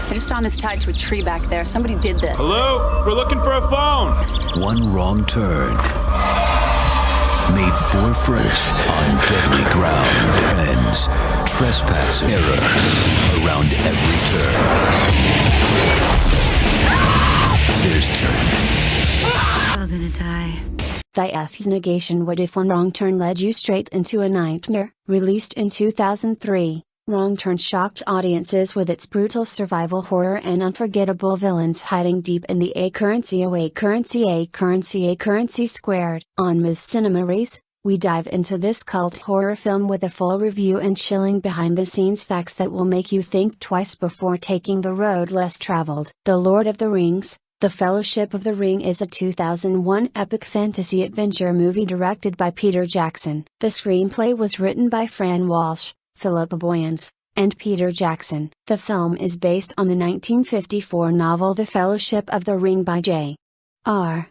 I just found this tied to a tree back there. Somebody did this. Hello? We're looking for a phone. One wrong turn made four first on deadly ground. Ends trespass error around every turn. There's turn. I'm gonna die. The Eth's negation. What if one wrong turn led you straight into a nightmare? Released in 2003, Wrong Turn shocked audiences with its brutal survival horror and unforgettable villains hiding deep in the A currency squared. On Ms. Cinema Race, we dive into this cult horror film with a full review and chilling behind-the-scenes facts that will make you think twice before taking the road less traveled. The Lord of the Rings, The Fellowship of the Ring is a 2001 epic fantasy adventure movie directed by Peter Jackson. The screenplay was written by Fran Walsh, Philippa Boyens, and Peter Jackson. The film is based on the 1954 novel The Fellowship of the Ring by J.R.R.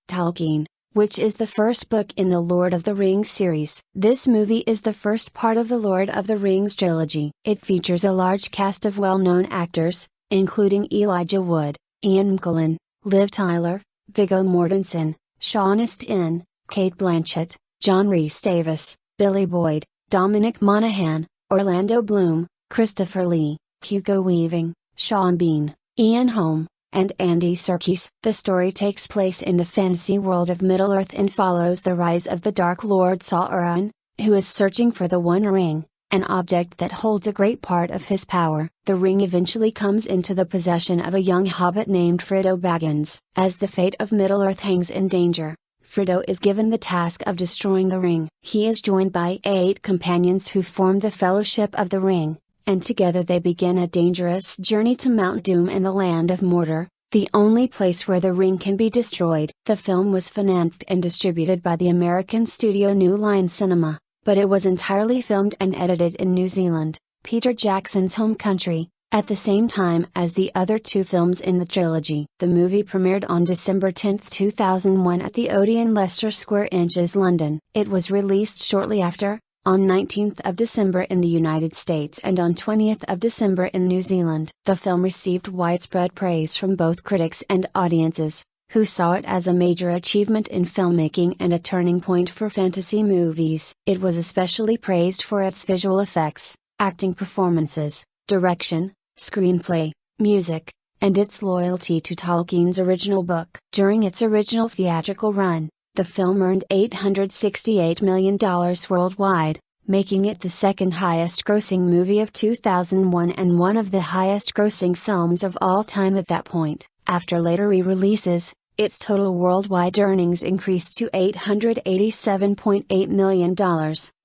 Tolkien, which is the first book in the Lord of the Rings series. This movie is the first part of the Lord of the Rings trilogy. It features a large cast of well-known actors, including Elijah Wood, Ian McKellen, Liv Tyler, Viggo Mortensen, Sean Astin, Kate Blanchett, John Rhys-Davies, Billy Boyd, Dominic Monaghan, Orlando Bloom, Christopher Lee, Hugo Weaving, Sean Bean, Ian Holm, and Andy Serkis. The story takes place in the fantasy world of Middle-earth and follows the rise of the Dark Lord Sauron, who is searching for the One Ring, an object that holds a great part of his power. The ring eventually comes into the possession of a young hobbit named Frodo Baggins. As the fate of Middle-earth hangs in danger, Frodo is given the task of destroying the ring. He is joined by 8 companions who form the Fellowship of the Ring, and together they begin a dangerous journey to Mount Doom in the land of Mordor, the only place where the ring can be destroyed. The film was financed and distributed by the American studio New Line Cinema, but it was entirely filmed and edited in New Zealand, Peter Jackson's home country, at the same time as the other 2 films in the trilogy. The movie premiered on December 10, 2001 at the Odeon Leicester Square Inches, London. It was released shortly after, on 19th of December in the United States and on 20th of December in New Zealand. The film received widespread praise from both critics and audiences, who saw it as a major achievement in filmmaking and a turning point for fantasy movies. It was especially praised for its visual effects, acting performances, direction, screenplay, music, and its loyalty to Tolkien's original book. During its original theatrical run, the film earned $868 million worldwide, making it the second highest-grossing movie of 2001 and one of the highest-grossing films of all time at that point. After later re-releases, its total worldwide earnings increased to $887.8 million.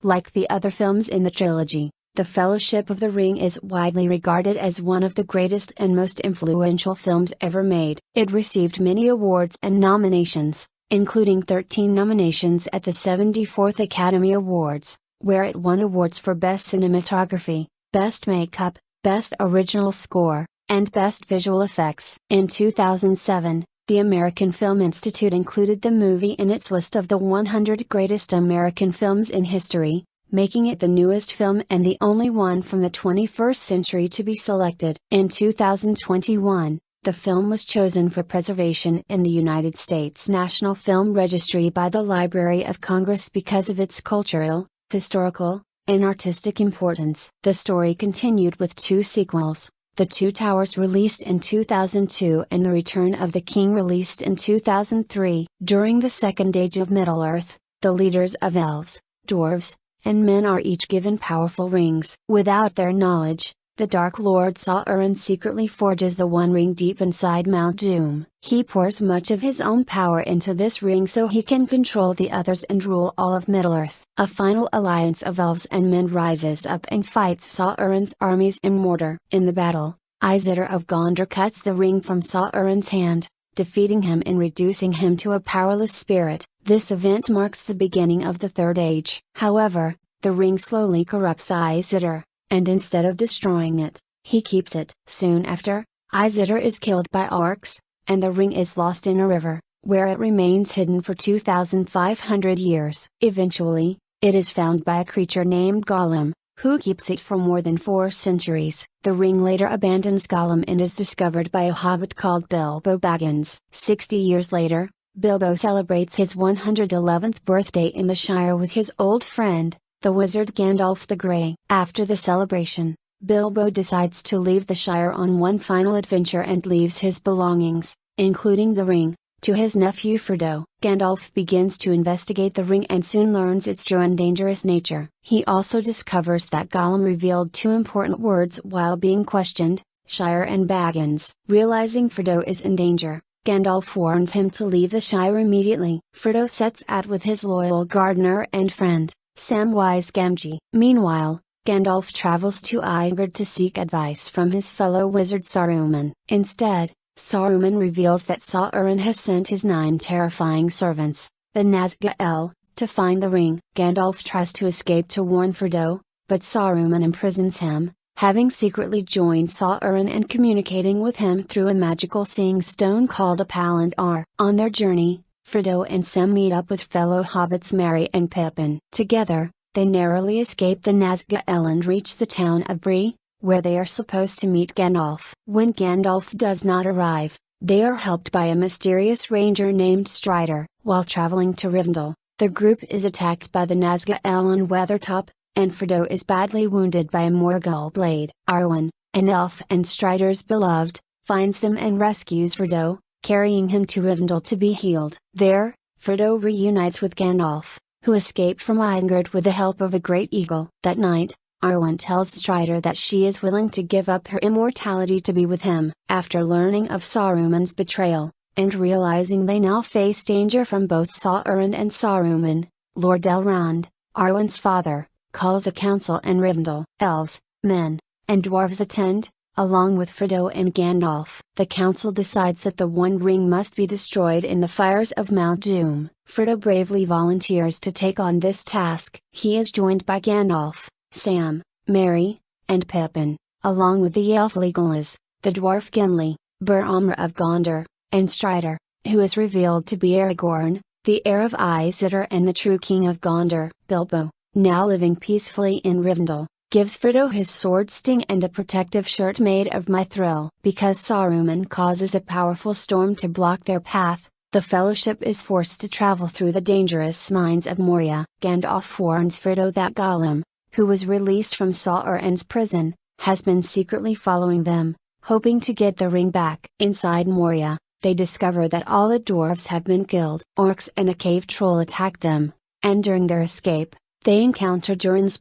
Like the other films in the trilogy, The Fellowship of the Ring is widely regarded as one of the greatest and most influential films ever made. It received many awards and nominations, including 13 nominations at the 74th Academy Awards, where it won awards for Best Cinematography, Best Makeup, Best Original Score, and Best Visual Effects. In 2007, the American Film Institute included the movie in its list of the 100 greatest American films in history, making it the newest film and the only one from the 21st century to be selected. In 2021, the film was chosen for preservation in the United States National Film Registry by the Library of Congress because of its cultural, historical, and artistic importance. The story continued with 2 sequels, The Two Towers released in 2002 and The Return of the King released in 2003. During the Second Age of Middle-earth, the leaders of elves, dwarves, and men are each given powerful rings. Without their knowledge, the Dark Lord Sauron secretly forges the One Ring deep inside Mount Doom. He pours much of his own power into this ring so he can control the others and rule all of Middle-earth. A final alliance of elves and men rises up and fights Sauron's armies in Mordor. In the battle, Isildur of Gondor cuts the ring from Sauron's hand, defeating him and reducing him to a powerless spirit. This event marks the beginning of the Third Age. However, the ring slowly corrupts Isildur, and instead of destroying it, he keeps it. Soon after, Isildur is killed by orcs, and the ring is lost in a river, where it remains hidden for 2,500 years. Eventually, it is found by a creature named Gollum, who keeps it for more than 4 centuries. The ring later abandons Gollum and is discovered by a hobbit called Bilbo Baggins. 60 years later, Bilbo celebrates his 111th birthday in the Shire with his old friend, the wizard Gandalf the Grey. After the celebration, Bilbo decides to leave the Shire on one final adventure and leaves his belongings, including the ring, to his nephew Frodo. Gandalf begins to investigate the ring and soon learns its true and dangerous nature. He also discovers that Gollum revealed 2 important words while being questioned, Shire and Baggins. Realizing Frodo is in danger, Gandalf warns him to leave the Shire immediately. Frodo sets out with his loyal gardener and friend, Samwise Gamgee. Meanwhile, Gandalf travels to Isengard to seek advice from his fellow wizard Saruman. Instead, Saruman reveals that Sauron has sent his 9 terrifying servants, the Nazgûl, to find the ring. Gandalf tries to escape to warn Frodo, but Saruman imprisons him, having secretly joined Sauron and communicating with him through a magical seeing stone called a palantir. On their journey, Frodo and Sam meet up with fellow hobbits Merry and Pippin. Together, they narrowly escape the Nazgûl and reach the town of Bree, where they are supposed to meet Gandalf. When Gandalf does not arrive, they are helped by a mysterious ranger named Strider. While traveling to Rivendell, the group is attacked by the Nazgûl and Weathertop, and Frodo is badly wounded by a Morgul blade. Arwen, an elf and Strider's beloved, finds them and rescues Frodo, carrying him to Rivendell to be healed. There, Frodo reunites with Gandalf, who escaped from Isengard with the help of a great eagle. That night, Arwen tells Strider that she is willing to give up her immortality to be with him. After learning of Saruman's betrayal, and realizing they now face danger from both Sauron and Saruman, Lord Elrond, Arwen's father, calls a council in Rivendell. Elves, men, and dwarves attend, along with Frodo and Gandalf. The council decides that the One Ring must be destroyed in the fires of Mount Doom. Frodo bravely volunteers to take on this task. He is joined by Gandalf, Sam, Merry, and Pippin, along with the elf Legolas, the dwarf Gimli, Boromir of Gondor, and Strider, who is revealed to be Aragorn, the heir of Isildur and the true king of Gondor. Bilbo, now living peacefully in Rivendell, gives Frodo his sword sting and a protective shirt made of mithril. Because Saruman causes a powerful storm to block their path, the Fellowship is forced to travel through the dangerous mines of Moria. Gandalf warns Frodo that Gollum, who was released from Sauron's prison, has been secretly following them, hoping to get the ring back. Inside Moria, they discover that all the dwarves have been killed. Orcs and a cave troll attack them, and during their escape, they encounter Durin's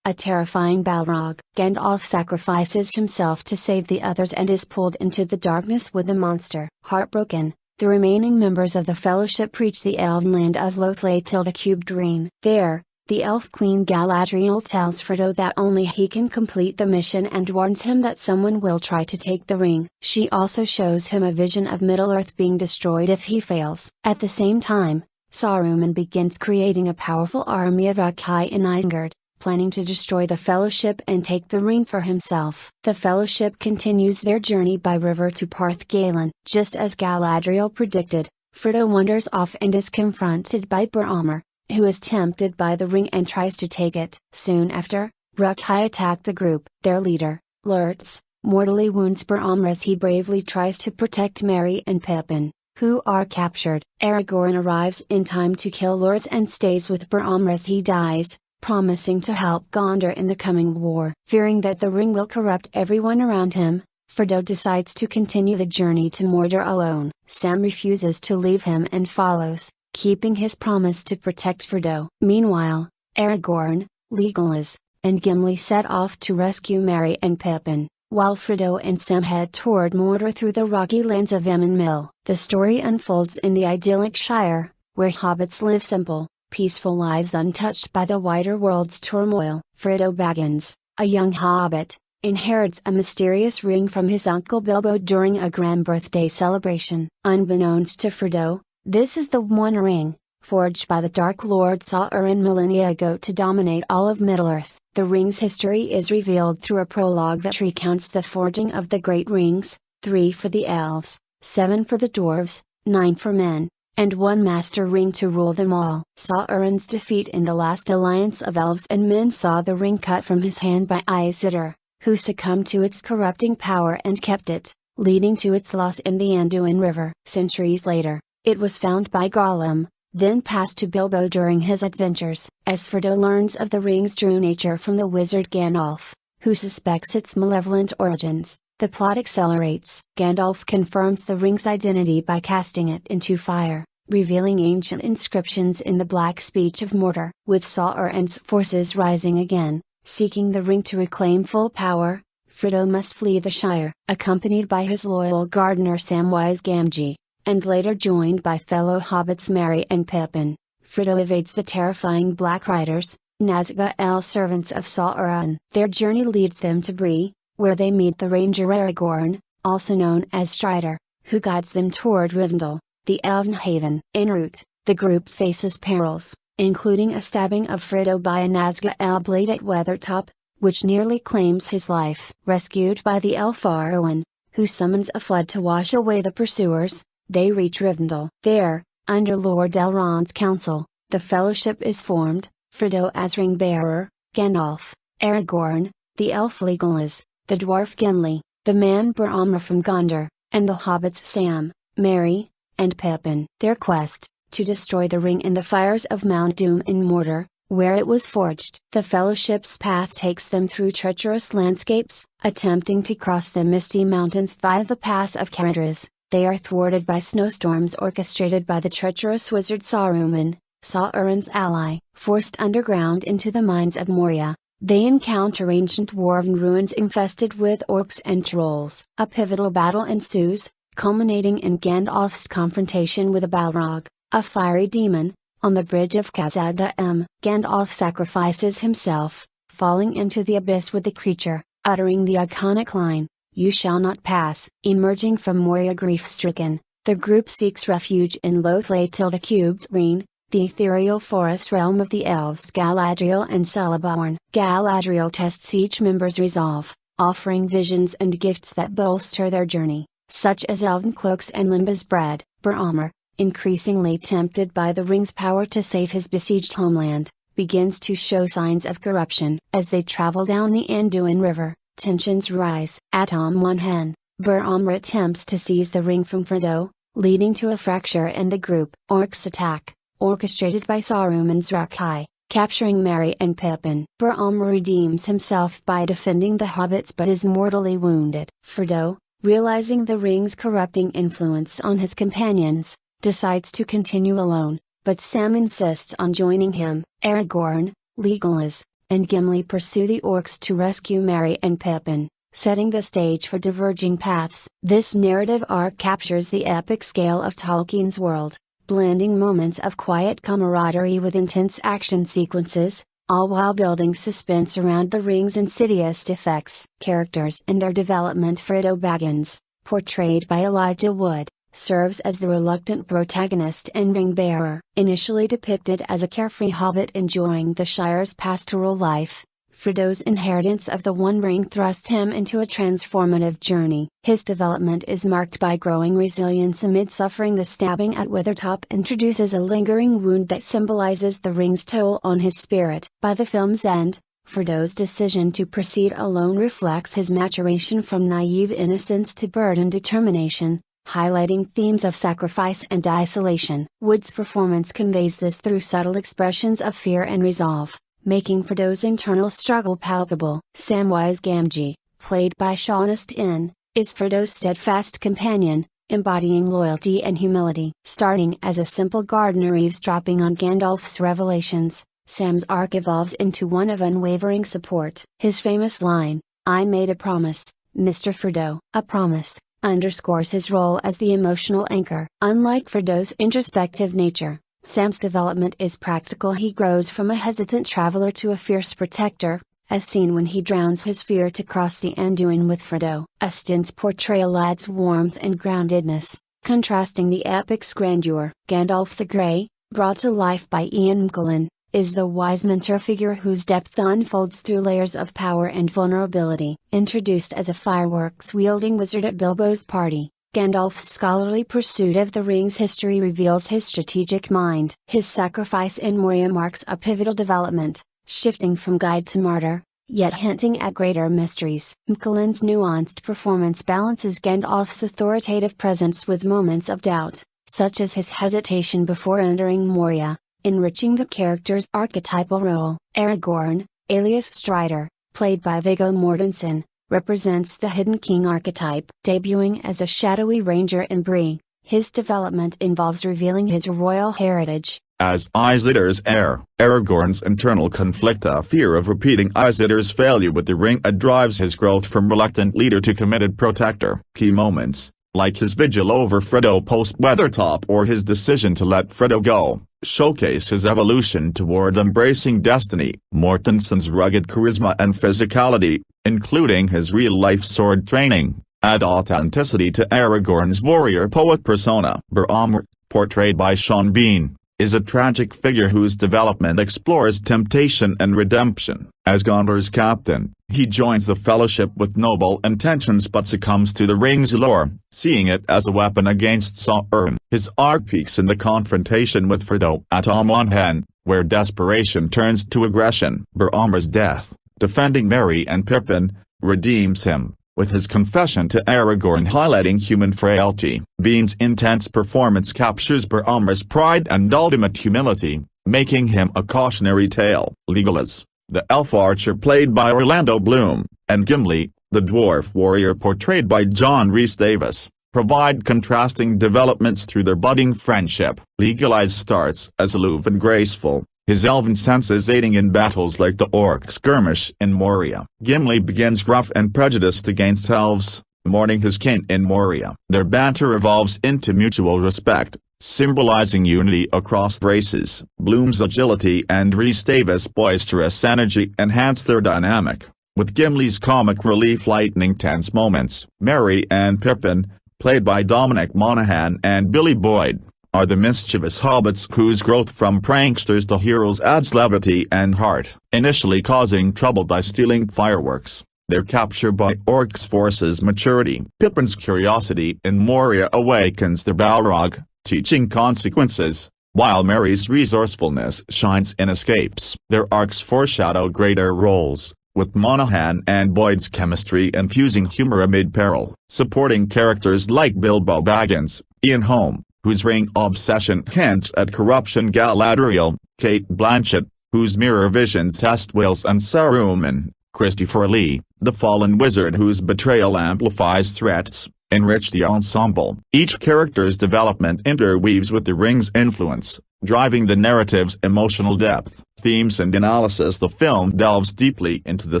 a terrifying Balrog. Gandalf sacrifices himself to save the others and is pulled into the darkness with the monster. Heartbroken, the remaining members of the Fellowship reach the elven land of Lothley-Cubedrine. There, the elf queen Galadriel tells Frodo that only he can complete the mission and warns him that someone will try to take the ring. She also shows him a vision of Middle-earth being destroyed if he fails. At the same time, Saruman begins creating a powerful army of rakhti in Isengard, planning to destroy the Fellowship and take the ring for himself. The Fellowship continues their journey by river to Parth Galen. Just as Galadriel predicted, Frodo wanders off and is confronted by Boromir, who is tempted by the ring and tries to take it. Soon after, rakhti attack the group. Their leader, Lurtz, mortally wounds Boromir as he bravely tries to protect Merry and Pippin, who are captured. Aragorn arrives in time to kill Lurtz and stays with Boromir as he dies, promising to help Gondor in the coming war. Fearing that the ring will corrupt everyone around him, Frodo decides to continue the journey to Mordor alone. Sam refuses to leave him and follows, keeping his promise to protect Frodo. Meanwhile, Aragorn, Legolas, and Gimli set off to rescue Merry and Pippin, while Frodo and Sam head toward Mordor through the rocky lands of Emyn Muil. The story unfolds in the idyllic Shire, where hobbits live simple, peaceful lives untouched by the wider world's turmoil. Frodo Baggins, a young hobbit, inherits a mysterious ring from his uncle Bilbo during a grand birthday celebration. Unbeknownst to Frodo, this is the One Ring, forged by the Dark Lord Sauron millennia ago to dominate all of Middle-earth. The ring's history is revealed through a prologue that recounts the forging of the Great Rings, 3 for the elves, 7 for the dwarves, 9 for men, and one master ring to rule them all. Sauron's defeat in the last alliance of elves and men saw the ring cut from his hand by Isildur, who succumbed to its corrupting power and kept it, leading to its loss in the Anduin River. Centuries later, it was found by Gollum, then passed to Bilbo during his adventures. As Frodo learns of the ring's true nature from the wizard Gandalf, who suspects its malevolent origins, the plot accelerates. Gandalf confirms the ring's identity by casting it into fire, revealing ancient inscriptions in the Black Speech of Mordor. With Sauron's forces rising again, seeking the ring to reclaim full power, Frodo must flee the Shire, accompanied by his loyal gardener Samwise Gamgee, and later joined by fellow hobbits Merry and Pippin. Frodo evades the terrifying Black Riders, Nazgûl servants of Sauron. Their journey leads them to Bree, where they meet the ranger Aragorn, also known as Strider, who guides them toward Rivendell, the Elven Haven. En route, the group faces perils, including a stabbing of Frodo by a Nazgûl blade at Weathertop, which nearly claims his life. Rescued by the elf Arwen, who summons a flood to wash away the pursuers, they reach Rivendell. There, under Lord Elrond's counsel, the Fellowship is formed, Frodo as ring-bearer, Gandalf, Aragorn, the elf Legolas, the dwarf Gimli, the man Boromir from Gondor, and the hobbits Sam, Merry, and Pippin. Their quest, to destroy the ring in the fires of Mount Doom in Mordor, where it was forged. The Fellowship's path takes them through treacherous landscapes. Attempting to cross the misty mountains via the pass of Caradhras, they are thwarted by snowstorms orchestrated by the treacherous wizard Saruman, Sauron's ally. Forced underground into the mines of Moria, they encounter ancient dwarven ruins infested with orcs and trolls. A pivotal battle ensues, culminating in Gandalf's confrontation with a Balrog, a fiery demon, on the bridge of Khazad-dûm. Gandalf sacrifices himself, falling into the abyss with the creature, uttering the iconic line, "You shall not pass." Emerging from Moria grief-stricken, the group seeks refuge in Loth-tilde-cubed Green, the ethereal forest realm of the elves Galadriel and Celeborn. Galadriel tests each member's resolve, offering visions and gifts that bolster their journey, such as elven cloaks and limbas bread. Boromir, increasingly tempted by the ring's power to save his besieged homeland, begins to show signs of corruption. As they travel down the Anduin River, tensions rise. At one hand, Boromir attempts to seize the ring from Frodo, leading to a fracture in the group. Orcs attack, orchestrated by Saruman's rakhti, capturing Merry and Pippin. Boromir redeems himself by defending the hobbits but is mortally wounded. Frodo, realizing the ring's corrupting influence on his companions, decides to continue alone, but Sam insists on joining him. Aragorn, Legolas, and Gimli pursue the orcs to rescue Merry and Pippin, setting the stage for diverging paths. This narrative arc captures the epic scale of Tolkien's world, blending moments of quiet camaraderie with intense action sequences, all while building suspense around the ring's insidious effects. Characters and their development. Frodo Baggins, portrayed by Elijah Wood, serves as the reluctant protagonist and ring-bearer. Initially depicted as a carefree hobbit enjoying the Shire's pastoral life, Frodo's inheritance of the One Ring thrusts him into a transformative journey. His development is marked by growing resilience amid suffering. The stabbing at Weathertop introduces a lingering wound that symbolizes the ring's toll on his spirit. By the film's end, Frodo's decision to proceed alone reflects his maturation from naive innocence to burdened determination, highlighting themes of sacrifice and isolation. Wood's performance conveys this through subtle expressions of fear and resolve, making Frodo's internal struggle palpable. Samwise Gamgee, played by Sean Astin, is Frodo's steadfast companion, embodying loyalty and humility. Starting as a simple gardener eavesdropping on Gandalf's revelations, Sam's arc evolves into one of unwavering support. His famous line, "I made a promise, Mr. Frodo," a promise, underscores his role as the emotional anchor. Unlike Frodo's introspective nature, Sam's development is practical. He grows from a hesitant traveler to a fierce protector, as seen when he drowns his fear to cross the Anduin with Frodo. Astin's portrayal adds warmth and groundedness, contrasting the epic's grandeur. Gandalf the Grey, brought to life by Ian McKellen, is the wise mentor figure whose depth unfolds through layers of power and vulnerability. Introduced as a fireworks-wielding wizard at Bilbo's party, Gandalf's scholarly pursuit of the ring's history reveals his strategic mind. His sacrifice in Moria marks a pivotal development, shifting from guide to martyr, yet hinting at greater mysteries. McKellen's nuanced performance balances Gandalf's authoritative presence with moments of doubt, such as his hesitation before entering Moria, enriching the character's archetypal role. Aragorn, alias Strider, played by Viggo Mortensen, represents the hidden king archetype. Debuting as a shadowy ranger in Bree, his development involves revealing his royal heritage. As Isildur's heir, Aragorn's internal conflict, a fear of repeating Isildur's failure with the ring, drives his growth from reluctant leader to committed protector. Key moments, like his vigil over Frodo post-Weathertop or his decision to let Frodo go, showcase his evolution toward embracing destiny. Mortensen's rugged charisma and physicality, including his real-life sword training, add authenticity to Aragorn's warrior poet persona. Boromir, portrayed by Sean Bean, is a tragic figure whose development explores temptation and redemption. As Gondor's captain, he joins the Fellowship with noble intentions but succumbs to the ring's lure, seeing it as a weapon against Sauron. His arc peaks in the confrontation with Frodo at Hain, where desperation turns to aggression. Boromir's death, defending Merry and Pippin, redeems him, with his confession to Aragorn highlighting human frailty. Bean's intense performance captures Boromir's pride and ultimate humility, making him a cautionary tale. Legolas, the elf archer played by Orlando Bloom, and Gimli, the dwarf warrior portrayed by John Rhys-Davies, provide contrasting developments through their budding friendship. Legolas starts as aloof and graceful, his elven senses aiding in battles like the orc skirmish in Moria. Gimli begins gruff and prejudiced against elves, mourning his kin in Moria. Their banter evolves into mutual respect, symbolizing unity across races. Bloom's agility and Rhys-Davies' boisterous energy enhance their dynamic, with Gimli's comic relief lightening tense moments. Merry and Pippin, played by Dominic Monaghan and Billy Boyd, are the mischievous hobbits whose growth from pranksters to heroes adds levity and heart. Initially causing trouble by stealing fireworks, their capture by orcs forces maturity. Pippin's curiosity in Moria awakens the Balrog, teaching consequences, while Merry's resourcefulness shines in escapes. Their arcs foreshadow greater roles, with Monaghan and Boyd's chemistry infusing humor amid peril. Supporting characters like Bilbo Baggins, Ian Holm, whose ring obsession hints at corruption, Galadriel, Kate Blanchett, whose mirror visions test wills, and Saruman, Christopher Lee, the fallen wizard whose betrayal amplifies threats, enrich the ensemble. Each character's development interweaves with the ring's influence, driving the narrative's emotional depth. Themes and analysis. The film delves deeply into the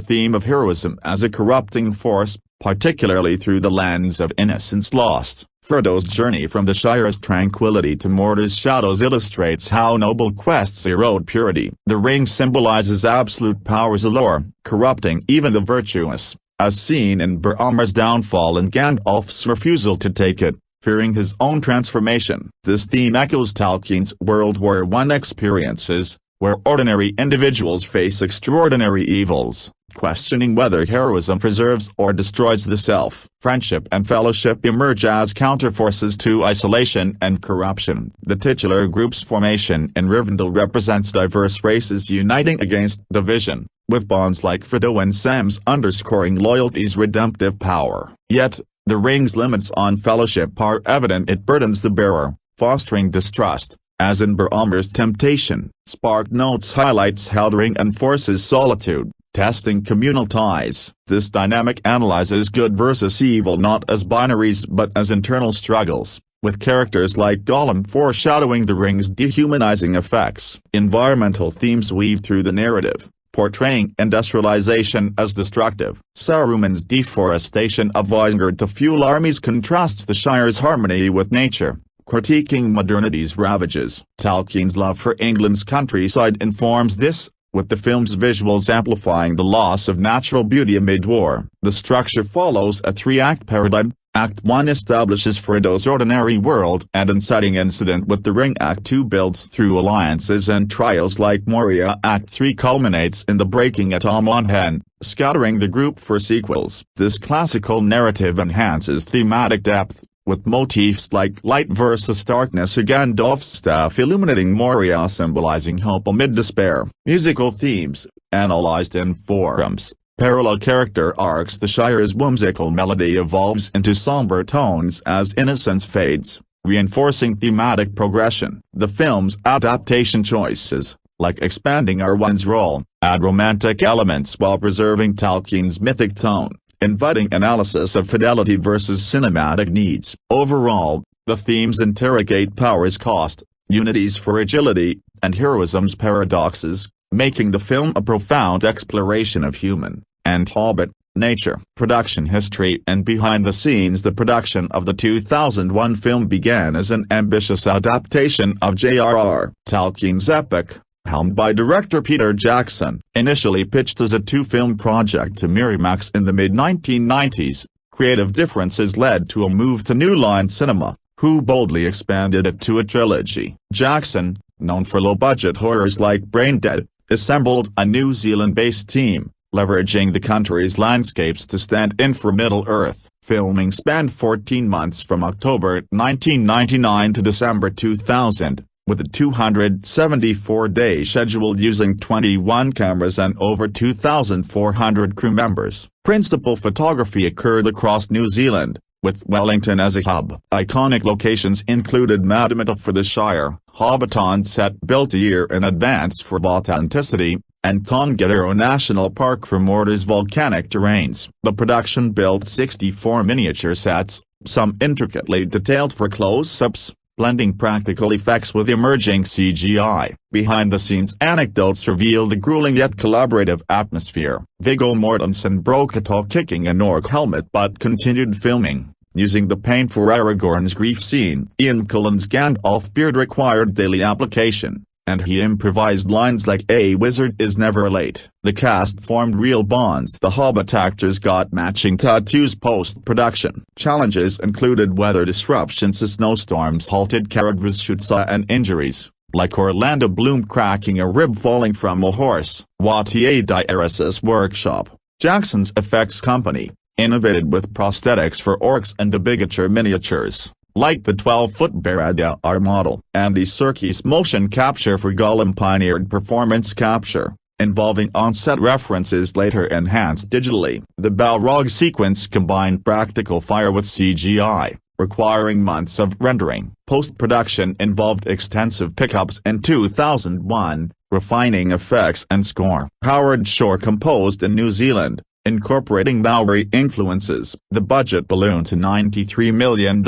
theme of heroism as a corrupting force, particularly through the lens of innocence lost. Frodo's journey from the Shire's tranquility to Mordor's shadows illustrates how noble quests erode purity. The ring symbolizes absolute power's allure, corrupting even the virtuous, as seen in Boromir's downfall and Gandalf's refusal to take it, fearing his own transformation. This theme echoes Tolkien's World War I experiences, where ordinary individuals face extraordinary evils, questioning whether heroism preserves or destroys the self. Friendship and fellowship emerge as counterforces to isolation and corruption. The titular group's formation in Rivendell represents diverse races uniting against division, with bonds like Frodo and Sam's underscoring loyalty's redemptive power. Yet, the ring's limits on fellowship are evident. It burdens the bearer, fostering distrust, as in Boromir's temptation. Spark Notes highlights how the ring enforces solitude, testing communal ties. This dynamic analyzes good versus evil not as binaries but as internal struggles, with characters like Gollum foreshadowing the ring's dehumanizing effects. Environmental themes weave through the narrative, portraying industrialization as destructive. Saruman's deforestation of Isengard to fuel armies contrasts the Shire's harmony with nature, critiquing modernity's ravages. Tolkien's love for England's countryside informs this, with the film's visuals amplifying the loss of natural beauty amid war. The structure follows a three-act paradigm. Act 1 establishes Frodo's ordinary world and inciting incident with the ring. Act 2 builds through alliances and trials like Moria. Act 3 culminates in the breaking at Amonhen, scattering the group for sequels. This classical narrative enhances thematic depth, with motifs like light versus darkness or Gandalf's staff illuminating Moria symbolizing hope amid despair. Musical themes, analyzed in forums, parallel character arcs. The Shire's whimsical melody evolves into somber tones as innocence fades, reinforcing thematic progression. The film's adaptation choices, like expanding Arwen's role, add romantic elements while preserving Tolkien's mythic tone, inviting analysis of fidelity versus cinematic needs. Overall, the themes interrogate power's cost, unity's fragility, and heroism's paradoxes, making the film a profound exploration of human and hobbit nature. Production history and behind the scenes. The production of the 2001 film began as an ambitious adaptation of J.R.R. Tolkien's epic, helmed by director Peter Jackson. Initially pitched as a two-film project to Miramax in the mid-1990s, creative differences led to a move to New Line Cinema, who boldly expanded it to a trilogy. Jackson, known for low-budget horrors like Braindead, assembled a New Zealand-based team, leveraging the country's landscapes to stand in for Middle-earth. Filming spanned 14 months from October 1999 to December 2000, with a 274-day schedule using 21 cameras and over 2,400 crew members. Principal photography occurred across New Zealand, with Wellington as a hub. Iconic locations included Matamata for the Shire, Hobbiton set built a year in advance for authenticity, and Tongariro National Park for Mordor's volcanic terrains. The production built 64 miniature sets, some intricately detailed for close-ups, blending practical effects with emerging CGI. Behind-the-scenes anecdotes reveal the grueling yet collaborative atmosphere. Viggo Mortensen broke a toe kicking an orc helmet but continued filming, using the pain for Aragorn's grief scene. Ian Cullen's Gandalf beard required daily application, and he improvised lines like "A wizard is never late." The cast formed real bonds. The Hobbit actors got matching tattoos post-production. Challenges included weather disruptions as snowstorms halted characters' shoots and injuries, like Orlando Bloom cracking a rib falling from a horse. Wattier Dieris's workshop, Jackson's effects company, innovated with prosthetics for orcs and bigature miniatures, like the 12-foot Barhta model. Andy Serkis' motion capture for Gollum pioneered performance capture, involving on-set references later enhanced digitally. The Balrog sequence combined practical fire with CGI, requiring months of rendering. Post-production involved extensive pickups in 2001, refining effects and score. Howard Shore composed in New Zealand, incorporating Maori influences. The budget ballooned to $93 million,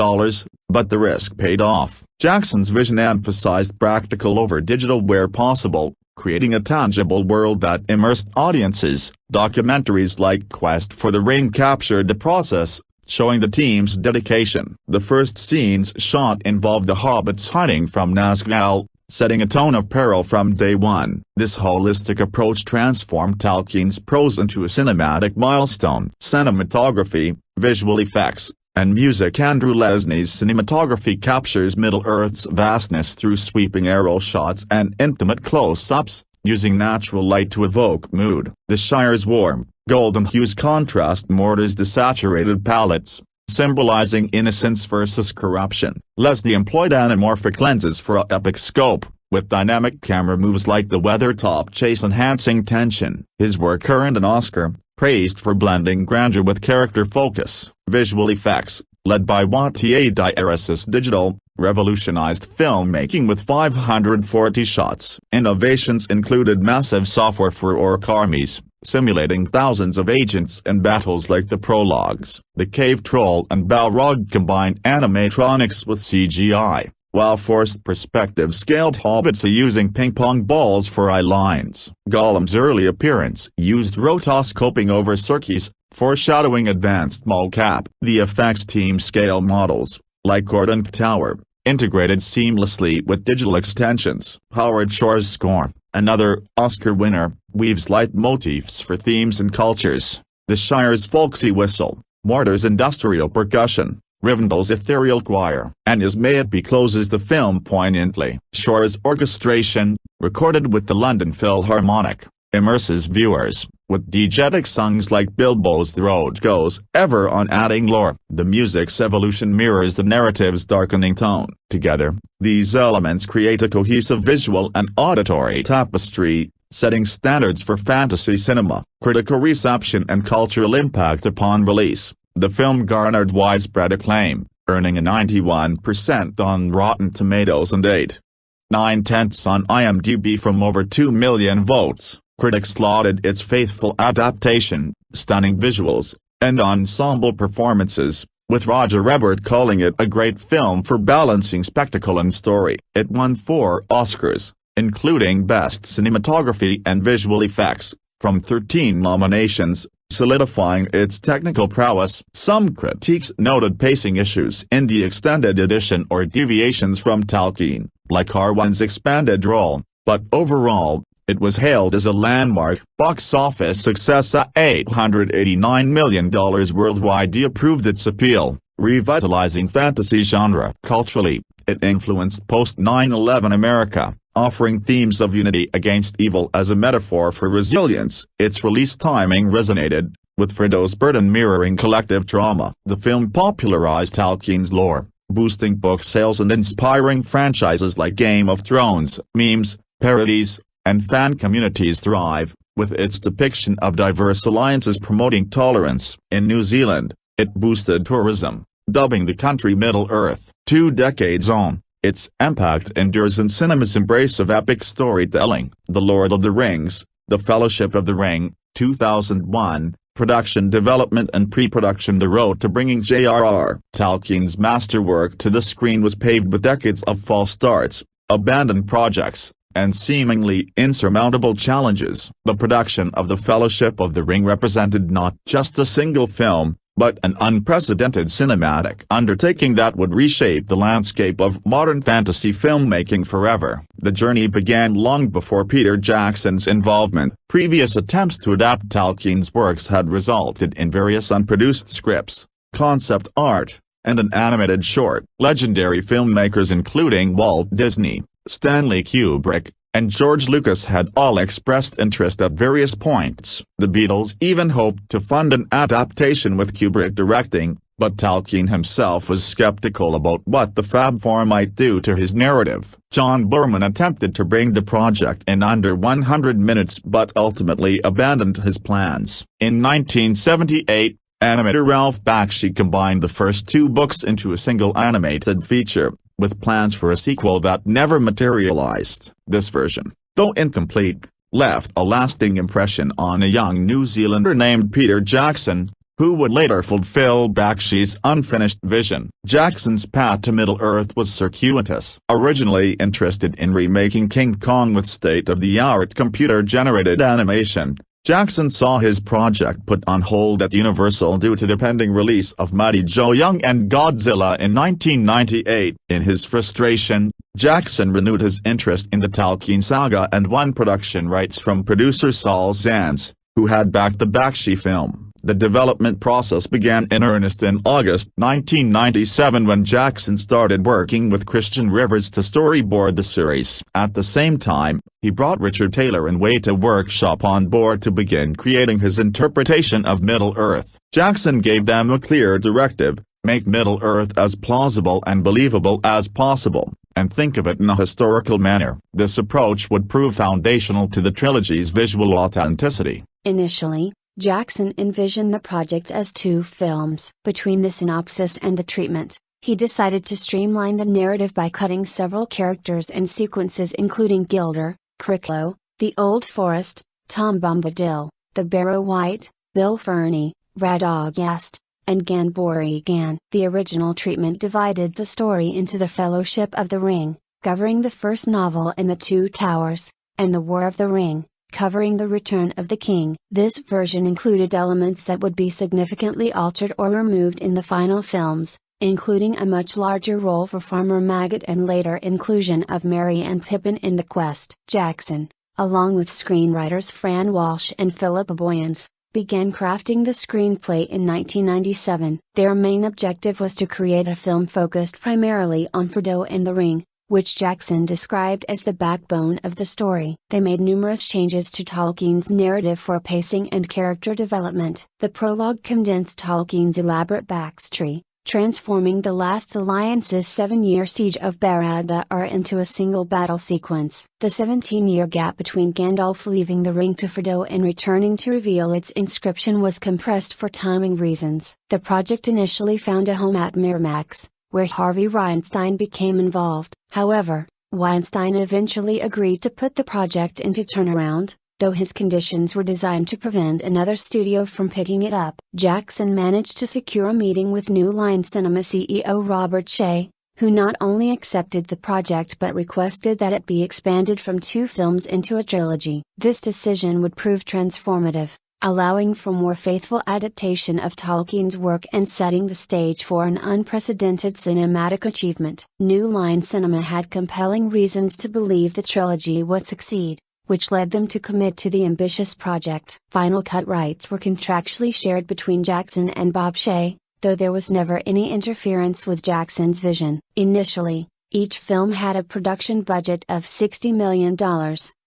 but the risk paid off. Jackson's vision emphasized practical over digital where possible, creating a tangible world that immersed audiences. Documentaries like Quest for the Ring captured the process, showing the team's dedication. The first scenes shot involved the hobbits hiding from Nazgûl, setting a tone of peril from day one. This holistic approach transformed Tolkien's prose into a cinematic milestone. Cinematography, visual effects, and music. Andrew Lesnie's cinematography captures Middle-earth's vastness through sweeping aerial shots and intimate close-ups, using natural light to evoke mood. The Shire's warm, golden hues contrast Mordor's desaturated palettes, symbolizing innocence versus corruption. Leslie employed anamorphic lenses for epic scope, with dynamic camera moves like the Weathertop chase enhancing tension. His work earned an Oscar, praised for blending grandeur with character focus. Visual effects, led by Wattier Dieris's digital, revolutionized filmmaking with 540 shots. Innovations included massive software for orc armies, simulating thousands of agents and battles like the prologues. The cave troll and Balrog combined animatronics with CGI, while forced perspective scaled hobbits using ping-pong balls for eye lines. Gollum's early appearance used rotoscoping over Serkis, foreshadowing advanced mocap. The effects team scale models, like Gordon Tower, integrated seamlessly with digital extensions. Howard Shore's score, another Oscar winner, weaves leitmotifs for themes and cultures. The Shire's folksy whistle, Mordor's industrial percussion, Rivendell's ethereal choir, and As May It Be closes the film poignantly. Shore's orchestration, recorded with the London Philharmonic, immerses viewers, with diegetic songs like Bilbo's "The Road Goes Ever On" adding lore. The music's evolution mirrors the narrative's darkening tone. Together, these elements create a cohesive visual and auditory tapestry, setting standards for fantasy cinema. Critical reception and cultural impact. Upon release, the film garnered widespread acclaim, earning a 91% on Rotten Tomatoes and 8.9 on IMDb from over 2 million votes. Critics lauded its faithful adaptation, stunning visuals, and ensemble performances, with Roger Ebert calling it a great film for balancing spectacle and story. It won 4 Oscars, including Best Cinematography and Visual Effects, from 13 nominations, solidifying its technical prowess. Some critiques noted pacing issues in the extended edition or deviations from Tolkien, like Arwen's expanded role, but overall, it was hailed as a landmark box office success at $889 million worldwide. He approved its appeal, revitalizing fantasy genre. Culturally, it influenced post-9/11 America, offering themes of unity against evil as a metaphor for resilience. Its release timing resonated, with Frodo's burden mirroring collective trauma. The film popularized Tolkien's lore, boosting book sales and inspiring franchises like Game of Thrones. Memes, parodies, and fan communities thrive, with its depiction of diverse alliances promoting tolerance. In New Zealand, it boosted tourism, dubbing the country Middle-earth. 2 decades on, its impact endures in cinema's embrace of epic storytelling. The Lord of the Rings, The Fellowship of the Ring, 2001, production development and pre-production. The road to bringing J.R.R. Tolkien's masterwork to the screen was paved with decades of false starts, abandoned projects, and seemingly insurmountable challenges. The production of The Fellowship of the Ring represented not just a single film, but an unprecedented cinematic undertaking that would reshape the landscape of modern fantasy filmmaking forever. The journey began long before Peter Jackson's involvement. Previous attempts to adapt Tolkien's works had resulted in various unproduced scripts, concept art, and an animated short. Legendary filmmakers including Walt Disney, Stanley Kubrick, and George Lucas had all expressed interest at various points. The Beatles even hoped to fund an adaptation with Kubrick directing, but Tolkien himself was skeptical about what the Fab Four might do to his narrative. John Boorman attempted to bring the project in under 100 minutes but ultimately abandoned his plans. In 1978, animator Ralph Bakshi combined the first 2 books into a single animated feature, with plans for a sequel that never materialized. This version, though incomplete, left a lasting impression on a young New Zealander named Peter Jackson, who would later fulfill Bakshi's unfinished vision. Jackson's path to Middle-earth was circuitous. Originally interested in remaking King Kong with state-of-the-art computer-generated animation, Jackson saw his project put on hold at Universal due to the pending release of Mighty Joe Young and Godzilla in 1998. In his frustration, Jackson renewed his interest in the Tolkien saga and won production rights from producer Saul Zaentz, who had backed the Bakshi film. The development process began in earnest in August 1997 when Jackson started working with Christian Rivers to storyboard the series. At the same time, he brought Richard Taylor and Weta Workshop on board to begin creating his interpretation of Middle-earth. Jackson gave them a clear directive: make Middle-earth as plausible and believable as possible, and think of it in a historical manner. This approach would prove foundational to the trilogy's visual authenticity. Initially, Jackson envisioned the project as 2 films. Between the synopsis and the treatment, he decided to streamline the narrative by cutting several characters and sequences including Gilder, Cricklow, the Old Forest, Tom Bombadil, the Barrow Wight, Bill Ferny, Radagast, and Ganbory Gan. The original treatment divided the story into The Fellowship of the Ring, covering the first novel in the 2 Towers, and The War of the Ring, covering the Return of the King. This version included elements that would be significantly altered or removed in the final films, including a much larger role for Farmer Maggot and later inclusion of Merry and Pippin in the quest. Jackson, along with screenwriters Fran Walsh and Philip Boyens, began crafting the screenplay in 1997. Their main objective was to create a film focused primarily on Frodo and the Ring, which Jackson described as the backbone of the story. They made numerous changes to Tolkien's narrative for pacing and character development. The prologue condensed Tolkien's elaborate backstory, transforming the last alliance's 7-year siege of Barad-dûr into a single battle sequence. The 17-year gap between Gandalf leaving the ring to Frodo and returning to reveal its inscription was compressed for timing reasons. The project initially found a home at Miramax, where Harvey Weinstein became involved. However, Weinstein eventually agreed to put the project into turnaround, though his conditions were designed to prevent another studio from picking it up. Jackson managed to secure a meeting with New Line Cinema CEO Robert Shaye, who not only accepted the project but requested that it be expanded from 2 films into a trilogy. This decision would prove transformative, allowing for more faithful adaptation of Tolkien's work and setting the stage for an unprecedented cinematic achievement. New Line Cinema had compelling reasons to believe the trilogy would succeed, which led them to commit to the ambitious project. Final cut rights were contractually shared between Jackson and Bob Shaye, though there was never any interference with Jackson's vision. Initially, each film had a production budget of $60 million,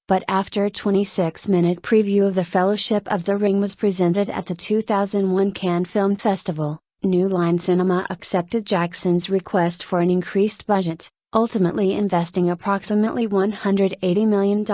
but after a 26-minute preview of The Fellowship of the Ring was presented at the 2001 Cannes Film Festival, New Line Cinema accepted Jackson's request for an increased budget, ultimately investing approximately $180 million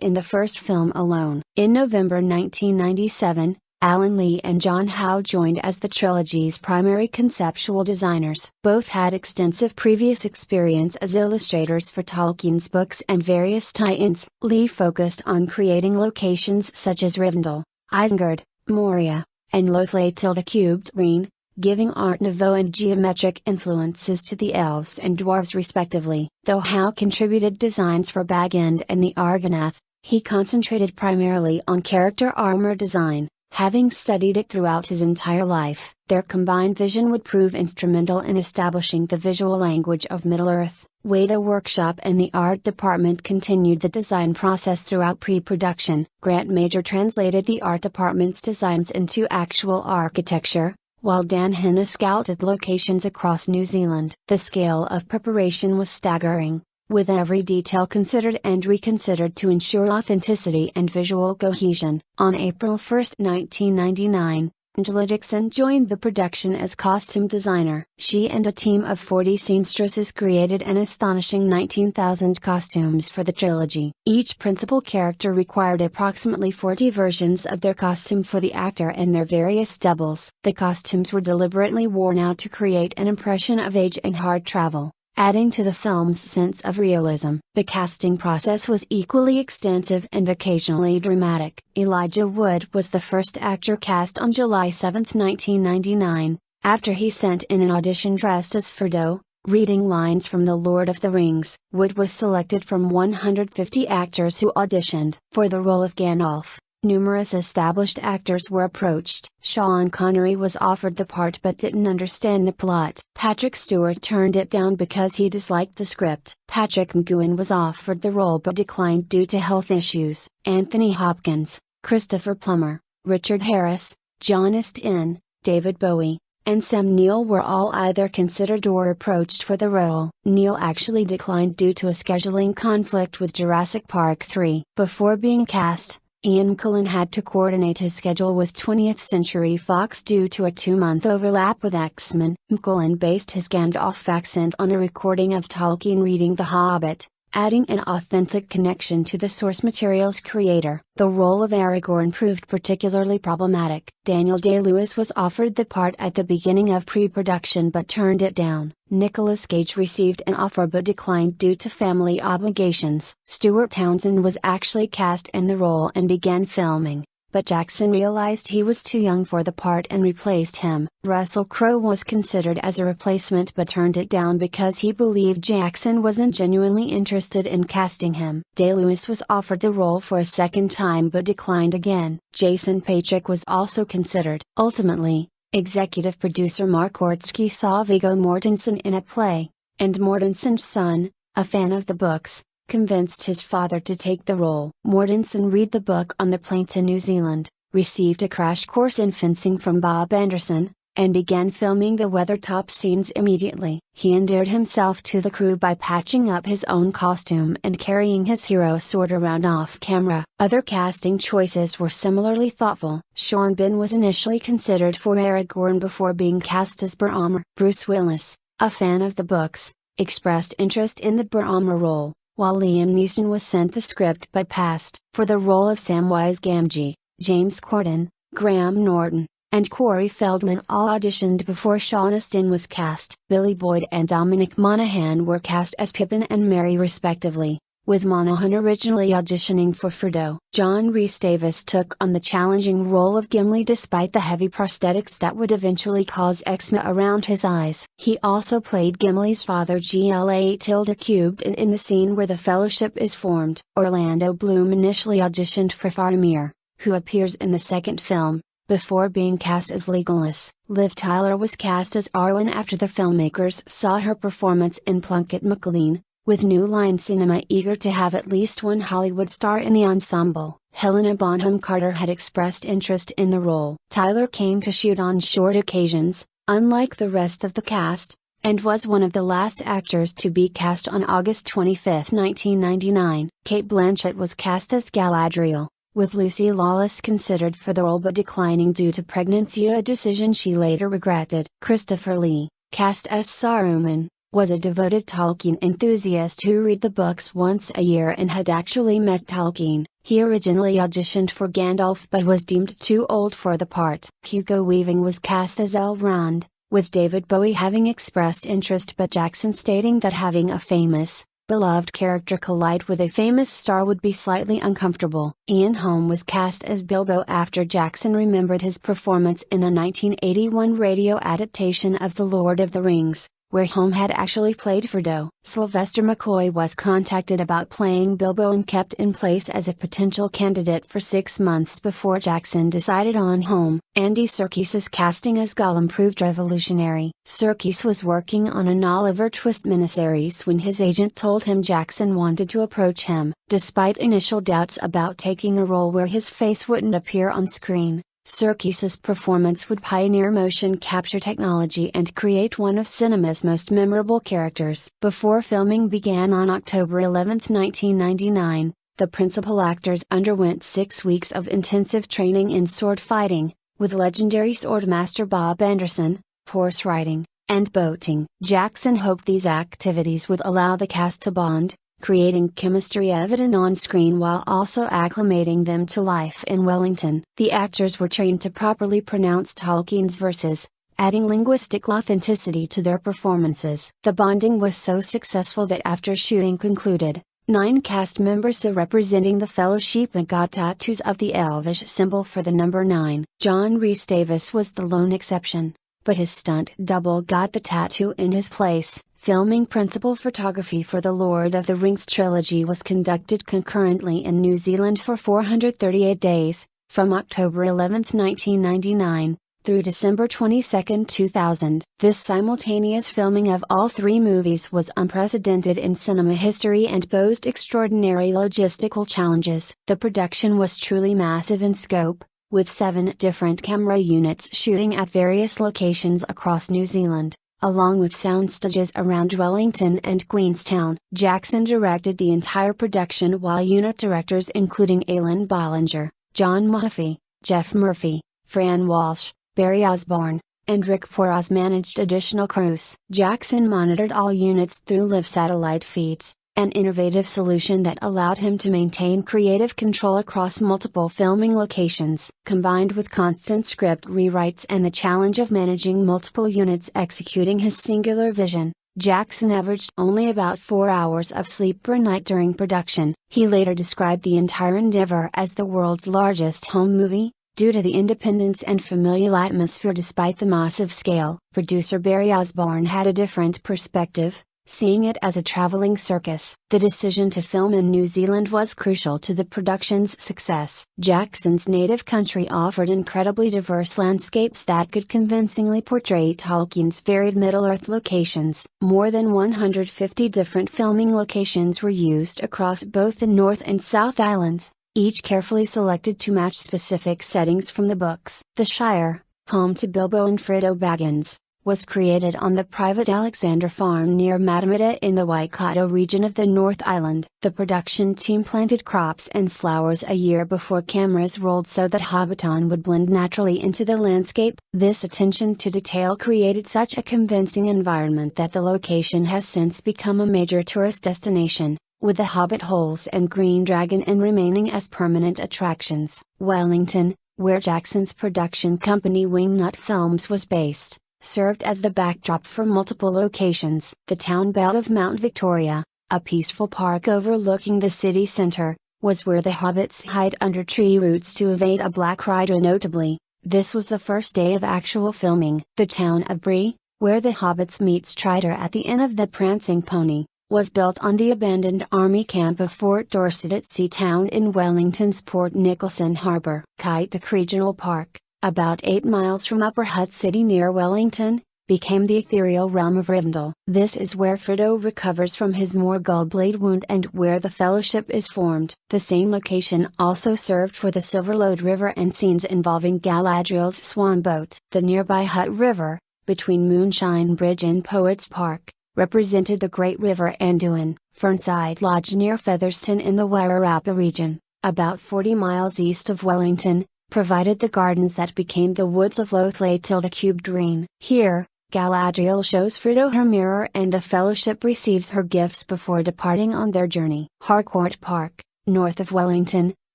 in the first film alone. In November 1997, Alan Lee and John Howe joined as the trilogy's primary conceptual designers. Both had extensive previous experience as illustrators for Tolkien's books and various tie-ins. Lee focused on creating locations such as Rivendell, Isengard, Moria, and Lothletilde Green, giving Art Nouveau and geometric influences to the elves and dwarves respectively. Though Howe contributed designs for Bag End and the Argonath, he concentrated primarily on character armor design, having studied it throughout his entire life. Their combined vision would prove instrumental in establishing the visual language of Middle-earth. Weta Workshop and the art department continued the design process throughout pre-production. Grant Major translated the art department's designs into actual architecture, while Dan Hanna scouted locations across New Zealand. The scale of preparation was staggering, with every detail considered and reconsidered to ensure authenticity and visual cohesion. On April 1, 1999, Angela Dixon joined the production as costume designer. She and a team of 40 seamstresses created an astonishing 19,000 costumes for the trilogy. Each principal character required approximately 40 versions of their costume for the actor and their various doubles. The costumes were deliberately worn out to create an impression of age and hard travel, adding to the film's sense of realism. The casting process was equally extensive and occasionally dramatic. Elijah Wood was the first actor cast on July 7, 1999, after he sent in an audition dressed as Frodo, reading lines from The Lord of the Rings. Wood was selected from 150 actors who auditioned. For the role of Gandalf, numerous established actors were approached. Sean Connery was offered the part but didn't understand the plot. Patrick Stewart turned it down because he disliked the script. Patrick McGoohan was offered the role but declined due to health issues. Anthony Hopkins, Christopher Plummer, Richard Harris, John Astin, David Bowie, and Sam Neill were all either considered or approached for the role. Neill actually declined due to a scheduling conflict with Jurassic Park 3. Before being cast, Ian McKellen had to coordinate his schedule with 20th Century Fox due to a 2-month overlap with X-Men. McKellen based his Gandalf accent on a recording of Tolkien reading The Hobbit, adding an authentic connection to the source material's creator. The role of Aragorn proved particularly problematic. Daniel Day-Lewis was offered the part at the beginning of pre-production but turned it down. Nicolas Cage received an offer but declined due to family obligations. Stuart Townsend was actually cast in the role and began filming, but Jackson realized he was too young for the part and replaced him. Russell Crowe was considered as a replacement but turned it down because he believed Jackson wasn't genuinely interested in casting him. Day-Lewis was offered the role for a second time but declined again. Jason Patric was also considered. Ultimately, executive producer Mark Ortsky saw Viggo Mortensen in a play, and Mortensen's son, a fan of the books, convinced his father to take the role. Mortensen read the book on the plane to New Zealand, received a crash course in fencing from Bob Anderson, and began filming the weathertop scenes immediately. He endeared himself to the crew by patching up his own costume and carrying his hero sword around off camera. Other casting choices were similarly thoughtful. Sean Bean was initially considered for Aragorn before being cast as Boromir. Bruce Willis, a fan of the books, expressed interest in the Boromir role, while Liam Neeson was sent the script but passed. For the role of Samwise Gamgee, James Corden, Graham Norton, and Corey Feldman all auditioned before Sean Astin was cast. Billy Boyd and Dominic Monaghan were cast as Pippin and Merry respectively, with Monaghan originally auditioning for Frodo. John Rhys-Davies took on the challenging role of Gimli despite the heavy prosthetics that would eventually cause eczema around his eyes. He also played Gimli's father Gla tilde and in the scene where the Fellowship is formed. Orlando Bloom initially auditioned for Faramir, who appears in the second film, before being cast as Legolas. Liv Tyler was cast as Arwen after the filmmakers saw her performance in Plunkett McLean, with New Line Cinema eager to have at least one Hollywood star in the ensemble. Helena Bonham Carter had expressed interest in the role. Tyler came to shoot on short occasions, unlike the rest of the cast, and was one of the last actors to be cast on August 25, 1999. Cate Blanchett was cast as Galadriel, with Lucy Lawless considered for the role but declining due to pregnancy, a decision she later regretted. Christopher Lee, cast as Saruman, was a devoted Tolkien enthusiast who read the books once a year and had actually met Tolkien. He originally auditioned for Gandalf but was deemed too old for the part. Hugo Weaving was cast as Elrond, with David Bowie having expressed interest but Jackson stating that having a famous, beloved character collide with a famous star would be slightly uncomfortable. Ian Holm was cast as Bilbo after Jackson remembered his performance in a 1981 radio adaptation of The Lord of the Rings, where Holm had actually played Frodo. Sylvester McCoy was contacted about playing Bilbo and kept in place as a potential candidate for 6 months before Jackson decided on Holm. Andy Serkis's casting as Gollum proved revolutionary. Serkis was working on an Oliver Twist miniseries when his agent told him Jackson wanted to approach him. Despite initial doubts about taking a role where his face wouldn't appear on screen, Serkis's performance would pioneer motion capture technology and create one of cinema's most memorable characters. Before filming began on October 11, 1999, the principal actors underwent 6 weeks of intensive training in sword fighting, with legendary swordmaster Bob Anderson, horse riding, and boating. Jackson hoped these activities would allow the cast to bond, creating chemistry evident on screen while also acclimating them to life in Wellington. The actors were trained to properly pronounce Tolkien's verses, adding linguistic authenticity to their performances. The bonding was so successful that after shooting concluded, 9 cast members representing the Fellowship got tattoos of the Elvish symbol for the number 9. John Rhys-Davies was the lone exception, but his stunt double got the tattoo in his place. Filming principal photography for the Lord of the Rings trilogy was conducted concurrently in New Zealand for 438 days, from October 11, 1999, through December 22, 2000. This simultaneous filming of all 3 movies was unprecedented in cinema history and posed extraordinary logistical challenges. The production was truly massive in scope, with 7 different camera units shooting at various locations across New Zealand, along with sound stages around Wellington and Queenstown. Jackson directed the entire production while unit directors including Aileen Bollinger, John Mahaffey, Jeff Murphy, Fran Walsh, Barry Osborne, and Rick Porras managed additional crews. Jackson monitored all units through live satellite feeds, an innovative solution that allowed him to maintain creative control across multiple filming locations. Combined with constant script rewrites and the challenge of managing multiple units executing his singular vision, Jackson averaged only about 4 hours of sleep per night during production. He later described the entire endeavor as the world's largest home movie, due to the independence and familial atmosphere despite the massive scale. Producer Barry Osborne had a different perspective, seeing it as a traveling circus. The decision to film in New Zealand was crucial to the production's success. Jackson's native country offered incredibly diverse landscapes that could convincingly portray Tolkien's varied Middle-earth locations. More than 150 different filming locations were used across both the North and South Islands, each carefully selected to match specific settings from the books. The Shire, home to Bilbo and Frodo Baggins, was created on the private Alexander farm near Matamata in the Waikato region of the North Island. The production team planted crops and flowers a year before cameras rolled so that Hobbiton would blend naturally into the landscape. This attention to detail created such a convincing environment that the location has since become a major tourist destination, with the Hobbit holes and Green Dragon Inn remaining as permanent attractions. Wellington, where Jackson's production company Wingnut Films was based, served as the backdrop for multiple locations. The town belt of Mount Victoria, a peaceful park overlooking the city center, was where the hobbits hide under tree roots to evade a black rider. Notably, this was the first day of actual filming. The town of Bree, where the hobbits meet Strider at the Inn of the Prancing Pony, was built on the abandoned army camp of Fort Dorset at Seatown in Wellington's Port Nicholson Harbour. Kite Regional Park, about 8 miles from Upper Hutt City near Wellington, became the ethereal realm of Rivendell. This is where Frodo recovers from his Morgul blade wound and where the Fellowship is formed. The same location also served for the Silverlode River and scenes involving Galadriel's swan boat. The nearby Hutt River, between Moonshine Bridge and Poets Park, represented the Great River Anduin. Fernside Lodge near Featherston in the Wairarapa region, about 40 miles east of Wellington, provided the gardens that became the woods of Lothley Cubed Green. Here, Galadriel shows Frodo her mirror and the Fellowship receives her gifts before departing on their journey. Harcourt Park, north of Wellington,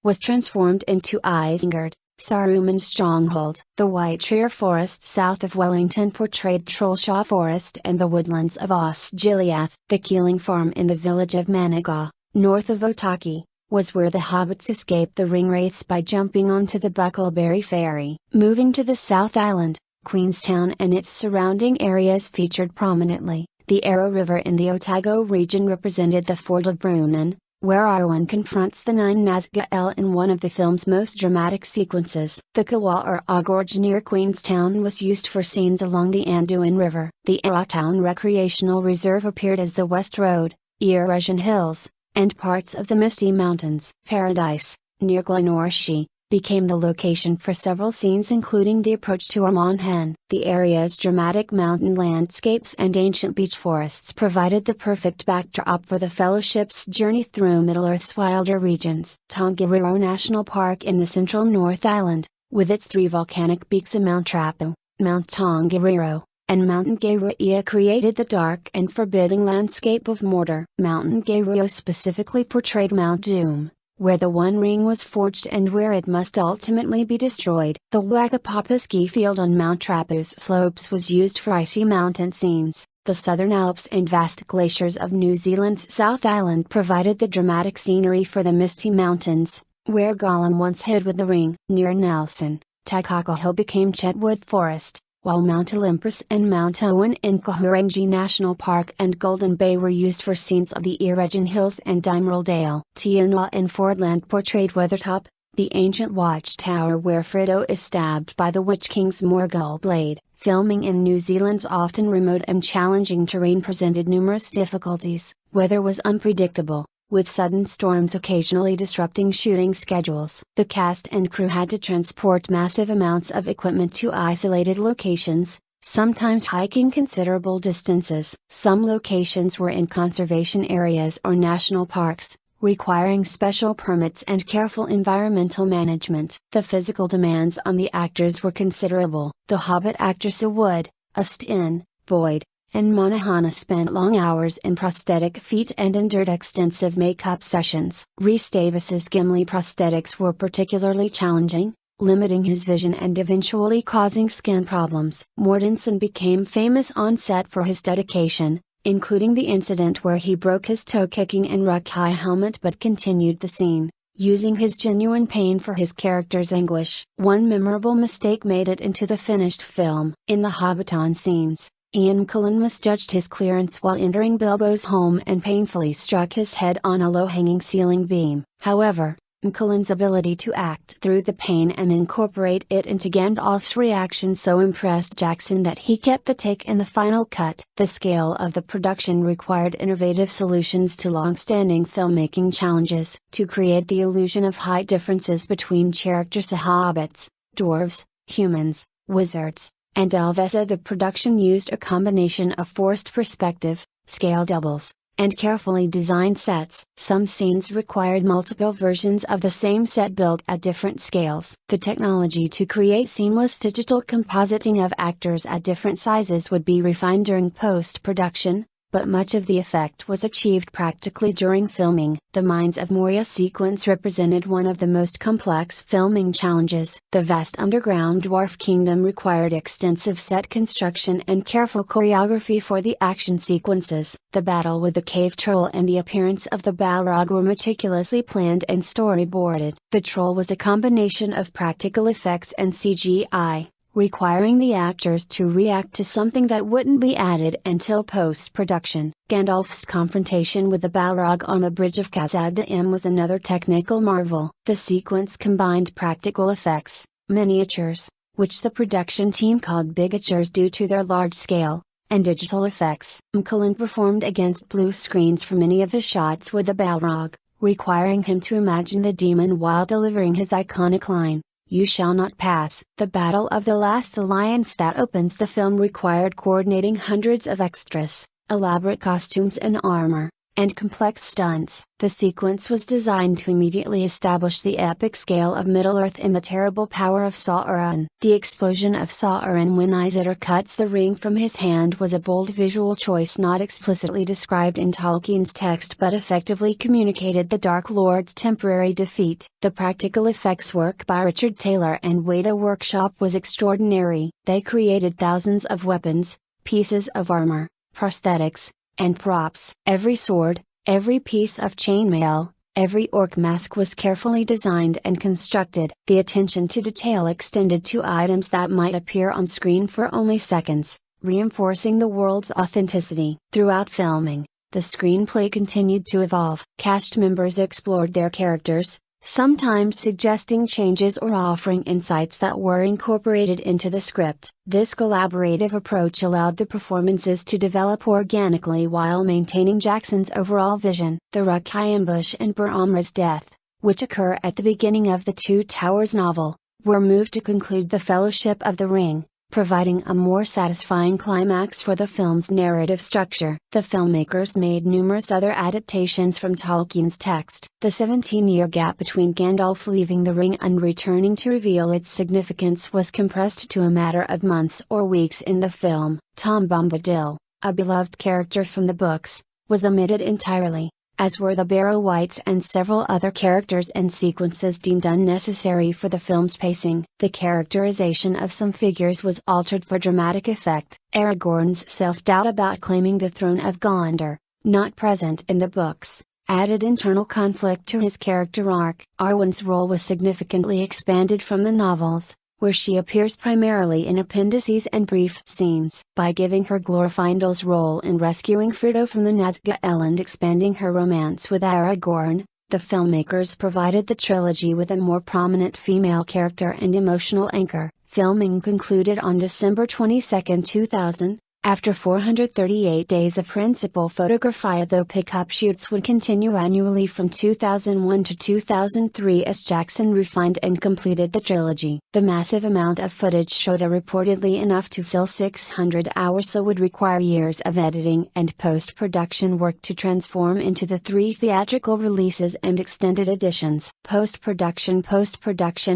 was transformed into Isengard, Saruman's stronghold. The Whitetree Forest south of Wellington portrayed Trollshaw Forest and the woodlands of Osgiliath. The Keeling Farm in the village of Manigaw, north of Otaki, was where the hobbits escaped the ringwraiths by jumping onto the Buckleberry Ferry. Moving to the South Island, Queenstown and its surrounding areas featured prominently. The Arrow River in the Otago region represented the ford of Brunnen, where Arwen confronts the Nine Nazgûl in one of the film's most dramatic sequences. The Kawa Gorge near Queenstown was used for scenes along the Anduin River. The Arrowtown Recreational Reserve appeared as the West Road, Erosion Hills, and parts of the Misty Mountains. Paradise, near Glenorchy, became the location for several scenes including the approach to Armonhen. The area's dramatic mountain landscapes and ancient beech forests provided the perfect backdrop for the Fellowship's journey through Middle-earth's wilder regions. Tongariro National Park in the central North Island, with its 3 volcanic peaks of Mount Trapu, Mount Tongariro, and Mount Ngauria created the dark and forbidding landscape of Mordor. Mount Ngauria specifically portrayed Mount Doom, where the One Ring was forged and where it must ultimately be destroyed. The Wagapapa ski field on Mount Trapu's slopes was used for icy mountain scenes. The Southern Alps and vast glaciers of New Zealand's South Island provided the dramatic scenery for the Misty Mountains, where Gollum once hid with the ring. Near Nelson, Takaka Hill became Chetwood Forest, while Mount Olympus and Mount Owen in Kahurangi National Park and Golden Bay were used for scenes of the Eregion Hills and Emerald Dale. Tiana in Fordland portrayed Weathertop, the ancient watchtower where Frodo is stabbed by the Witch King's Morgul blade. Filming in New Zealand's often remote and challenging terrain presented numerous difficulties. Weather was unpredictable, with sudden storms occasionally disrupting shooting schedules. The cast and crew had to transport massive amounts of equipment to isolated locations, sometimes hiking considerable distances. Some locations were in conservation areas or national parks, requiring special permits and careful environmental management. The physical demands on the actors were considerable. The Hobbit actress Wood, Austin, Boyd, and Monaghan spent long hours in prosthetic feet and endured extensive makeup sessions. Rhys Davis's Gimli prosthetics were particularly challenging, limiting his vision and eventually causing skin problems. Mortensen became famous on set for his dedication, including the incident where he broke his toe kicking an Rakhti helmet but continued the scene, using his genuine pain for his character's anguish. One memorable mistake made it into the finished film. In the Hobbiton scenes, Ian Cullen misjudged his clearance while entering Bilbo's home and painfully struck his head on a low-hanging ceiling beam. However, Cullen's ability to act through the pain and incorporate it into Gandalf's reaction so impressed Jackson that he kept the take in the final cut. The scale of the production required innovative solutions to long-standing filmmaking challenges. To create the illusion of height differences between characters, hobbits, dwarves, humans, Wizards, and Alvesa. The production used a combination of forced perspective, scale doubles, and carefully designed sets. Some scenes required multiple versions of the same set built at different scales. The technology to create seamless digital compositing of actors at different sizes would be refined during post-production, but much of the effect was achieved practically during filming. The Mines of Moria sequence represented one of the most complex filming challenges. The vast underground dwarf kingdom required extensive set construction and careful choreography for the action sequences. The battle with the cave troll and the appearance of the Balrog were meticulously planned and storyboarded. The troll was a combination of practical effects and CGI, requiring the actors to react to something that wouldn't be added until post-production. Gandalf's confrontation with the Balrog on the bridge of Khazad-dûm was another technical marvel. The sequence combined practical effects, miniatures, which the production team called bigatures due to their large scale, and digital effects. Cullen performed against blue screens for many of his shots with the Balrog, requiring him to imagine the demon while delivering his iconic line, "You shall not pass." The Battle of the Last Alliance that opens the film required coordinating hundreds of extras, elaborate costumes and armor, and complex stunts. The sequence was designed to immediately establish the epic scale of Middle-earth and the terrible power of Sauron. The explosion of Sauron when Isildur cuts the ring from his hand was a bold visual choice not explicitly described in Tolkien's text but effectively communicated the Dark Lord's temporary defeat. The practical effects work by Richard Taylor and Weta Workshop was extraordinary. They created thousands of weapons, pieces of armor, prosthetics, and props. Every sword, every piece of chainmail, every orc mask was carefully designed and constructed. The attention to detail extended to items that might appear on screen for only seconds, reinforcing the world's authenticity. Throughout filming, the screenplay continued to evolve. Cast members explored their characters, sometimes suggesting changes or offering insights that were incorporated into the script. This collaborative approach allowed the performances to develop organically while maintaining Jackson's overall vision. The Rakhti ambush and Bur-Amra's death, which occur at the beginning of the Two Towers novel, were moved to conclude the Fellowship of the Ring, providing a more satisfying climax for the film's narrative structure. The filmmakers made numerous other adaptations from Tolkien's text. The 17-year gap between Gandalf leaving the ring and returning to reveal its significance was compressed to a matter of months or weeks in the film. Tom Bombadil, a beloved character from the books, was omitted entirely, as were the Barrow Wights and several other characters and sequences deemed unnecessary for the film's pacing. The characterization of some figures was altered for dramatic effect. Aragorn's self-doubt about claiming the throne of Gondor, not present in the books, added internal conflict to his character arc. Arwen's role was significantly expanded from the novels, where she appears primarily in appendices and brief scenes. By giving her Glorfindel's role in rescuing Frodo from the Nazgûl and expanding her romance with Aragorn, the filmmakers provided the trilogy with a more prominent female character and emotional anchor. Filming concluded on December 22, 2000. After 438 days of principal photography, though pickup shoots would continue annually from 2001 to 2003 as Jackson refined and completed the trilogy. The massive amount of footage showed a reportedly enough to fill 600 hours, so would require years of editing and post-production work to transform into the 3 theatrical releases and extended editions. Post-production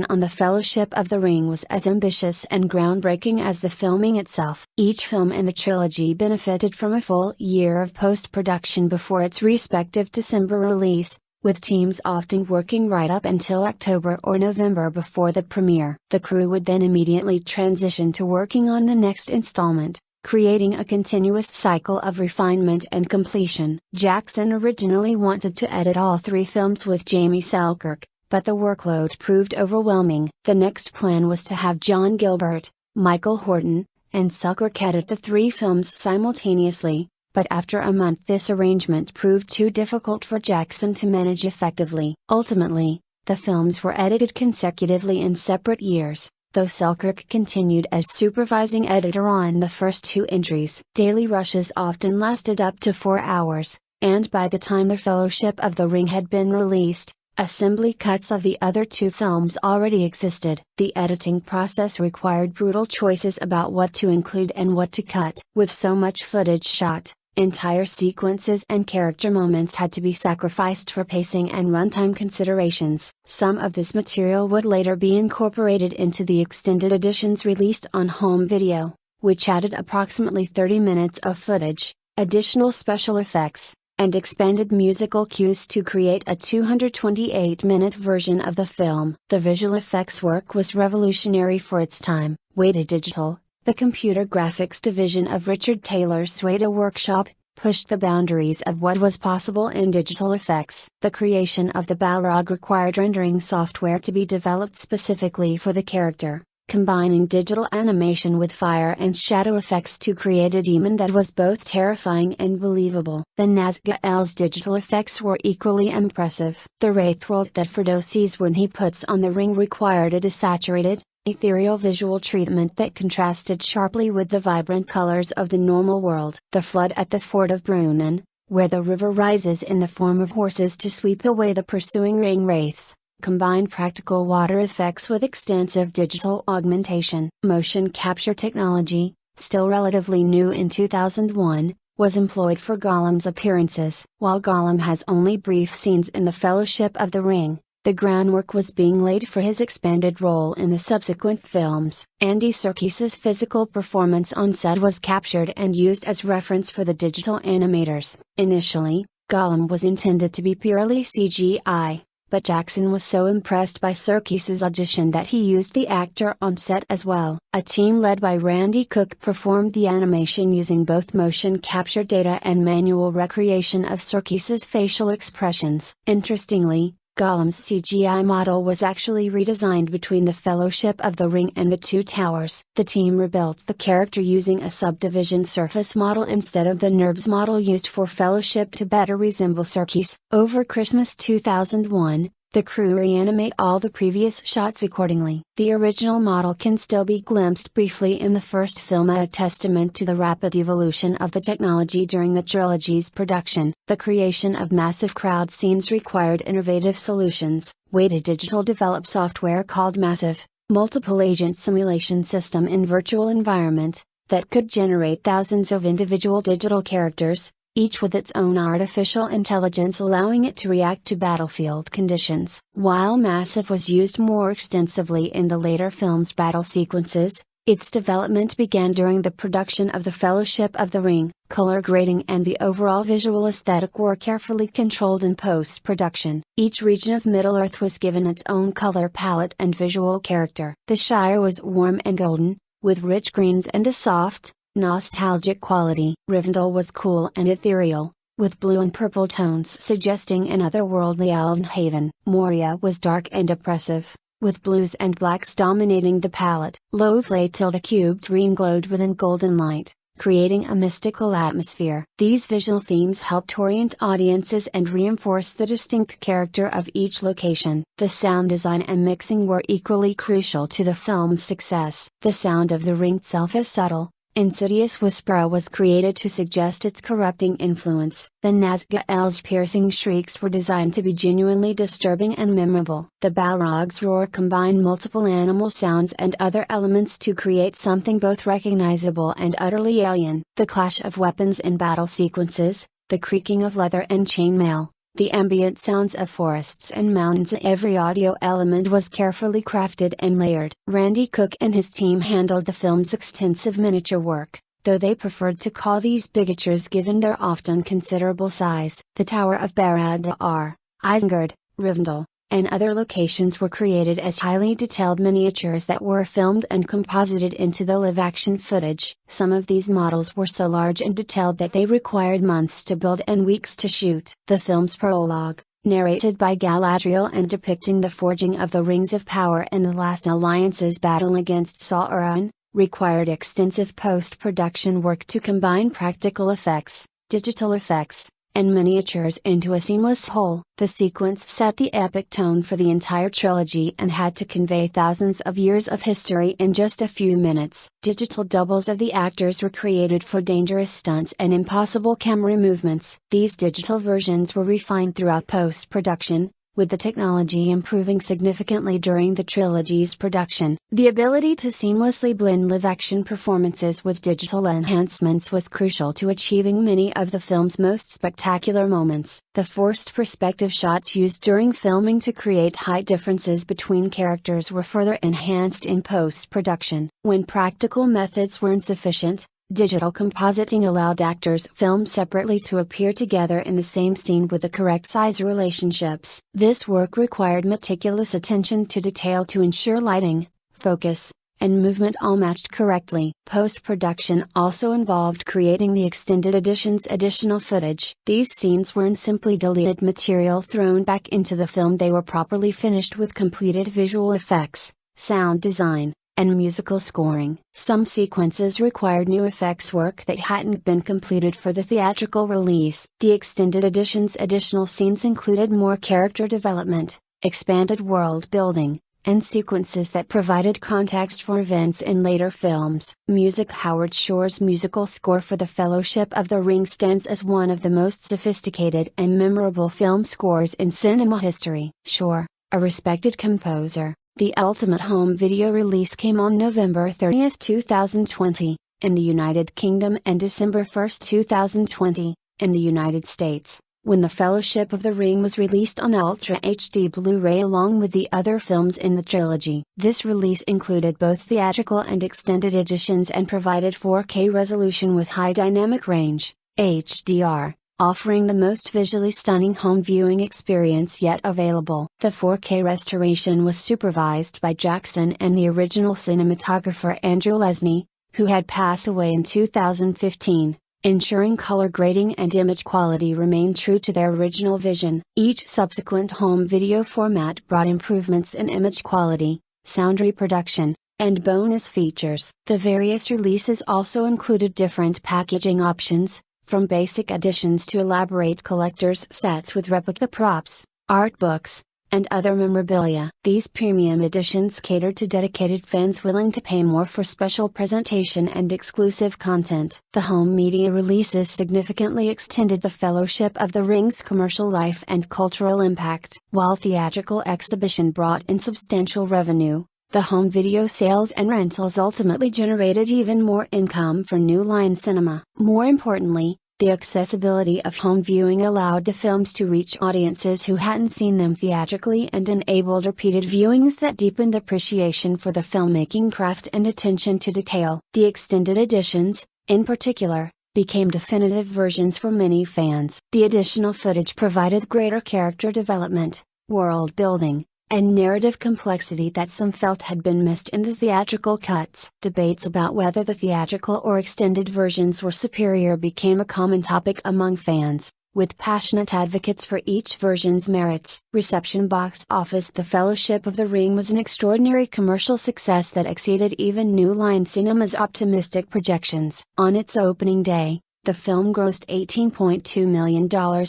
on The Fellowship of the Ring was as ambitious and groundbreaking as the filming itself. Each film in the trilogy benefited from a full year of post-production before its respective December release, with teams often working right up until October or November before the premiere. The crew would then immediately transition to working on the next installment, creating a continuous cycle of refinement and completion. Jackson originally wanted to edit all 3 films with Jamie Selkirk, but the workload proved overwhelming. The next plan was to have John Gilbert, Michael Horton, and Selkirk edit the 3 films simultaneously, but after a month this arrangement proved too difficult for Jackson to manage effectively. Ultimately, the films were edited consecutively in separate years, though Selkirk continued as supervising editor on the first 2 entries. Daily rushes often lasted up to 4 hours, and by the time The Fellowship of the Ring had been released, Assembly cuts of the other two films already existed. The editing process required brutal choices about what to include and what to cut. With so much footage shot, entire sequences and character moments had to be sacrificed for pacing and runtime considerations. Some of this material would later be incorporated into the extended editions released on home video, which added approximately 30 minutes of footage, additional special effects, and expanded musical cues to create a 228-minute version of the film. The visual effects work was revolutionary for its time. Weta Digital, the computer graphics division of Richard Taylor's Weta workshop, pushed the boundaries of what was possible in digital effects. The creation of the Balrog required rendering software to be developed specifically for the character, combining digital animation with fire and shadow effects to create a demon that was both terrifying and believable. The Nazgûl's digital effects were equally impressive. The wraithworld that Frodo sees when he puts on the ring required a desaturated, ethereal visual treatment that contrasted sharply with the vibrant colors of the normal world. The flood at the fort of Brunnen, where the river rises in the form of horses to sweep away the pursuing ring wraiths, combined practical water effects with extensive digital augmentation. Motion capture technology, still relatively new in 2001, was employed for Gollum's appearances. While Gollum has only brief scenes in the Fellowship of the Ring, the groundwork was being laid for his expanded role in the subsequent films. Andy Serkis's physical performance on set was captured and used as reference for the digital animators. Initially, Gollum was intended to be purely CGI, but Jackson was so impressed by Serkis's audition that he used the actor on set as well. A team led by Randy Cook performed the animation using both motion capture data and manual recreation of Serkis's facial expressions. Interestingly, Gollum's CGI model was actually redesigned between the Fellowship of the Ring and the Two Towers. The team rebuilt the character using a subdivision surface model instead of the NURBS model used for Fellowship to better resemble Serkis. Over Christmas 2001, the crew reanimate all the previous shots accordingly. The original model can still be glimpsed briefly in the first film, a testament to the rapid evolution of the technology during the trilogy's production. The creation of massive crowd scenes required innovative solutions. Weta Digital developed software called Massive, Multiple Agent Simulation System in Virtual Environment, that could generate thousands of individual digital characters, each with its own artificial intelligence, allowing it to react to battlefield conditions. While Massive was used more extensively in the later film's battle sequences, its development began during the production of the Fellowship of the Ring. Color grading and the overall visual aesthetic were carefully controlled in post-production. Each region of Middle-earth was given its own color palette and visual character. The Shire was warm and golden, with rich greens and a soft, nostalgic quality. Rivendell was cool and ethereal, with blue and purple tones suggesting an otherworldly elven haven. Moria was dark and oppressive, with blues and blacks dominating the palette. Lothley cubed green glowed within golden light, creating a mystical atmosphere. These visual themes helped orient audiences and reinforce the distinct character of each location. The sound design and mixing were equally crucial to the film's success. The sound of the ring itself is subtle, insidious whisper was created to suggest its corrupting influence. The Nazgûl's piercing shrieks were designed to be genuinely disturbing and memorable. The Balrog's roar combined multiple animal sounds and other elements to create something both recognizable and utterly alien. The clash of weapons in battle sequences, the creaking of leather and chainmail, the ambient sounds of forests and mountains, every audio element was carefully crafted and layered. Randy Cook and his team handled the film's extensive miniature work, though they preferred to call these bigatures given their often considerable size. The Tower of Barad-dûr, Isengard, Rivendell, and other locations were created as highly detailed miniatures that were filmed and composited into the live-action footage. Some of these models were so large and detailed that they required months to build and weeks to shoot. The film's prologue, narrated by Galadriel and depicting the forging of the Rings of Power and the last alliance's battle against Sauron, required extensive post-production work to combine practical effects, digital effects, and miniatures into a seamless whole. The sequence set the epic tone for the entire trilogy and had to convey thousands of years of history in just a few minutes. Digital doubles of the actors were created for dangerous stunts and impossible camera movements. These digital versions were refined throughout post-production, with the technology improving significantly during the trilogy's production. The ability to seamlessly blend live-action performances with digital enhancements was crucial to achieving many of the film's most spectacular moments. The forced perspective shots used during filming to create height differences between characters were further enhanced in post-production. When practical methods were insufficient, digital compositing allowed actors filmed separately to appear together in the same scene with the correct size relationships. This work required meticulous attention to detail to ensure lighting, focus, and movement all matched correctly. Post-production also involved creating the extended edition's additional footage. These scenes weren't simply deleted material thrown back into the film, they were properly finished with completed visual effects, sound design, and musical scoring. Some sequences required new effects work that hadn't been completed for the theatrical release. The extended edition's additional scenes included more character development, expanded world building, and sequences that provided context for events in later films. Music. Howard Shore's musical score for The Fellowship of the Ring stands as one of the most sophisticated and memorable film scores in cinema history. Shore, a respected composer. The ultimate home video release came on November 30, 2020, in the United Kingdom and December 1, 2020, in the United States, when The Fellowship of the Ring was released on Ultra HD Blu-ray along with the other films in the trilogy. This release included both theatrical and extended editions and provided 4K resolution with high dynamic range, HDR, offering the most visually stunning home viewing experience yet available. The 4K restoration was supervised by Jackson and the original cinematographer Andrew Lesnie, who had passed away in 2015, ensuring color grading and image quality remained true to their original vision. Each subsequent home video format brought improvements in image quality, sound reproduction, and bonus features. The various releases also included different packaging options, from basic editions to elaborate collector's sets with replica props, art books, and other memorabilia. These premium editions catered to dedicated fans willing to pay more for special presentation and exclusive content. The home media releases significantly extended The Fellowship of the Ring's commercial life and cultural impact. While theatrical exhibition brought in substantial revenue, the home video sales and rentals ultimately generated even more income for New Line Cinema. More importantly, the accessibility of home viewing allowed the films to reach audiences who hadn't seen them theatrically and enabled repeated viewings that deepened appreciation for the filmmaking craft and attention to detail. The extended editions, in particular, became definitive versions for many fans. The additional footage provided greater character development, world building, and narrative complexity that some felt had been missed in the theatrical cuts. Debates about whether the theatrical or extended versions were superior became a common topic among fans, with passionate advocates for each version's merits. Reception. Box office. The Fellowship of the Ring was an extraordinary commercial success that exceeded even New Line Cinema's optimistic projections. On its opening day, the film grossed $18.2 million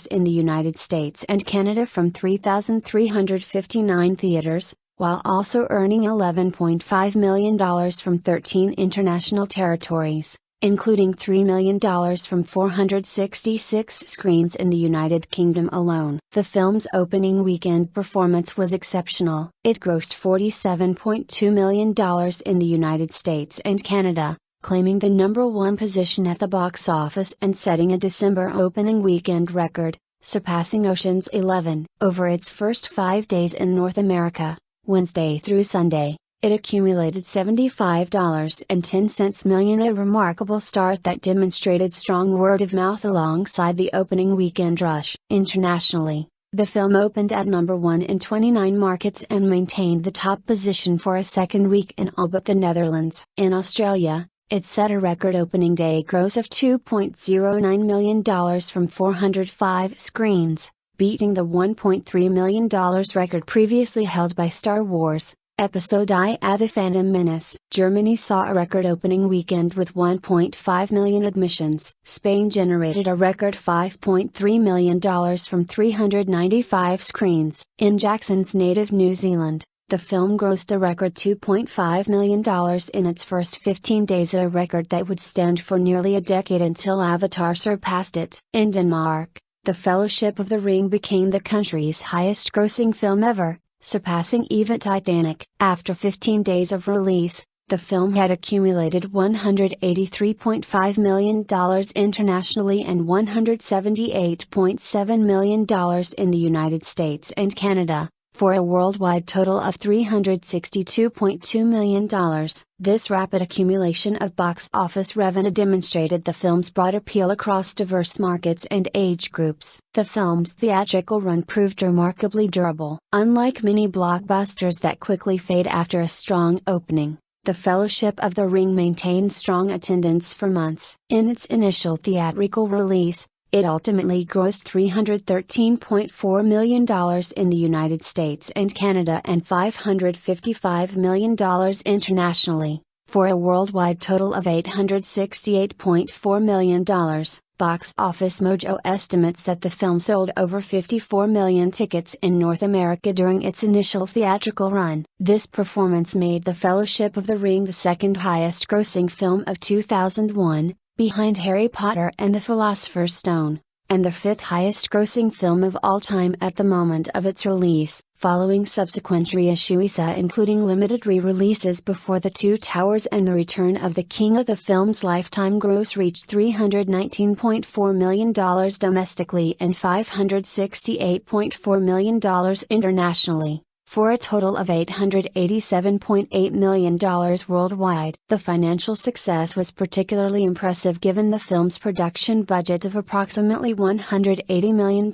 in the United States and Canada from 3,359 theaters, while also earning $11.5 million from 13 international territories, including $3 million from 466 screens in the United Kingdom alone. The film's opening weekend performance was exceptional. It grossed $47.2 million in the United States and Canada, claiming the #1 position at the box office and setting a December opening weekend record, surpassing Ocean's 11. Over its first 5 days in North America, Wednesday through Sunday, it accumulated $75.10 million, a remarkable start that demonstrated strong word of mouth alongside the opening weekend rush. Internationally, the film opened at #1 in 29 markets and maintained the top position for a second week in all but the Netherlands. In Australia, it set a record opening day gross of $2.09 million from 405 screens, beating the $1.3 million record previously held by Star Wars, Episode I: The Phantom Menace. Germany saw a record opening weekend with 1.5 million admissions. Spain generated a record $5.3 million from 395 screens. In Jackson's native New Zealand, the film grossed a record $2.5 million in its first 15 days, a record that would stand for nearly a decade until Avatar surpassed it. In Denmark, The Fellowship of the Ring became the country's highest-grossing film ever, surpassing even Titanic. After 15 days of release, the film had accumulated $183.5 million internationally and $178.7 million in the United States and Canada, for a worldwide total of $362.2 million. This rapid accumulation of box office revenue demonstrated the film's broad appeal across diverse markets and age groups. The film's theatrical run proved remarkably durable. Unlike many blockbusters that quickly fade after a strong opening, The Fellowship of the Ring maintained strong attendance for months. In its initial theatrical release, it ultimately grossed $313.4 million in the United States and Canada and $555 million internationally, for a worldwide total of $868.4 million. Box Office Mojo estimates that the film sold over 54 million tickets in North America during its initial theatrical run. This performance made The Fellowship of the Ring the second highest grossing film of 2001, behind Harry Potter and the Philosopher's Stone, and the fifth highest grossing film of all time at the moment of its release, following subsequent reissues including limited re-releases before The Two Towers and The Return of the King. The film's lifetime gross reached $319.4 million domestically and $568.4 million internationally, for a total of $887.8 million worldwide. The financial success was particularly impressive given the film's production budget of approximately $180 million,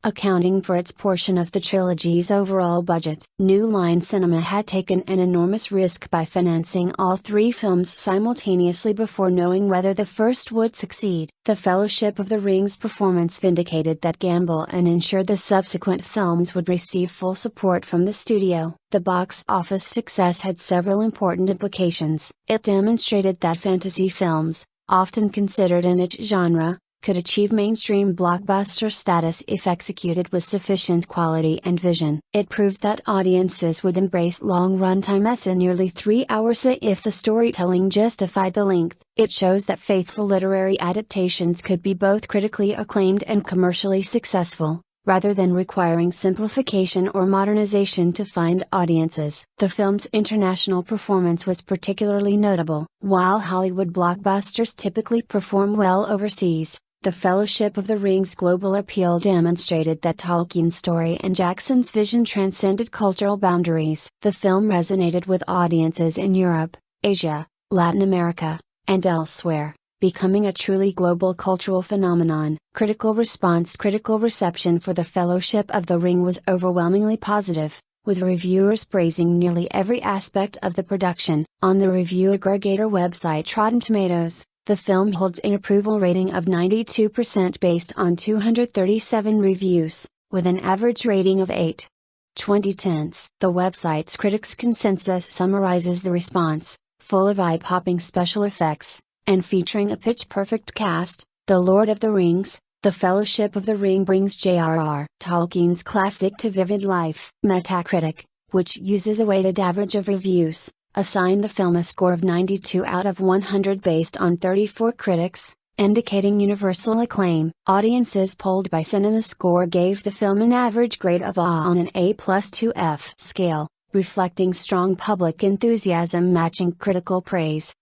accounting for its portion of the trilogy's overall budget. New Line Cinema had taken an enormous risk by financing all three films simultaneously before knowing whether the first would succeed. The Fellowship of the Ring's performance vindicated that gamble and ensured the subsequent films would receive full support from the studio. The box office success had several important implications. It demonstrated that fantasy films, often considered a niche genre, could achieve mainstream blockbuster status if executed with sufficient quality and vision. It proved that audiences would embrace long runtimes in nearly 3 hours if the storytelling justified the length. It shows that faithful literary adaptations could be both critically acclaimed and commercially successful, rather than requiring simplification or modernization to find audiences. The film's international performance was particularly notable. While Hollywood blockbusters typically perform well overseas, The Fellowship of the Ring's global appeal demonstrated that Tolkien's story and Jackson's vision transcended cultural boundaries. The film resonated with audiences in Europe, Asia, Latin America, and elsewhere, becoming a truly global cultural phenomenon. Critical reception for The Fellowship of the Ring was overwhelmingly positive, with reviewers praising nearly every aspect of the production. On the review aggregator website Rotten Tomatoes, the film holds an approval rating of 92% based on 237 reviews, with an average rating of 8.20. The website's critics' consensus summarizes the response, full of eye-popping special effects, and featuring a pitch-perfect cast. The Lord of the Rings, The Fellowship of the Ring brings J.R.R. Tolkien's classic to vivid life. Metacritic, which uses a weighted average of reviews, assigned the film a score of 92 out of 100 based on 34 critics, indicating universal acclaim. Audiences polled by CinemaScore gave the film an average grade of A on an A+ to F scale, reflecting strong public enthusiasm matching critical praise.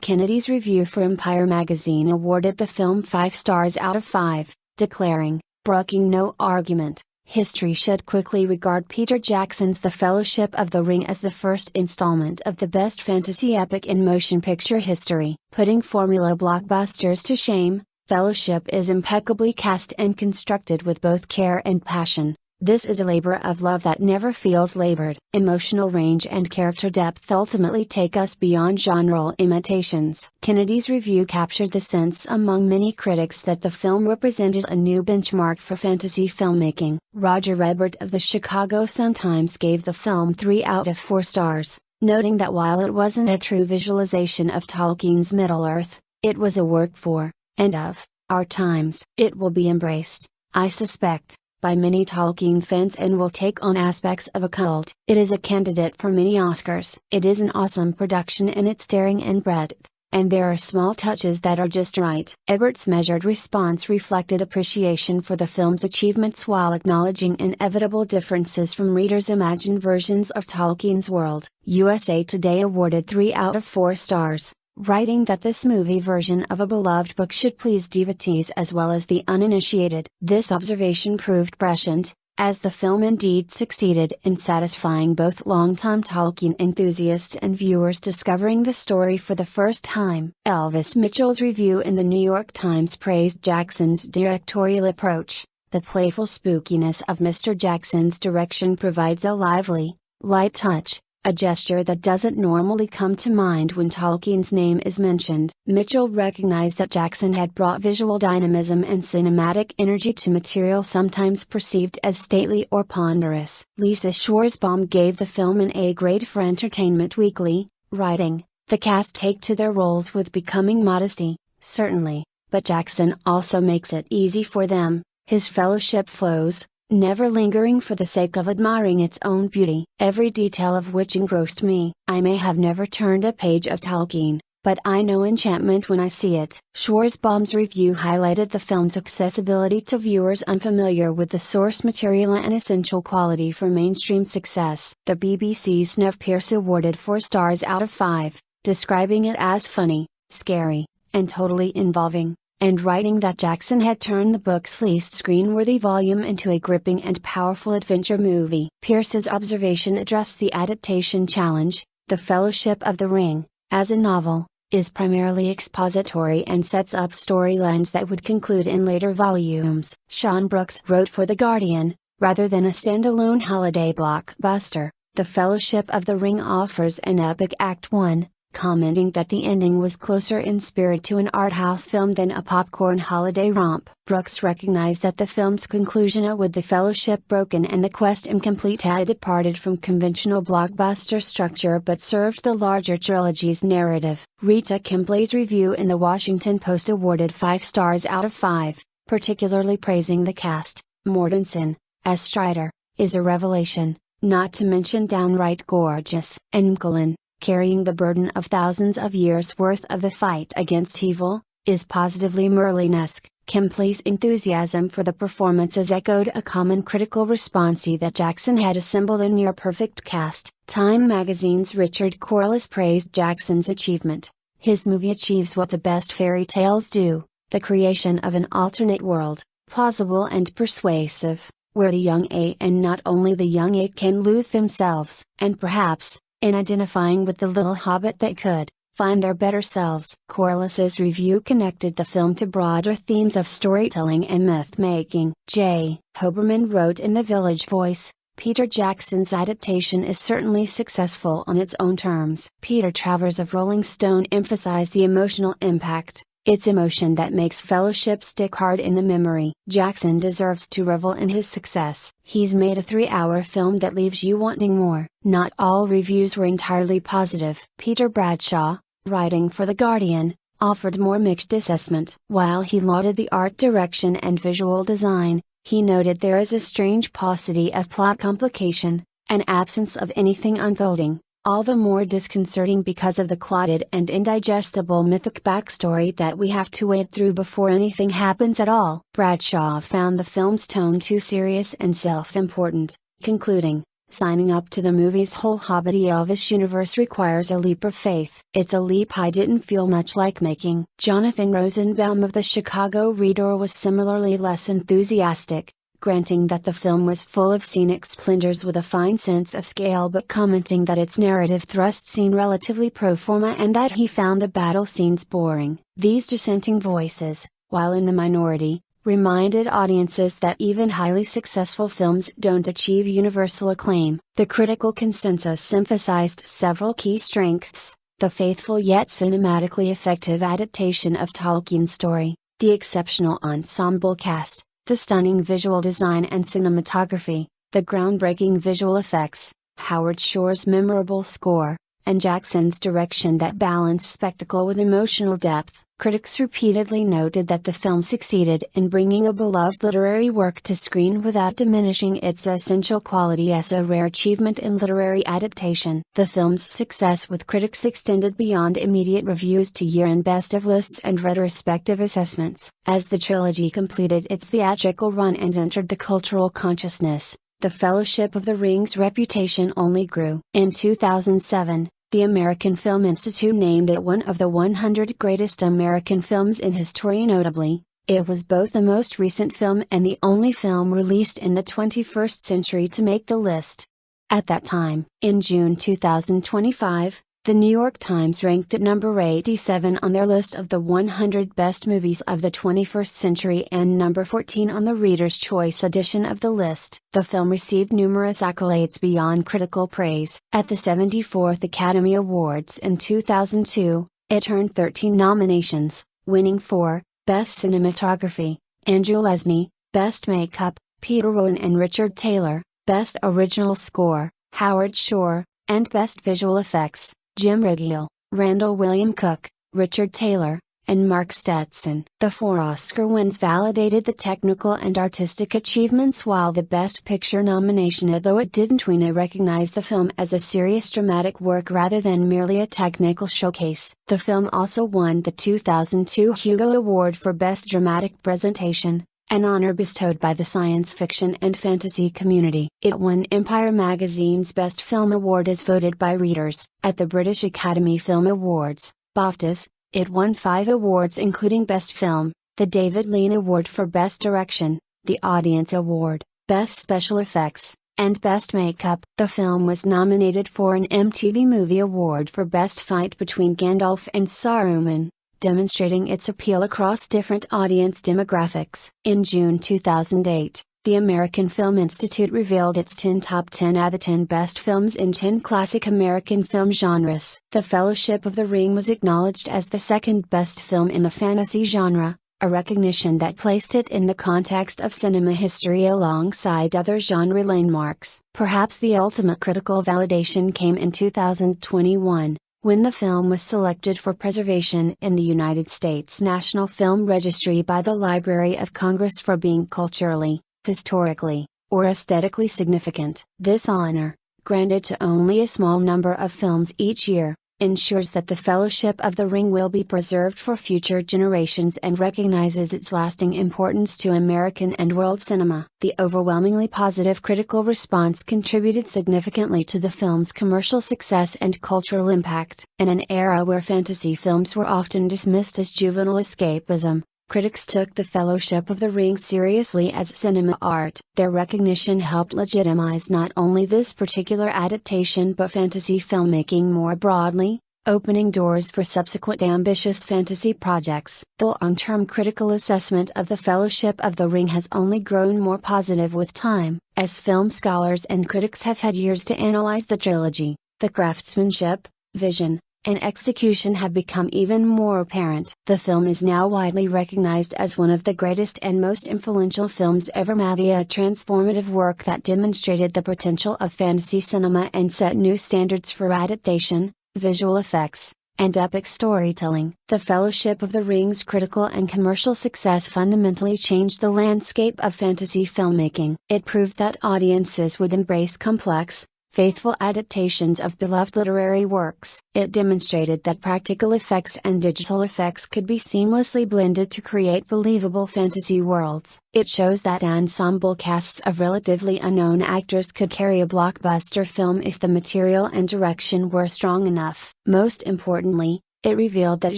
Kennedy's review for Empire magazine awarded the film 5 stars out of 5, declaring, "Broking no argument, history should quickly regard Peter Jackson's The Fellowship of the Ring as the first installment of the best fantasy epic in motion picture history." Putting formula blockbusters to shame, Fellowship is impeccably cast and constructed with both care and passion. This is a labor of love that never feels labored. Emotional range and character depth ultimately take us beyond genreal imitations. Kennedy's review captured the sense among many critics that the film represented a new benchmark for fantasy filmmaking. Roger Ebert of the Chicago Sun-Times gave the film 3 out of 4 stars, noting that while it wasn't a true visualization of Tolkien's Middle-earth, it was a work for, and of, our times. It will be embraced, I suspect, by many Tolkien fans and will take on aspects of a cult. It is a candidate for many Oscars. It is an awesome production in its daring and breadth, and there are small touches that are just right. Ebert's measured response reflected appreciation for the film's achievements while acknowledging inevitable differences from readers' imagined versions of Tolkien's world. USA Today awarded 3 out of 4 stars, writing that this movie version of a beloved book should please devotees as well as the uninitiated. This observation proved prescient, as the film indeed succeeded in satisfying both longtime Tolkien enthusiasts and viewers discovering the story for the first time. Elvis Mitchell's review in the New York Times praised Jackson's directorial approach. The playful spookiness of Mr. Jackson's direction provides a lively, light touch, a gesture that doesn't normally come to mind when Tolkien's name is mentioned. Mitchell recognized that Jackson had brought visual dynamism and cinematic energy to material sometimes perceived as stately or ponderous. Lisa Schwarzbaum gave the film an A grade for Entertainment Weekly, writing, "The cast take to their roles with becoming modesty, certainly, but Jackson also makes it easy for them. His fellowship flows, never lingering for the sake of admiring its own beauty, every detail of which engrossed me. I may have never turned a page of Tolkien, but I know enchantment when I see it." Schwarzbaum's review highlighted the film's accessibility to viewers unfamiliar with the source material and essential quality for mainstream success. The BBC's Snowpiercer awarded 4 stars out of 5, describing it as funny, scary, and totally involving, and writing that Jackson had turned the book's least screen-worthy volume into a gripping and powerful adventure movie. Pierce's observation addressed the adaptation challenge. The Fellowship of the Ring, as a novel, is primarily expository and sets up storylines that would conclude in later volumes. Sean Brooks wrote for The Guardian, rather than a standalone holiday blockbuster, The Fellowship of the Ring offers an epic Act 1, commenting that the ending was closer in spirit to an art house film than a popcorn holiday romp. Brooks recognized that the film's conclusion with the Fellowship broken and the quest incomplete had departed from conventional blockbuster structure but served the larger trilogy's narrative. Rita Kimbley's review in the Washington Post awarded 5 stars out of 5, particularly praising the cast. Mortensen, as Strider, is a revelation, not to mention downright gorgeous. Engelin, carrying the burden of thousands of years' worth of the fight against evil, is positively Merlin-esque. Kimbley's enthusiasm for the performances echoed a common critical response that Jackson had assembled a near-perfect cast. Time magazine's Richard Corliss praised Jackson's achievement. His movie achieves what the best fairy tales do, the creation of an alternate world, plausible and persuasive, where the young A and not only the young A can lose themselves, and perhaps, in identifying with the little hobbit that could, find their better selves. Corliss's review connected the film to broader themes of storytelling and myth-making. J. Hoberman wrote in The Village Voice, Peter Jackson's adaptation is certainly successful on its own terms. Peter Travers of Rolling Stone emphasized the emotional impact. It's emotion that makes Fellowship stick hard in the memory. Jackson deserves to revel in his success. He's made a 3-hour film that leaves you wanting more. Not all reviews were entirely positive. Peter Bradshaw, writing for The Guardian, offered more mixed assessment. While he lauded the art direction and visual design, he noted there is a strange paucity of plot complication, an absence of anything unfolding. All the more disconcerting because of the clotted and indigestible mythic backstory that we have to wade through before anything happens at all. Bradshaw found the film's tone too serious and self-important, concluding, signing up to the movie's whole Hobbity Elvish universe requires a leap of faith. It's a leap I didn't feel much like making. Jonathan Rosenbaum of the Chicago Reader was similarly less enthusiastic, granting that the film was full of scenic splendors with a fine sense of scale but commenting that its narrative thrust seemed relatively pro forma and that he found the battle scenes boring. These dissenting voices, while in the minority, reminded audiences that even highly successful films don't achieve universal acclaim. The critical consensus emphasized several key strengths: the faithful yet cinematically effective adaptation of Tolkien's story, the exceptional ensemble cast, the stunning visual design and cinematography, the groundbreaking visual effects, Howard Shore's memorable score, and Jackson's direction that balanced spectacle with emotional depth. Critics repeatedly noted that the film succeeded in bringing a beloved literary work to screen without diminishing its essential quality as a rare achievement in literary adaptation. The film's success with critics extended beyond immediate reviews to year-end best of lists and retrospective assessments. As the trilogy completed its theatrical run and entered the cultural consciousness, the Fellowship of the Ring's reputation only grew. In 2007, the American Film Institute named it one of the 100 greatest American films in history. Notably, it was both the most recent film and the only film released in the 21st century to make the list. At that time, in June 2025, the New York Times ranked it number 87 on their list of the 100 best movies of the 21st century and number 14 on the Reader's Choice edition of the list. The film received numerous accolades beyond critical praise. At the 74th Academy Awards in 2002, it earned 13 nominations, winning for Best Cinematography, Andrew Lesnie, Best Makeup, Peter Rowan and Richard Taylor, Best Original Score, Howard Shore, and Best Visual Effects, Jim Riggio, Randall William Cook, Richard Taylor, and Mark Stetson. The 4 Oscar wins validated the technical and artistic achievements, while the Best Picture nomination, although it didn't win, recognized the film as a serious dramatic work rather than merely a technical showcase. The film also won the 2002 Hugo Award for Best Dramatic Presentation, an honor bestowed by the science fiction and fantasy community. It won Empire Magazine's Best Film Award as voted by readers. At the British Academy Film Awards, BAFTAs, it won 5 awards including Best Film, the David Lean Award for Best Direction, the Audience Award, Best Special Effects, and Best Makeup. The film was nominated for an MTV Movie Award for Best Fight between Gandalf and Saruman, demonstrating its appeal across different audience demographics. In June 2008, the American Film Institute revealed its 10 top 10 out of 10 best films in 10 classic American film genres. The Fellowship of the Ring was acknowledged as the second best film in the fantasy genre, a recognition that placed it in the context of cinema history alongside other genre landmarks. Perhaps the ultimate critical validation came in 2021. When the film was selected for preservation in the United States National Film Registry by the Library of Congress for being culturally, historically, or aesthetically significant. This honor, granted to only a small number of films each year, ensures that the Fellowship of the Ring will be preserved for future generations and recognizes its lasting importance to American and world cinema. The overwhelmingly positive critical response contributed significantly to the film's commercial success and cultural impact. In an era where fantasy films were often dismissed as juvenile escapism, critics took the Fellowship of the Ring seriously as cinema art. Their recognition helped legitimize not only this particular adaptation but fantasy filmmaking more broadly, opening doors for subsequent ambitious fantasy projects. The long-term critical assessment of the Fellowship of the Ring has only grown more positive with time, as film scholars and critics have had years to analyze the trilogy. The craftsmanship, vision, and execution have become even more apparent. The film is now widely recognized as one of the greatest and most influential films ever made, a transformative work that demonstrated the potential of fantasy cinema and set new standards for adaptation, visual effects, and epic storytelling. The Fellowship of the Ring's critical and commercial success fundamentally changed the landscape of fantasy filmmaking. It proved that audiences would embrace complex, faithful adaptations of beloved literary works. It demonstrated that practical effects and digital effects could be seamlessly blended to create believable fantasy worlds. It shows that ensemble casts of relatively unknown actors could carry a blockbuster film if the material and direction were strong enough. Most importantly, it revealed that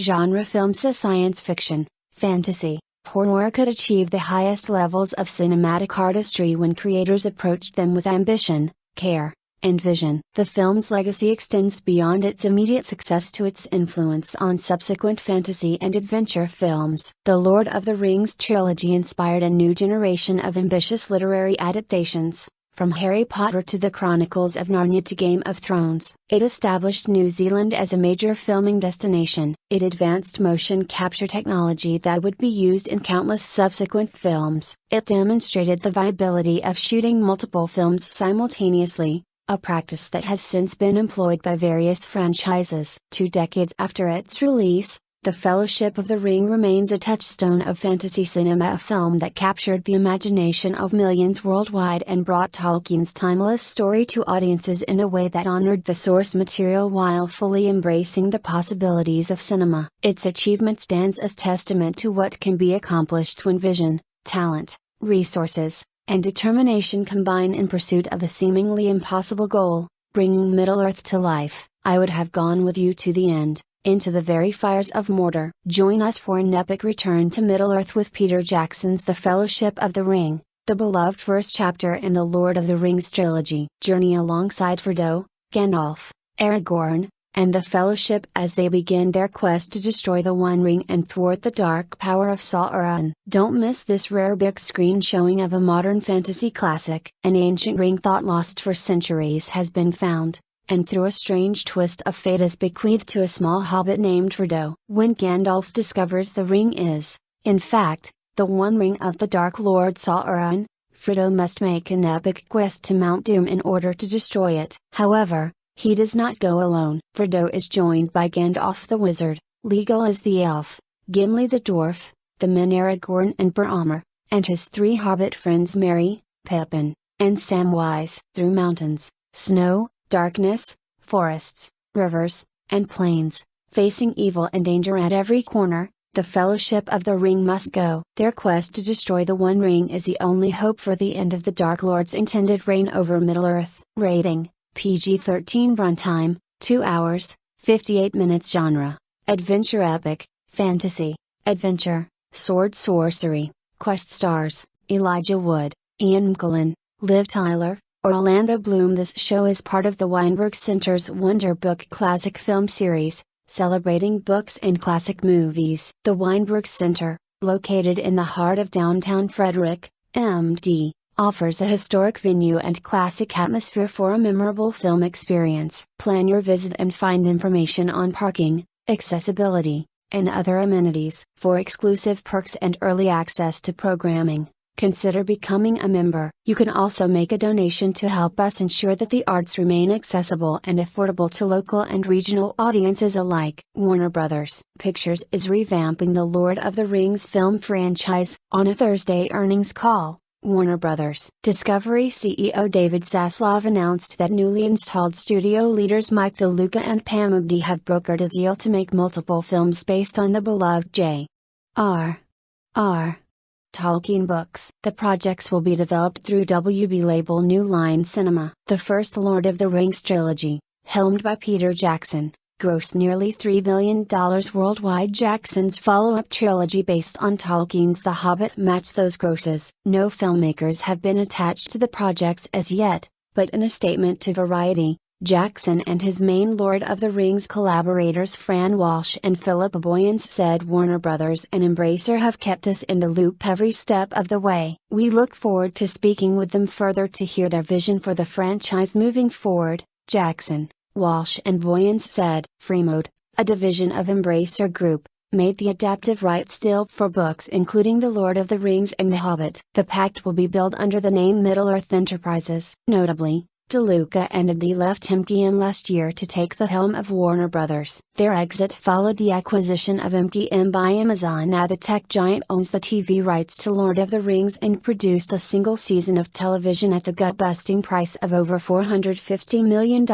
genre films such as science fiction, fantasy, horror could achieve the highest levels of cinematic artistry when creators approached them with ambition, care, and vision. The film's legacy extends beyond its immediate success to its influence on subsequent fantasy and adventure films. The Lord of the Rings trilogy inspired a new generation of ambitious literary adaptations, from Harry Potter to the Chronicles of Narnia to Game of Thrones. It established New Zealand as a major filming destination. It advanced motion capture technology that would be used in countless subsequent films. It demonstrated the viability of shooting multiple films simultaneously, a practice that has since been employed by various franchises. 2 decades after its release, The Fellowship of the Ring remains a touchstone of fantasy cinema, a film that captured the imagination of millions worldwide and brought Tolkien's timeless story to audiences in a way that honored the source material while fully embracing the possibilities of cinema. Its achievement stands as testament to what can be accomplished when vision, talent, resources, and determination combine in pursuit of a seemingly impossible goal, bringing Middle-earth to life. I would have gone with you to the end, into the very fires of Mordor. Join us for an epic return to Middle-earth with Peter Jackson's The Fellowship of the Ring, the beloved first chapter in the Lord of the Rings trilogy. Journey alongside Frodo, Gandalf, Aragorn, and the Fellowship as they begin their quest to destroy the One Ring and thwart the dark power of Sauron. Don't miss this rare big screen showing of a modern fantasy classic. An ancient ring thought lost for centuries has been found, and through a strange twist of fate is bequeathed to a small hobbit named Frodo. When Gandalf discovers the ring is, in fact, the One Ring of the Dark Lord Sauron, Frodo must make an epic quest to Mount Doom in order to destroy it. However, he does not go alone. Frodo is joined by Gandalf the Wizard, Legolas the Elf, Gimli the Dwarf, the men Aragorn and Boromir, and his three hobbit friends Merry, Pippin, and Samwise. Through mountains, snow, darkness, forests, rivers, and plains, facing evil and danger at every corner, the Fellowship of the Ring must go. Their quest to destroy the One Ring is the only hope for the end of the Dark Lord's intended reign over Middle-earth. Rating: PG-13. Runtime: 2 hours, 58 minutes. Genre: adventure, epic, fantasy, adventure, sword sorcery. Quest stars: Elijah Wood, Ian McKellen, Liv Tyler, Orlando Bloom. This show is part of the Weinberg Center's Wonder Book Classic Film Series, celebrating books and classic movies. The Weinberg Center, located in the heart of downtown Frederick, MD, offers a historic venue and classic atmosphere for a memorable film experience. Plan your visit and find information on parking, accessibility, and other amenities. For exclusive perks and early access to programming, consider becoming a member. You can also make a donation to help us ensure that the arts remain accessible and affordable to local and regional audiences alike. Warner Brothers Pictures is revamping the Lord of the Rings film franchise. On a Thursday earnings call, Warner Brothers Discovery CEO David Zaslav announced that newly installed studio leaders Mike DeLuca and Pam Abdi have brokered a deal to make multiple films based on the beloved J.R.R. Tolkien books. The projects will be developed through WB label New Line Cinema. The first Lord of the Rings trilogy, helmed by Peter Jackson, grossed nearly $3 billion worldwide. Jackson's follow-up trilogy based on Tolkien's The Hobbit matched those grosses. No filmmakers have been attached to the projects as yet, but in a statement to Variety, Jackson and his main Lord of the Rings collaborators Fran Walsh and Philip Boyens said Warner Brothers and Embracer have kept us in the loop every step of the way. We look forward to speaking with them further to hear their vision for the franchise moving forward, Jackson, Walsh and Boyens said. Freemode, a division of Embracer Group, made the adaptive rights deal for books including The Lord of the Rings and The Hobbit. The pact will be billed under the name Middle-earth Enterprises. Notably, DeLuca and Abdi left MGM last year to take the helm of Warner Brothers. Their exit followed the acquisition of MGM by Amazon. Now the tech giant owns the TV rights to Lord of the Rings and produced a single season of television at the gut-busting price of over $450 million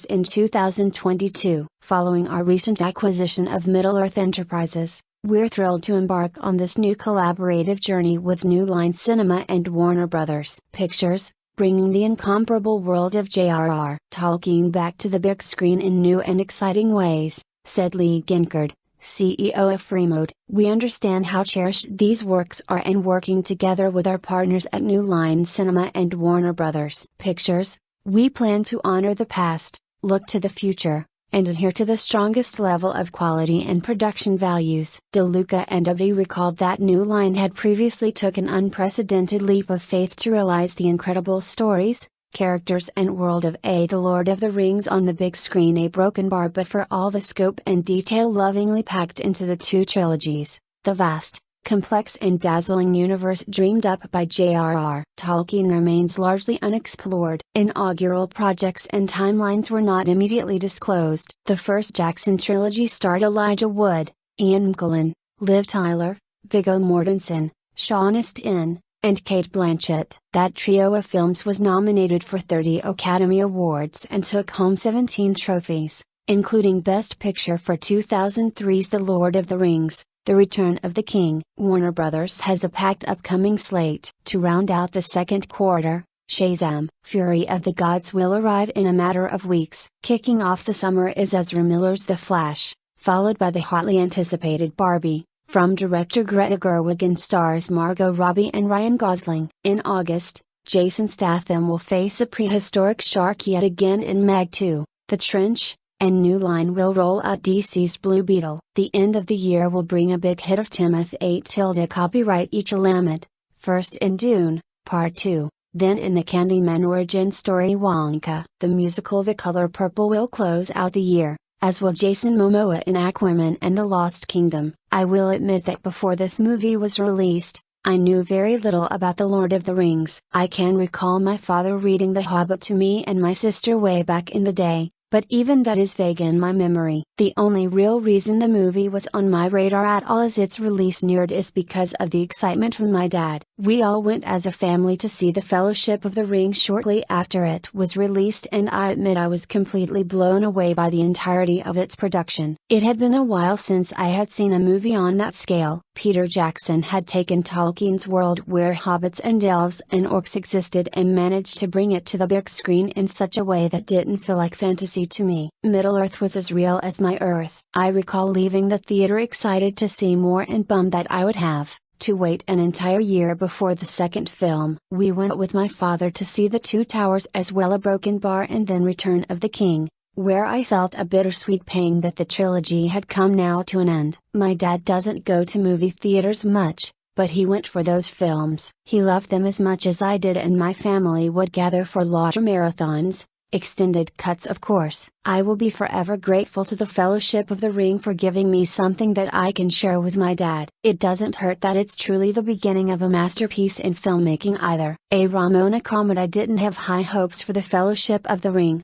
in 2022. Following our recent acquisition of Middle-earth Enterprises, we're thrilled to embark on this new collaborative journey with New Line Cinema and Warner Brothers Pictures, bringing the incomparable world of J.R.R. Tolkien back to the big screen in new and exciting ways, said Lee Ginkard, CEO of Freemode. We understand how cherished these works are, and working together with our partners at New Line Cinema and Warner Brothers Pictures, we plan to honor the past, look to the future, and adhere to the strongest level of quality and production values. DeLuca and Abdi recalled that New Line had previously took an unprecedented leap of faith to realize the incredible stories, characters and world of The Lord of the Rings on the big screen, a broken bar but for all the scope and detail lovingly packed into the two trilogies, the vast, complex and dazzling universe dreamed up by J.R.R. Tolkien remains largely unexplored. Inaugural projects and timelines were not immediately disclosed. The first Jackson trilogy starred Elijah Wood, Ian McKellen, Liv Tyler, Viggo Mortensen, Sean Astin, and Cate Blanchett. That trio of films was nominated for 30 Academy Awards and took home 17 trophies, including Best Picture for 2003's The Lord of the Rings, The Return of the King. Warner Brothers has a packed upcoming slate. To round out the second quarter, Shazam! Fury of the Gods will arrive in a matter of weeks. Kicking off the summer is Ezra Miller's The Flash, followed by the hotly anticipated Barbie, from director Greta Gerwig and stars Margot Robbie and Ryan Gosling. In August, Jason Statham will face a prehistoric shark yet again in Meg 2, The Trench, and New Line will roll out DC's Blue Beetle. The end of the year will bring a big hit of Timothée Tilde copyright Chalamet, first in Dune, Part 2. Then in the Candyman origin story Wonka. The musical The Color Purple will close out the year, as will Jason Momoa in Aquaman and the Lost Kingdom. I will admit that before this movie was released, I knew very little about The Lord of the Rings. I can recall my father reading The Hobbit to me and my sister way back in the day, but even that is vague in my memory. The only real reason the movie was on my radar at all as its release neared is because of the excitement from my dad. We all went as a family to see The Fellowship of the Ring shortly after it was released, and I admit I was completely blown away by the entirety of its production. It had been a while since I had seen a movie on that scale. Peter Jackson had taken Tolkien's world where hobbits and elves and orcs existed and managed to bring it to the big screen in such a way that didn't feel like fantasy to me. Middle-earth was as real as my Earth. I recall leaving the theater excited to see more and bummed that I would have to wait an entire year before the second film. We went with my father to see The Two Towers as well as Broken Bar and then Return of the King, where I felt a bittersweet pang that the trilogy had come now to an end. My dad doesn't go to movie theaters much, but he went for those films. He loved them as much as I did, and my family would gather for larger marathons, extended cuts of course. I will be forever grateful to the Fellowship of the Ring for giving me something that I can share with my dad. It doesn't hurt that it's truly the beginning of a masterpiece in filmmaking either. A Ramona comment: I didn't have high hopes for the Fellowship of the Ring.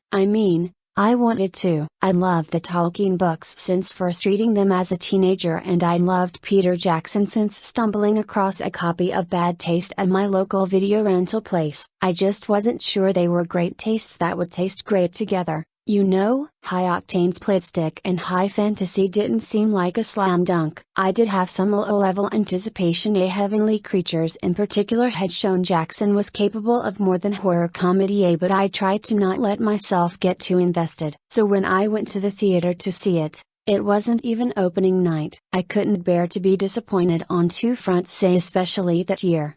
I wanted to. I loved the Tolkien books since first reading them as a teenager, and I loved Peter Jackson since stumbling across a copy of Bad Taste at my local video rental place. I just wasn't sure they were great tastes that would taste great together. You know, high-octane split-stick and high fantasy didn't seem like a slam dunk. I did have some low-level anticipation. A Heavenly Creatures in particular had shown Jackson was capable of more than horror comedy, but I tried to not let myself get too invested. So when I went to the theater to see it, it wasn't even opening night. I couldn't bear to be disappointed on two fronts, especially that year.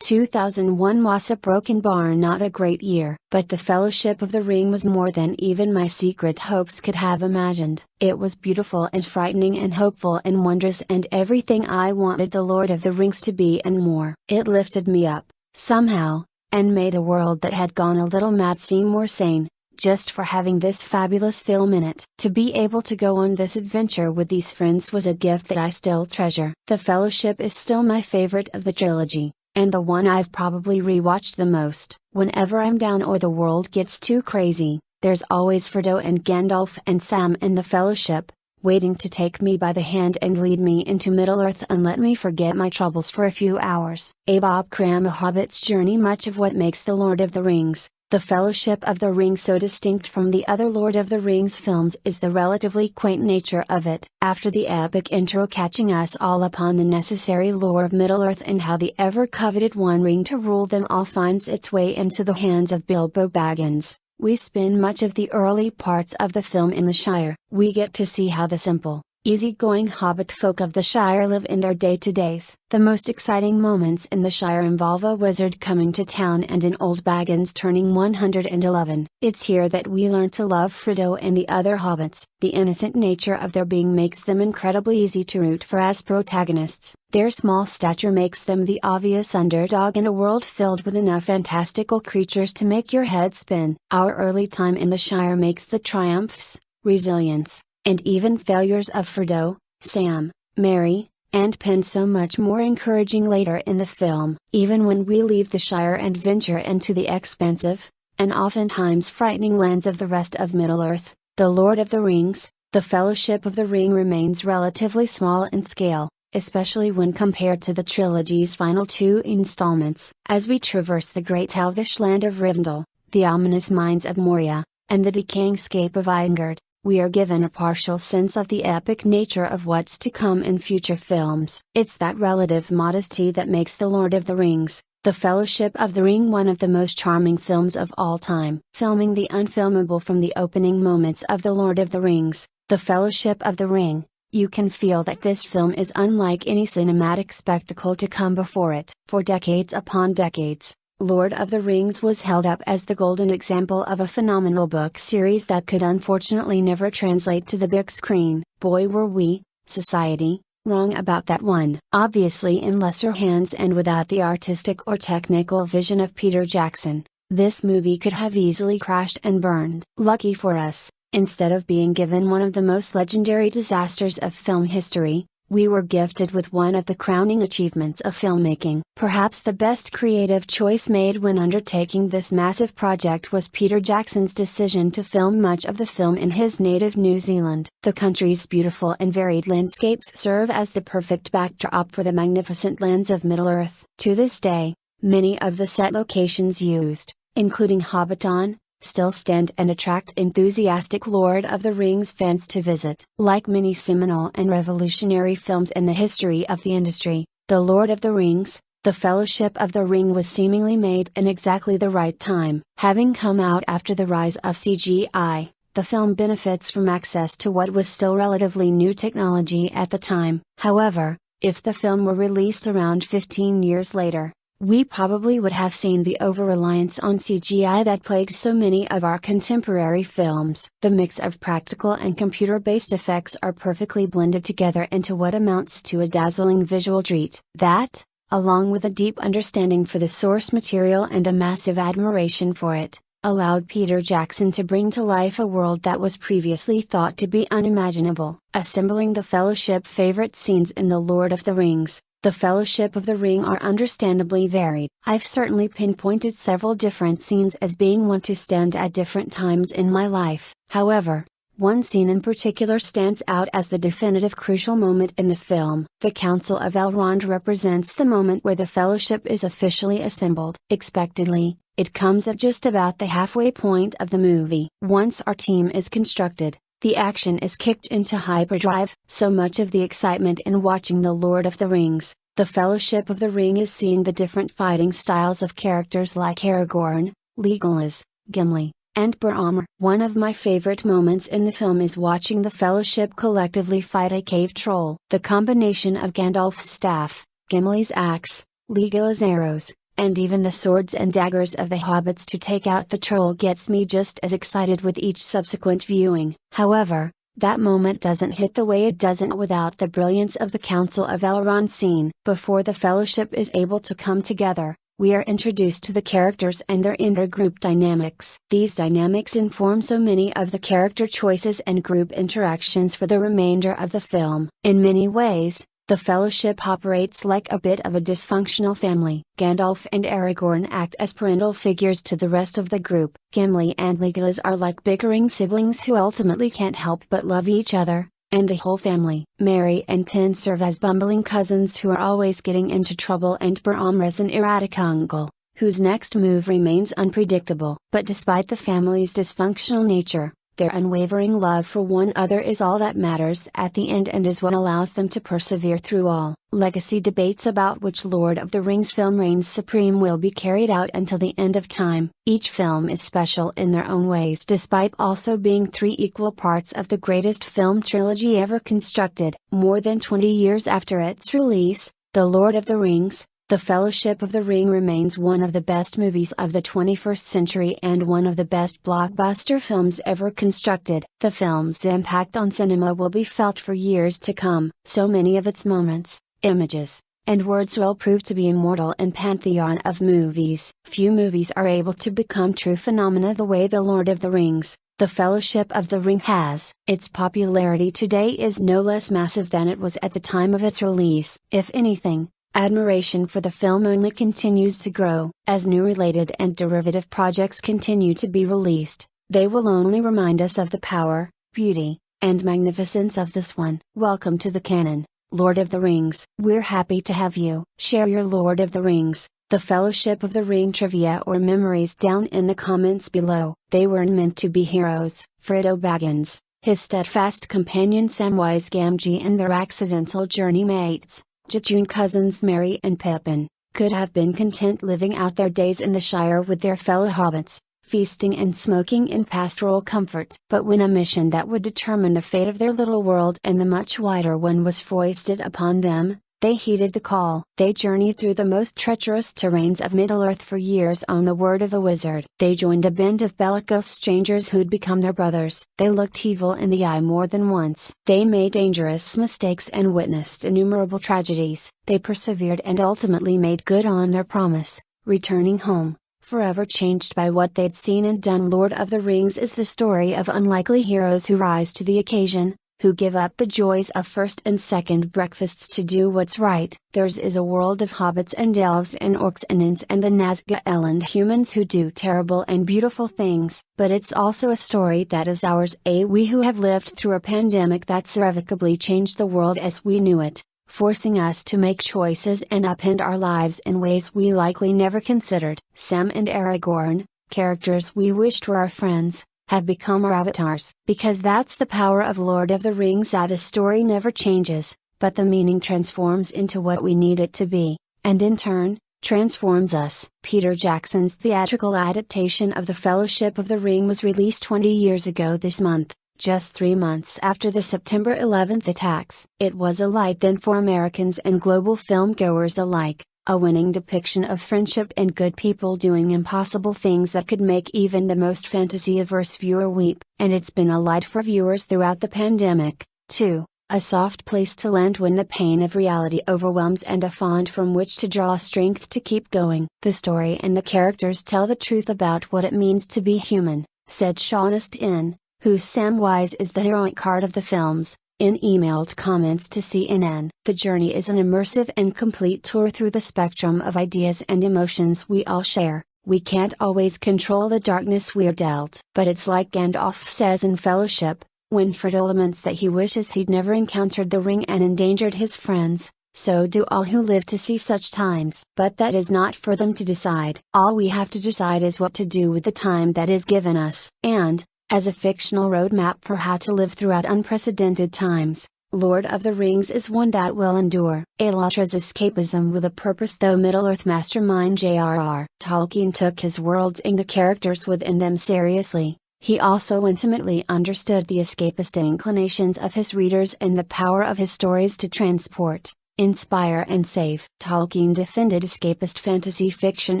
2001 was a Broken Bar not a great year, but the Fellowship of the Ring was more than even my secret hopes could have imagined. It was beautiful and frightening and hopeful and wondrous and everything I wanted the Lord of the Rings to be and more. It lifted me up, somehow, and made a world that had gone a little mad seem more sane, just for having this fabulous film in it. To be able to go on this adventure with these friends was a gift that I still treasure. The Fellowship is still my favorite of the trilogy, and the one I've probably rewatched the most. Whenever I'm down or the world gets too crazy, there's always Frodo and Gandalf and Sam in the Fellowship, waiting to take me by the hand and lead me into Middle-earth and let me forget my troubles for a few hours. Bob Cram: A Hobbit's Journey. Much of what makes The Lord of the Rings, The Fellowship of the Ring so distinct from the other Lord of the Rings films is the relatively quaint nature of it. After the epic intro catching us all upon the necessary lore of Middle-earth and how the ever-coveted One Ring to rule them all finds its way into the hands of Bilbo Baggins, we spend much of the early parts of the film in the Shire. We get to see how the simple, easygoing hobbit folk of the Shire live in their day-to-days. The most exciting moments in the Shire involve a wizard coming to town and an old Baggins turning 111. It's here that we learn to love Frodo and the other hobbits. The innocent nature of their being makes them incredibly easy to root for as protagonists. Their small stature makes them the obvious underdog in a world filled with enough fantastical creatures to make your head spin. Our early time in the Shire makes the triumphs, resilience, and even failures of Frodo, Sam, Merry, and Penn so much more encouraging later in the film. Even when we leave the Shire and venture into the expansive, and oftentimes frightening lands of the rest of Middle-earth, The Lord of the Rings, The Fellowship of the Ring remains relatively small in scale, especially when compared to the trilogy's final two installments. As we traverse the great elvish land of Rivendell, the ominous mines of Moria, and the decaying scape of Isengard, we are given a partial sense of the epic nature of what's to come in future films. It's that relative modesty that makes The Lord of the Rings, The Fellowship of the Ring one of the most charming films of all time. Filming the unfilmable from the opening moments of The Lord of the Rings, The Fellowship of the Ring, you can feel that this film is unlike any cinematic spectacle to come before it. For decades upon decades, Lord of the Rings was held up as the golden example of a phenomenal book series that could unfortunately never translate to the big screen. Boy were we, society, wrong about that one. Obviously in lesser hands and without the artistic or technical vision of Peter Jackson, this movie could have easily crashed and burned. Lucky for us, instead of being given one of the most legendary disasters of film history, we were gifted with one of the crowning achievements of filmmaking. Perhaps the best creative choice made when undertaking this massive project was Peter Jackson's decision to film much of the film in his native New Zealand. The country's beautiful and varied landscapes serve as the perfect backdrop for the magnificent lands of Middle-earth. To this day, many of the set locations used, including Hobbiton, still stand and attract enthusiastic Lord of the Rings fans to visit. Like many seminal and revolutionary films in the history of the industry, The Lord of the Rings, The Fellowship of the Ring was seemingly made in exactly the right time. Having come out after the rise of CGI, the film benefits from access to what was still relatively new technology at the time. However, if the film were released around 15 years later, we probably would have seen the over-reliance on CGI that plagues so many of our contemporary films. The mix of practical and computer-based effects are perfectly blended together into what amounts to a dazzling visual treat. That, along with a deep understanding for the source material and a massive admiration for it, allowed Peter Jackson to bring to life a world that was previously thought to be unimaginable. Assembling the Fellowship favorite scenes in The Lord of the Rings, The Fellowship of the Ring are understandably varied. I've certainly pinpointed several different scenes as being one to stand at different times in my life. However, one scene in particular stands out as the definitive crucial moment in the film. The Council of Elrond represents the moment where the Fellowship is officially assembled. Expectedly, it comes at just about the halfway point of the movie. Once our team is constructed, the action is kicked into hyperdrive. So much of the excitement in watching The Lord of the Rings, The Fellowship of the Ring is seeing the different fighting styles of characters like Aragorn, Legolas, Gimli, and Boromir. One of my favorite moments in the film is watching the Fellowship collectively fight a cave troll. The combination of Gandalf's staff, Gimli's axe, Legolas' arrows, and even the swords and daggers of the hobbits to take out the troll gets me just as excited with each subsequent viewing. However, that moment doesn't hit the way it doesn't without the brilliance of the Council of Elrond scene. Before the Fellowship is able to come together, we are introduced to the characters and their intergroup dynamics. These dynamics inform so many of the character choices and group interactions for the remainder of the film. In many ways, the Fellowship operates like a bit of a dysfunctional family. Gandalf and Aragorn act as parental figures to the rest of the group. Gimli and Legolas are like bickering siblings who ultimately can't help but love each other, and the whole family. Merry and Pippin serve as bumbling cousins who are always getting into trouble, and Boromir is an erratic uncle, whose next move remains unpredictable. But despite the family's dysfunctional nature, their unwavering love for one another is all that matters at the end and is what allows them to persevere through all. Legacy debates about which Lord of the Rings film reigns supreme will be carried out until the end of time. Each film is special in their own ways despite also being three equal parts of the greatest film trilogy ever constructed. More than 20 years after its release, The Lord of the Rings, The Fellowship of the Ring remains one of the best movies of the 21st century and one of the best blockbuster films ever constructed. The film's impact on cinema will be felt for years to come. So many of its moments, images, and words will prove to be immortal in pantheon of movies. Few movies are able to become true phenomena the way The Lord of the Rings, The Fellowship of the Ring has. Its popularity today is no less massive than it was at the time of its release. If anything, admiration for the film only continues to grow. As new related and derivative projects continue to be released, they will only remind us of the power, beauty, and magnificence of this one. Welcome to the canon, Lord of the Rings. We're happy to have you. Share your Lord of the Rings, the Fellowship of the Ring trivia or memories down in the comments below. They weren't meant to be heroes. Frodo Baggins, his steadfast companion Samwise Gamgee and their accidental journey mates, jejune cousins Merry and Pippin, could have been content living out their days in the Shire with their fellow hobbits, feasting and smoking in pastoral comfort. But when a mission that would determine the fate of their little world and the much wider one was foisted upon them, they heeded the call. They journeyed through the most treacherous terrains of Middle-earth for years on the word of a wizard. They joined a band of bellicose strangers who'd become their brothers. They looked evil in the eye more than once. They made dangerous mistakes and witnessed innumerable tragedies. They persevered and ultimately made good on their promise, returning home, forever changed by what they'd seen and done. Lord of the Rings is the story of unlikely heroes who rise to the occasion, who give up the joys of first and second breakfasts to do what's right. Theirs is a world of hobbits and elves and orcs and ents and the Nazgul and humans who do terrible and beautiful things. But it's also a story that is ours, we who have lived through a pandemic that's irrevocably changed the world as we knew it, forcing us to make choices and upend our lives in ways we likely never considered. Sam and Aragorn, characters we wished were our friends, have become our avatars. Because that's the power of Lord of the Rings. The story never changes, but the meaning transforms into what we need it to be, and in turn, transforms us. Peter Jackson's theatrical adaptation of The Fellowship of the Ring was released 20 years ago this month, just 3 months after the September 11th attacks. It was a light then for Americans and global filmgoers alike, a winning depiction of friendship and good people doing impossible things that could make even the most fantasy-averse viewer weep. And it's been a light for viewers throughout the pandemic, too, a soft place to land when the pain of reality overwhelms and a font from which to draw strength to keep going. The story and the characters tell the truth about what it means to be human, said Sean Astin, whose Samwise is the heroic heart of the films, in emailed comments to CNN. The journey is an immersive and complete tour through the spectrum of ideas and emotions we all share. We can't always control the darkness we're dealt. But it's like Gandalf says in Fellowship, when Frodo laments that he wishes he'd never encountered the ring and endangered his friends, so do all who live to see such times. But that is not for them to decide. All we have to decide is what to do with the time that is given us. And, as a fictional roadmap for how to live throughout unprecedented times, Lord of the Rings is one that will endure. Elatras escapism with a purpose. Though Middle-earth mastermind J.R.R. Tolkien took his worlds and the characters within them seriously, he also intimately understood the escapist inclinations of his readers and the power of his stories to transport, inspire and save. Tolkien defended escapist fantasy fiction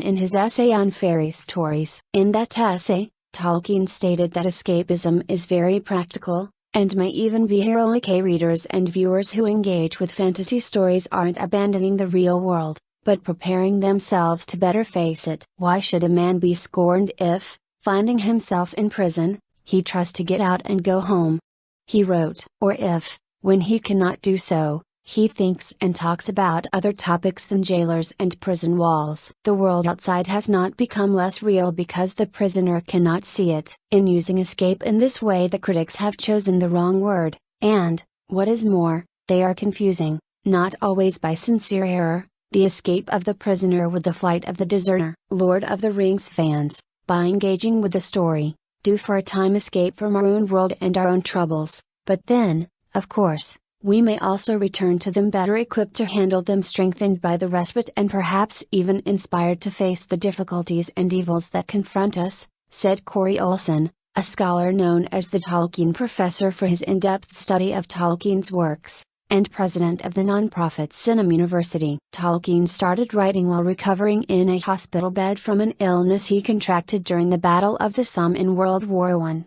in his essay on fairy stories. In that essay, Tolkien stated that escapism is very practical, and may even be heroic. Readers and viewers who engage with fantasy stories aren't abandoning the real world, but preparing themselves to better face it. Why should a man be scorned if, finding himself in prison, he trusts to get out and go home? He wrote. Or if, when he cannot do so, he thinks and talks about other topics than jailers and prison walls. The world outside has not become less real because the prisoner cannot see it. In using escape in this way, the critics have chosen the wrong word, and, what is more, they are confusing, not always by sincere error, the escape of the prisoner with the flight of the deserter. Lord of the Rings fans, by engaging with the story, do for a time escape from our own world and our own troubles, but then, of course, we may also return to them better equipped to handle them, strengthened by the respite and perhaps even inspired to face the difficulties and evils that confront us, said Corey Olson, a scholar known as the Tolkien Professor for his in-depth study of Tolkien's works, and president of the nonprofit Cinema University. Tolkien started writing while recovering in a hospital bed from an illness he contracted during the Battle of the Somme in World War I.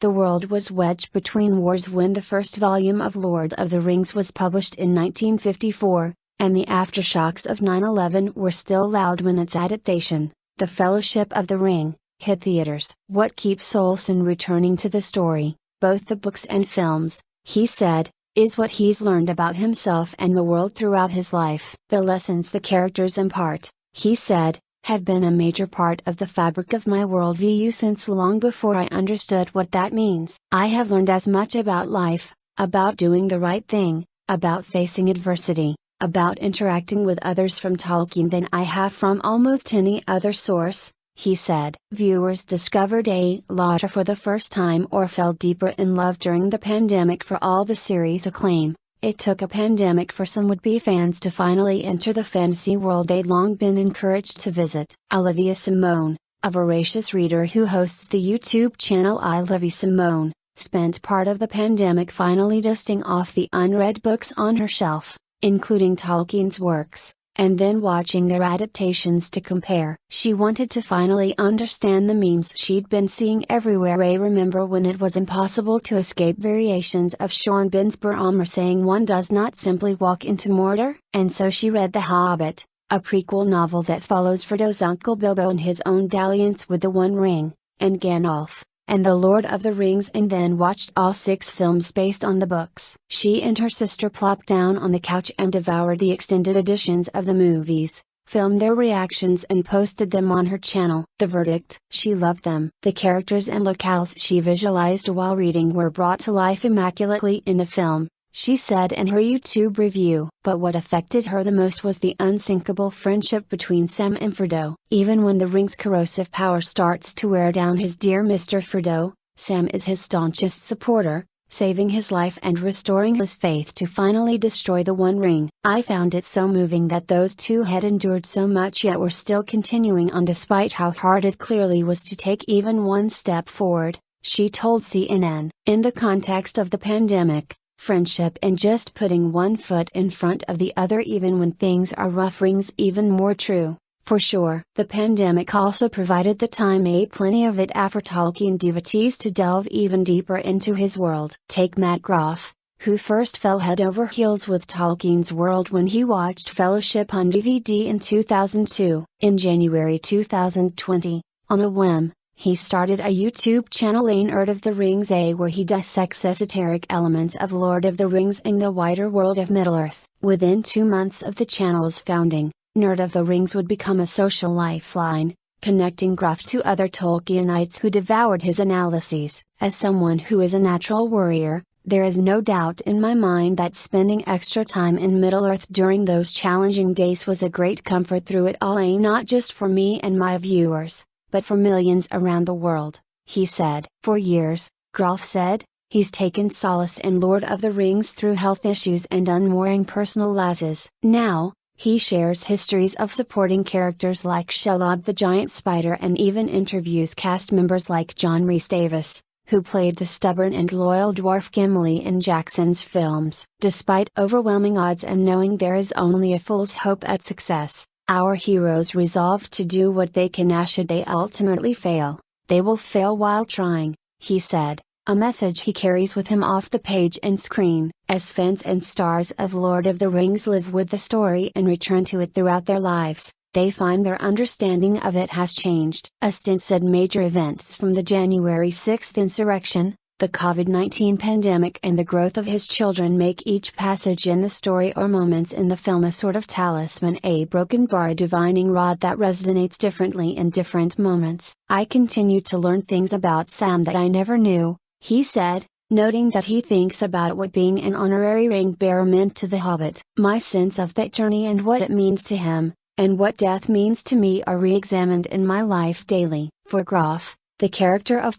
The world was wedged between wars when the first volume of Lord of the Rings was published in 1954, and the aftershocks of 9/11 were still loud when its adaptation, The Fellowship of the Ring, hit theaters. What keeps Olson returning to the story, both the books and films, he said, is what he's learned about himself and the world throughout his life. The lessons the characters impart, he said, have been a major part of the fabric of my worldview since long before I understood what that means. I have learned as much about life, about doing the right thing, about facing adversity, about interacting with others from Tolkien than I have from almost any other source, he said. Viewers discovered lete for the first time or fell deeper in love during the pandemic. For all the series' acclaim, it took a pandemic for some would-be fans to finally enter the fantasy world they'd long been encouraged to visit. Olivia Simone, a voracious reader who hosts the YouTube channel I Love Simone, spent part of the pandemic finally dusting off the unread books on her shelf, including Tolkien's works, and then watching their adaptations to compare. She wanted to finally understand the memes she'd been seeing everywhere. Remember when it was impossible to escape variations of Sean Bean's Boromir saying one does not simply walk into Mordor? And so she read The Hobbit, a prequel novel that follows Frodo's uncle Bilbo and his own dalliance with the One Ring, and Gandalf, and The Lord of the Rings, and then watched all 6 films based on the books. She and her sister plopped down on the couch and devoured the extended editions of the movies, filmed their reactions and posted them on her channel. The verdict: she loved them. The characters and locales she visualized while reading were brought to life immaculately in the film, she said in her YouTube review. But what affected her the most was the unsinkable friendship between Sam and Frodo. Even when the ring's corrosive power starts to wear down his dear Mr. Frodo, Sam is his staunchest supporter, saving his life and restoring his faith to finally destroy the One Ring. I found it so moving that those two had endured so much yet were still continuing on despite how hard it clearly was to take even one step forward, she told CNN. In the context of the pandemic, friendship and just putting one foot in front of the other even when things are rough rings even more true, for sure. The pandemic also provided the time, plenty of it, for Tolkien devotees to delve even deeper into his world. Take Matt Groff, who first fell head over heels with Tolkien's world when he watched Fellowship on DVD in 2002. In January 2020, on a whim, he started a YouTube channel, Nerd of the Rings, where he dissects esoteric elements of Lord of the Rings and the wider world of Middle-earth. Within 2 months of the channel's founding, Nerd of the Rings would become a social lifeline, connecting Groff to other Tolkienites who devoured his analyses. As someone who is a natural worrier, there is no doubt in my mind that spending extra time in Middle-earth during those challenging days was a great comfort through it all, not just for me and my viewers, but for millions around the world, he said. For years, Groff said, he's taken solace in Lord of the Rings through health issues and unmooring personal losses. Now, he shares histories of supporting characters like Shelob the giant spider and even interviews cast members like John Rhys Davis, who played the stubborn and loyal dwarf Gimli in Jackson's films. Despite overwhelming odds and knowing there is only a fool's hope at success, our heroes resolve to do what they can. Should they ultimately fail, they will fail while trying, he said, a message he carries with him off the page and screen. As fans and stars of Lord of the Rings live with the story and return to it throughout their lives, they find their understanding of it has changed. Aston said major events from the January 6 insurrection, the COVID-19 pandemic and the growth of his children make each passage in the story or moments in the film a sort of talisman, a broken bar, a divining rod that resonates differently in different moments. I continue to learn things about Sam that I never knew, he said, noting that he thinks about what being an honorary ring bearer meant to the Hobbit. My sense of that journey and what it means to him, and what death means to me are re-examined in my life daily. For Groff, the character of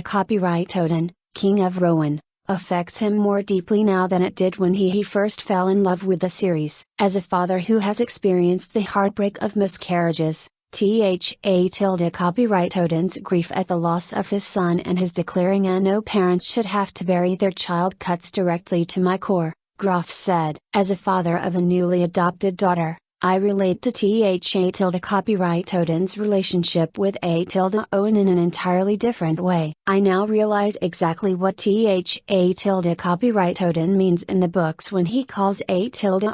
copyright Odin, King of Rohan, affects him more deeply now than it did when he first fell in love with the series. As a father who has experienced the heartbreak of miscarriages, copyright Odin's grief at the loss of his son and his declaring no parent should have to bury their child cuts directly to my core, Groff said. As a father of a newly adopted daughter, I relate to copyright Odin's relationship with Owen in an entirely different way. I now realize exactly what copyright Odin means in the books when he calls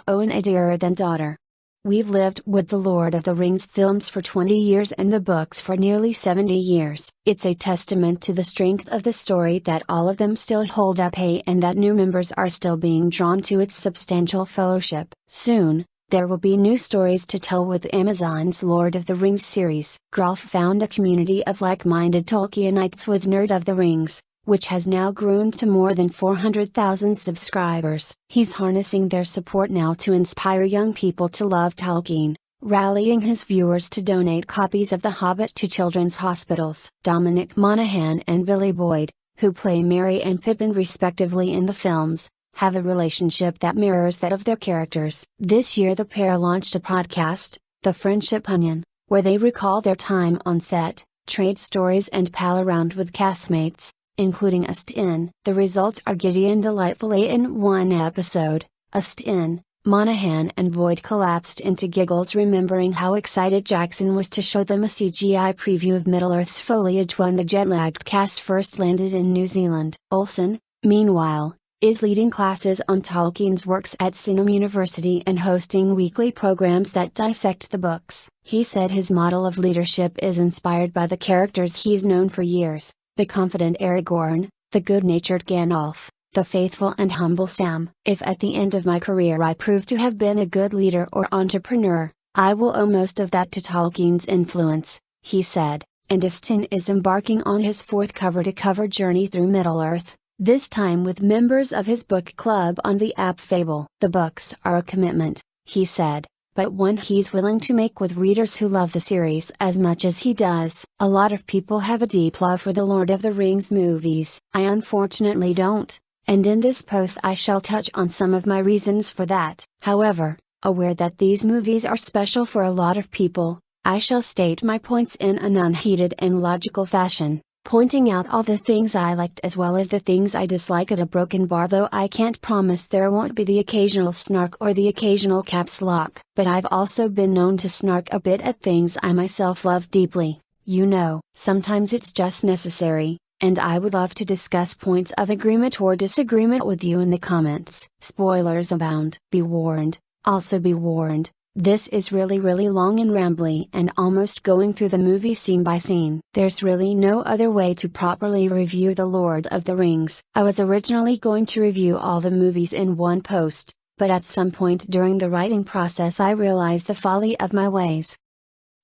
Owen a dearer than daughter. We've lived with the Lord of the Rings films for 20 years and the books for nearly 70 years. It's a testament to the strength of the story that all of them still hold up, and that new members are still being drawn to its substantial fellowship. Soon, There will be new stories to tell with Amazon's Lord of the Rings series. Grolf found a community of like-minded Tolkienites with Nerd of the Rings, which has now grown to more than 400,000 subscribers. He's harnessing their support now to inspire young people to love Tolkien, rallying his viewers to donate copies of The Hobbit to children's hospitals. Dominic Monaghan and Billy Boyd, who play Merry and Pippin respectively in the films, have a relationship that mirrors that of their characters. This year the pair launched a podcast, The Friendship Onion, where they recall their time on set, trade stories and pal around with castmates, including a st-in. The results are giddy and delightful. In one episode, a st-in, Monaghan and Boyd collapsed into giggles remembering how excited Jackson was to show them a CGI preview of Middle-earth's foliage when the jet-lagged cast first landed in New Zealand. Olsen, meanwhile, is leading classes on Tolkien's works at Sinum University and hosting weekly programs that dissect the books. He said his model of leadership is inspired by the characters he's known for years: the confident Aragorn, the good-natured Gandalf, the faithful and humble Sam. If at the end of my career I prove to have been a good leader or entrepreneur, I will owe most of that to Tolkien's influence, he said, and Astin is embarking on his fourth cover-to-cover journey through Middle-earth, this time with members of his book club on the app Fable. The books are a commitment, he said, but one he's willing to make with readers who love the series as much as he does. A lot of people have a deep love for the Lord of the Rings movies. I unfortunately don't, and in this post I shall touch on some of my reasons for that. However, aware that these movies are special for a lot of people, I shall state my points in an unheated and logical fashion, pointing out all the things I liked as well as the things I dislike at a broken bar, though I can't promise there won't be the occasional snark or the occasional caps lock. But I've also been known to snark a bit at things I myself love deeply, you know. Sometimes it's just necessary, and I would love to discuss points of agreement or disagreement with you in the comments. Spoilers abound. Be warned, also be warned. This is really long and rambly and almost going through the movie scene by scene. There's really no other way to properly review The Lord of the Rings. I was originally going to review all the movies in one post, but at some point during the writing process I realized the folly of my ways.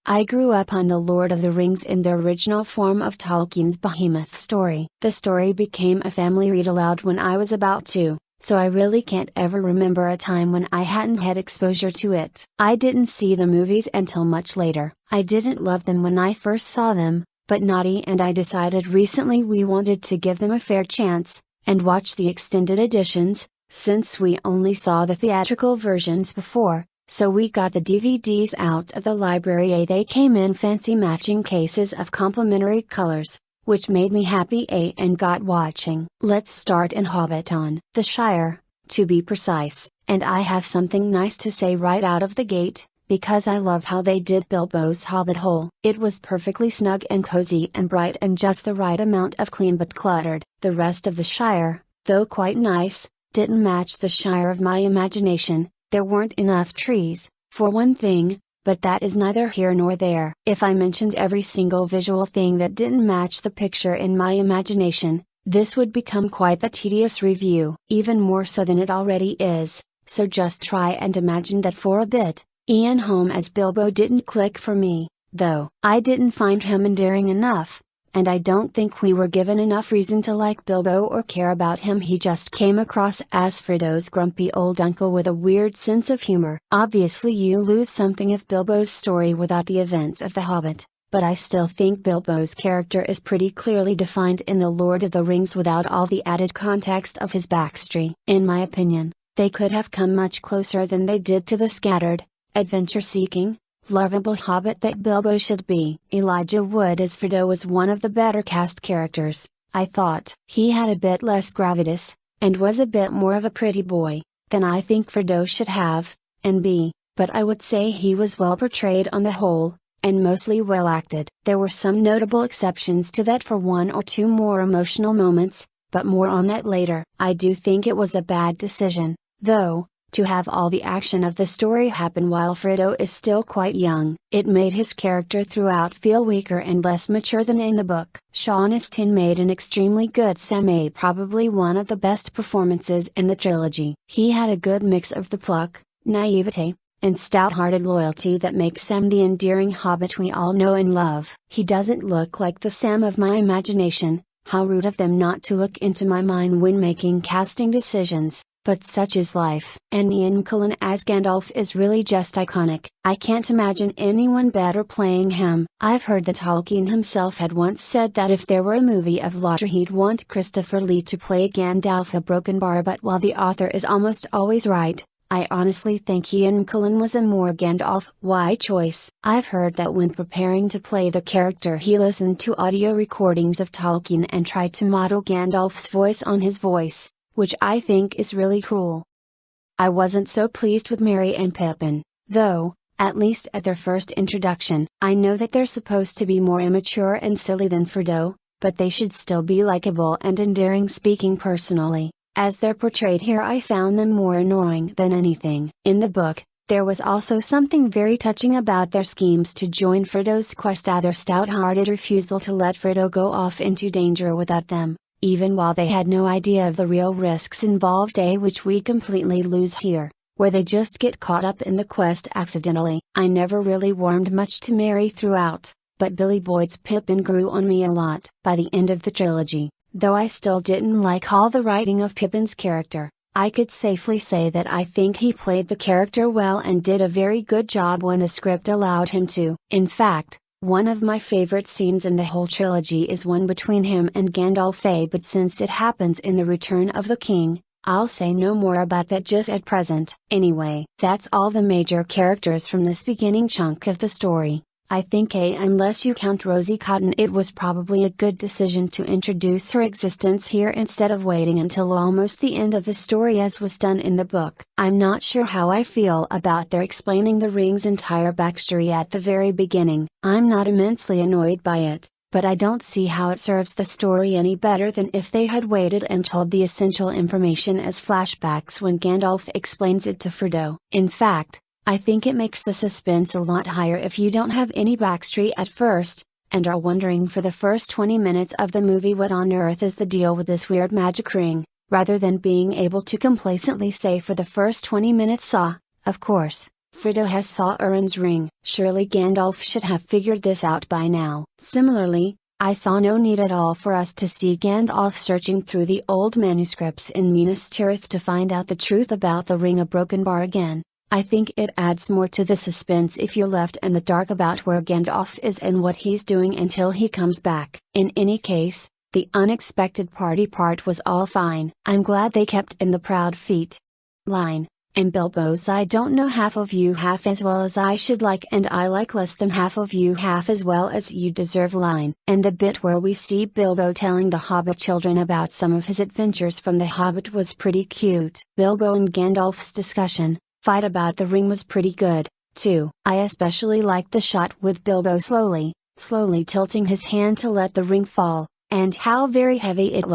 I grew up on The Lord of the Rings in the original form of Tolkien's behemoth story. The story became a family read aloud when I was about 2. So I really can't ever remember a time when I hadn't had exposure to it. I didn't see the movies until much later. I didn't love them when I first saw them, but Naughty and I decided recently we wanted to give them a fair chance, and watch the extended editions, since we only saw the theatrical versions before, so we got the DVDs out of the library. They came in fancy matching cases of complementary colors, which made me happy and got watching. Let's start in Hobbiton, the Shire, to be precise, and I have something nice to say right out of the gate, because I love how they did Bilbo's hobbit hole. It was perfectly snug and cozy and bright and just the right amount of clean but cluttered. The rest of the Shire, though quite nice, didn't match the Shire of my imagination. There weren't enough trees, for one thing, but that is neither here nor there. If I mentioned every single visual thing that didn't match the picture in my imagination, this would become quite the tedious review, even more so than it already is, so just try and imagine that for a bit. Ian Holm as Bilbo didn't click for me, though. I didn't find him endearing enough, and I don't think we were given enough reason to like Bilbo or care about him. He just came across as Frodo's grumpy old uncle with a weird sense of humor. Obviously you lose something of Bilbo's story without the events of The Hobbit, but I still think Bilbo's character is pretty clearly defined in The Lord of the Rings without all the added context of his backstory. In my opinion, they could have come much closer than they did to the scattered, adventure-seeking, lovable hobbit that Bilbo should be. Elijah Wood as Frodo was one of the better cast characters, I thought. He had a bit less gravitas, and was a bit more of a pretty boy, than I think Frodo should have, and be, but I would say he was well portrayed on the whole, and mostly well acted. There were some notable exceptions to that for one or two more emotional moments, but more on that later. I do think it was a bad decision, though, to have all the action of the story happen while Frodo is still quite young. It made his character throughout feel weaker and less mature than in the book. Sean Astin made an extremely good Sam, probably one of the best performances in the trilogy. He had a good mix of the pluck, naivete, and stout-hearted loyalty that makes Sam the endearing hobbit we all know and love. He doesn't look like the Sam of my imagination. How rude of them not to look into my mind when making casting decisions, but such is life. And Ian McKellen as Gandalf is really just iconic. I can't imagine anyone better playing him. I've heard that Tolkien himself had once said that if there were a movie of Lottery he'd want Christopher Lee to play Gandalf a broken bar, but while the author is almost always right, I honestly think Ian McKellen was a more Gandalf-y choice. I've heard that when preparing to play the character he listened to audio recordings of Tolkien and tried to model Gandalf's voice on his voice, which I think is really cool. I wasn't so pleased with Merry and Pippin, though, at least at their first introduction. I know that they're supposed to be more immature and silly than Frodo, but they should still be likable and endearing. Speaking personally, as they're portrayed here, I found them more annoying than anything. In the book, there was also something very touching about their schemes to join Frodo's quest, their stout-hearted refusal to let Frodo go off into danger without them, even while they had no idea of the real risks involved, which we completely lose here, where they just get caught up in the quest accidentally. I never really warmed much to Merry throughout, but Billy Boyd's Pippin grew on me a lot. By the end of the trilogy, though I still didn't like all the writing of Pippin's character, I could safely say that I think he played the character well and did a very good job when the script allowed him to. In fact, one of my favorite scenes in the whole trilogy is one between him and Gandalf, but since it happens in The Return of the King, I'll say no more about that just at present. Anyway, that's all the major characters from this beginning chunk of the story. I think unless you count Rosie Cotton, it was probably a good decision to introduce her existence here instead of waiting until almost the end of the story as was done in the book. I'm not sure how I feel about their explaining the ring's entire backstory at the very beginning. I'm not immensely annoyed by it, but I don't see how it serves the story any better than if they had waited and told the essential information as flashbacks when Gandalf explains it to Frodo. In fact, I think it makes the suspense a lot higher if you don't have any backstory at first, and are wondering for the first 20 minutes of the movie what on earth is the deal with this weird magic ring, rather than being able to complacently say for the first 20 minutes, of course, Frodo has Sauron's ring. Surely Gandalf should have figured this out by now. Similarly, I saw no need at all for us to see Gandalf searching through the old manuscripts in Minas Tirith to find out the truth about the ring of broken bar again. I think it adds more to the suspense if you're left in the dark about where Gandalf is and what he's doing until he comes back. In any case, the unexpected party part was all fine. I'm glad they kept in the proud feet line, and Bilbo's "I don't know half of you half as well as I should like, and I like less than half of you half as well as you deserve" line, and the bit where we see Bilbo telling the Hobbit children about some of his adventures from The Hobbit was pretty cute. Bilbo and Gandalf's fight about the ring was pretty good, too. I especially liked the shot with Bilbo slowly tilting his hand to let the ring fall, and how very heavy it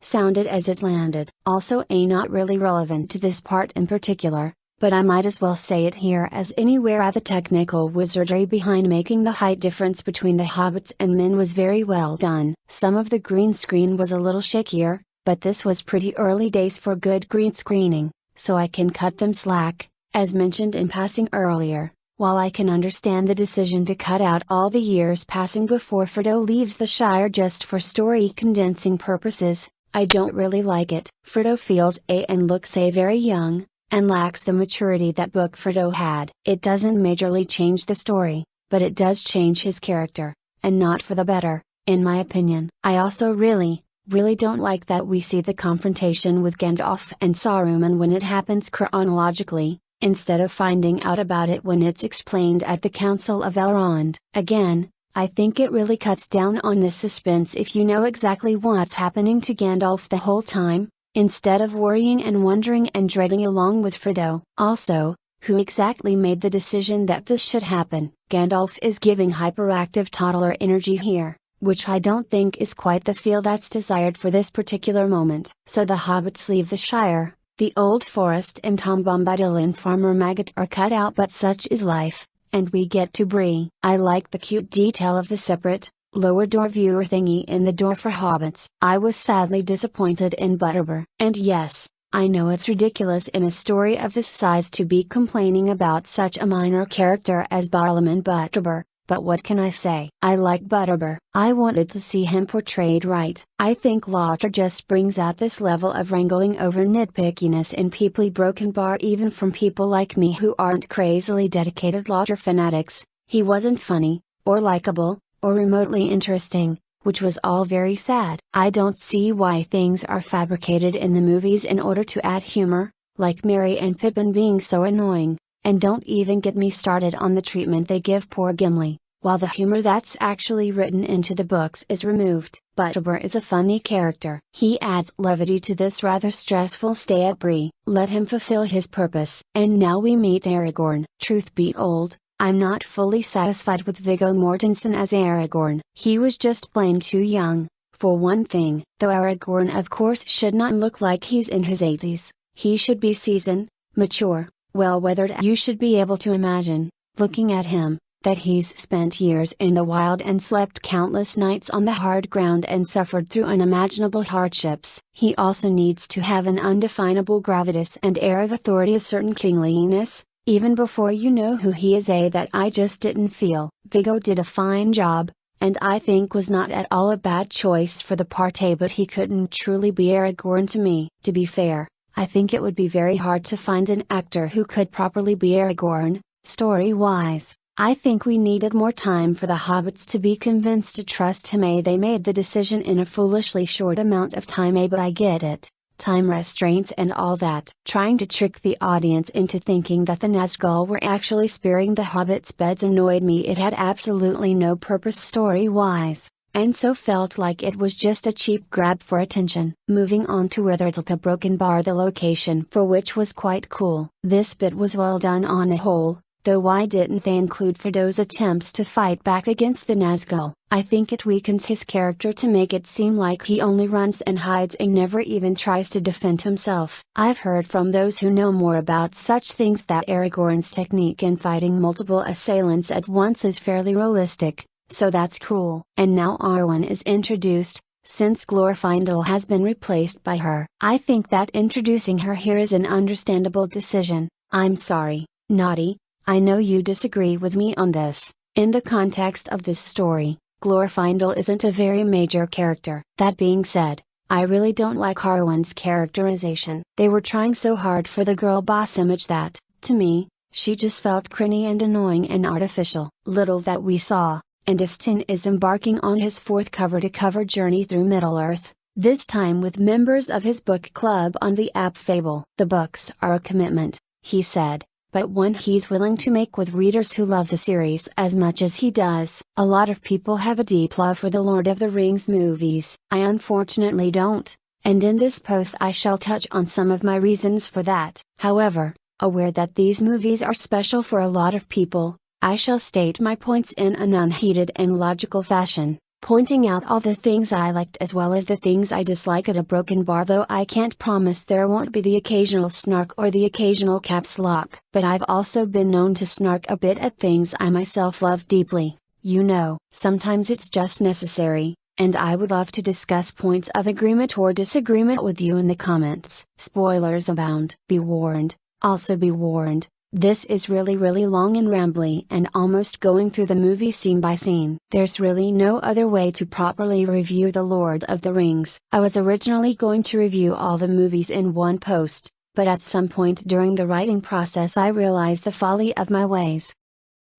sounded as it landed. Also, not really relevant to this part in particular, but I might as well say it here as anywhere, the technical wizardry behind making the height difference between the hobbits and men was very well done. Some of the green screen was a little shakier, but this was pretty early days for good green screening, so I can cut them slack. As mentioned in passing earlier, while I can understand the decision to cut out all the years passing before Frodo leaves the Shire just for story condensing purposes, I don't really like it. Frodo feels and looks very young, and lacks the maturity that book Frodo had. It doesn't majorly change the story, but it does change his character, and not for the better, in my opinion. I also really don't like that we see the confrontation with Gandalf and Saruman when it happens chronologically, instead of finding out about it when it's explained at the Council of Elrond. Again, I think it really cuts down on the suspense if you know exactly what's happening to Gandalf the whole time, instead of worrying and wondering and dreading along with Frodo. Also, who exactly made the decision that this should happen? Gandalf is giving hyperactive toddler energy here, which I don't think is quite the feel that's desired for this particular moment. So the hobbits leave the Shire. The Old Forest and Tom Bombadil and Farmer Maggot are cut out, but such is life, and we get to Bree. I like the cute detail of the separate, lower door viewer thingy in the door for hobbits. I was sadly disappointed in Butterbur. And yes, I know it's ridiculous in a story of this size to be complaining about such a minor character as Barlaam Butterber, but what can I say? I like Butterber. I wanted to see him portrayed right. I think Laughter just brings out this level of wrangling over nitpickiness in peoply broken bar even from people like me who aren't crazily dedicated Laughter fanatics. He wasn't funny, or likable, or remotely interesting, which was all very sad. I don't see why things are fabricated in the movies in order to add humor, like Merry and Pippin being so annoying, and don't even get me started on the treatment they give poor Gimli, while the humor that's actually written into the books is removed. Butterber is a funny character. He adds levity to this rather stressful stay at Bree. Let him fulfill his purpose. And now we meet Aragorn. Truth be told, I'm not fully satisfied with Viggo Mortensen as Aragorn. He was just plain too young, for one thing. Though Aragorn of course should not look like he's in his 80s, he should be seasoned, mature, well-weathered. You should be able to imagine, looking at him, that he's spent years in the wild and slept countless nights on the hard ground and suffered through unimaginable hardships. He also needs to have an undefinable gravitas and air of authority, a certain kingliness, even before you know who he is, that I just didn't feel. Viggo did a fine job, and I think was not at all a bad choice for the part, but he couldn't truly be Aragorn to me. To be fair, I think it would be very hard to find an actor who could properly be Aragorn, story-wise. I think we needed more time for the hobbits to be convinced to trust him. They made the decision in a foolishly short amount of time, but I get it. Time restraints and all that. Trying to trick the audience into thinking that the Nazgul were actually spearing the hobbits' beds annoyed me. It had absolutely no purpose story-wise, and so felt like it was just a cheap grab for attention. Moving on to Withertlepa Broken Bar, the location for which was quite cool. This bit was well done on a whole, though why didn't they include Frodo's attempts to fight back against the Nazgul? I think it weakens his character to make it seem like he only runs and hides and never even tries to defend himself. I've heard from those who know more about such things that Aragorn's technique in fighting multiple assailants at once is fairly realistic, so that's cool. And now Arwen is introduced, since Glorfindel has been replaced by her. I think that introducing her here is an understandable decision. I'm sorry, Naughty, I know you disagree with me on this. In the context of this story, Glorfindel isn't a very major character. That being said, I really don't like Arwen's characterization. They were trying so hard for the girl boss image that, to me, she just felt cringy and annoying and artificial. Little that we saw, and Astin is embarking on his fourth cover-to-cover journey through Middle-earth, this time with members of his book club on the app Fable. The books are a commitment, he said, but one he's willing to make with readers who love the series as much as he does. A lot of people have a deep love for the Lord of the Rings movies. I unfortunately don't, and in this post I shall touch on some of my reasons for that. However, aware that these movies are special for a lot of people, I shall state my points in an unheated and logical fashion, pointing out all the things I liked as well as the things I dislike at a broken bar, though I can't promise there won't be the occasional snark or the occasional caps lock. But I've also been known to snark a bit at things I myself love deeply, you know. Sometimes it's just necessary, and I would love to discuss points of agreement or disagreement with you in the comments. Spoilers abound. Be warned, also be warned. This is really long and rambly and almost going through the movie scene by scene. There's really no other way to properly review The Lord of the Rings. I was originally going to review all the movies in one post, but at some point during the writing process I realized the folly of my ways.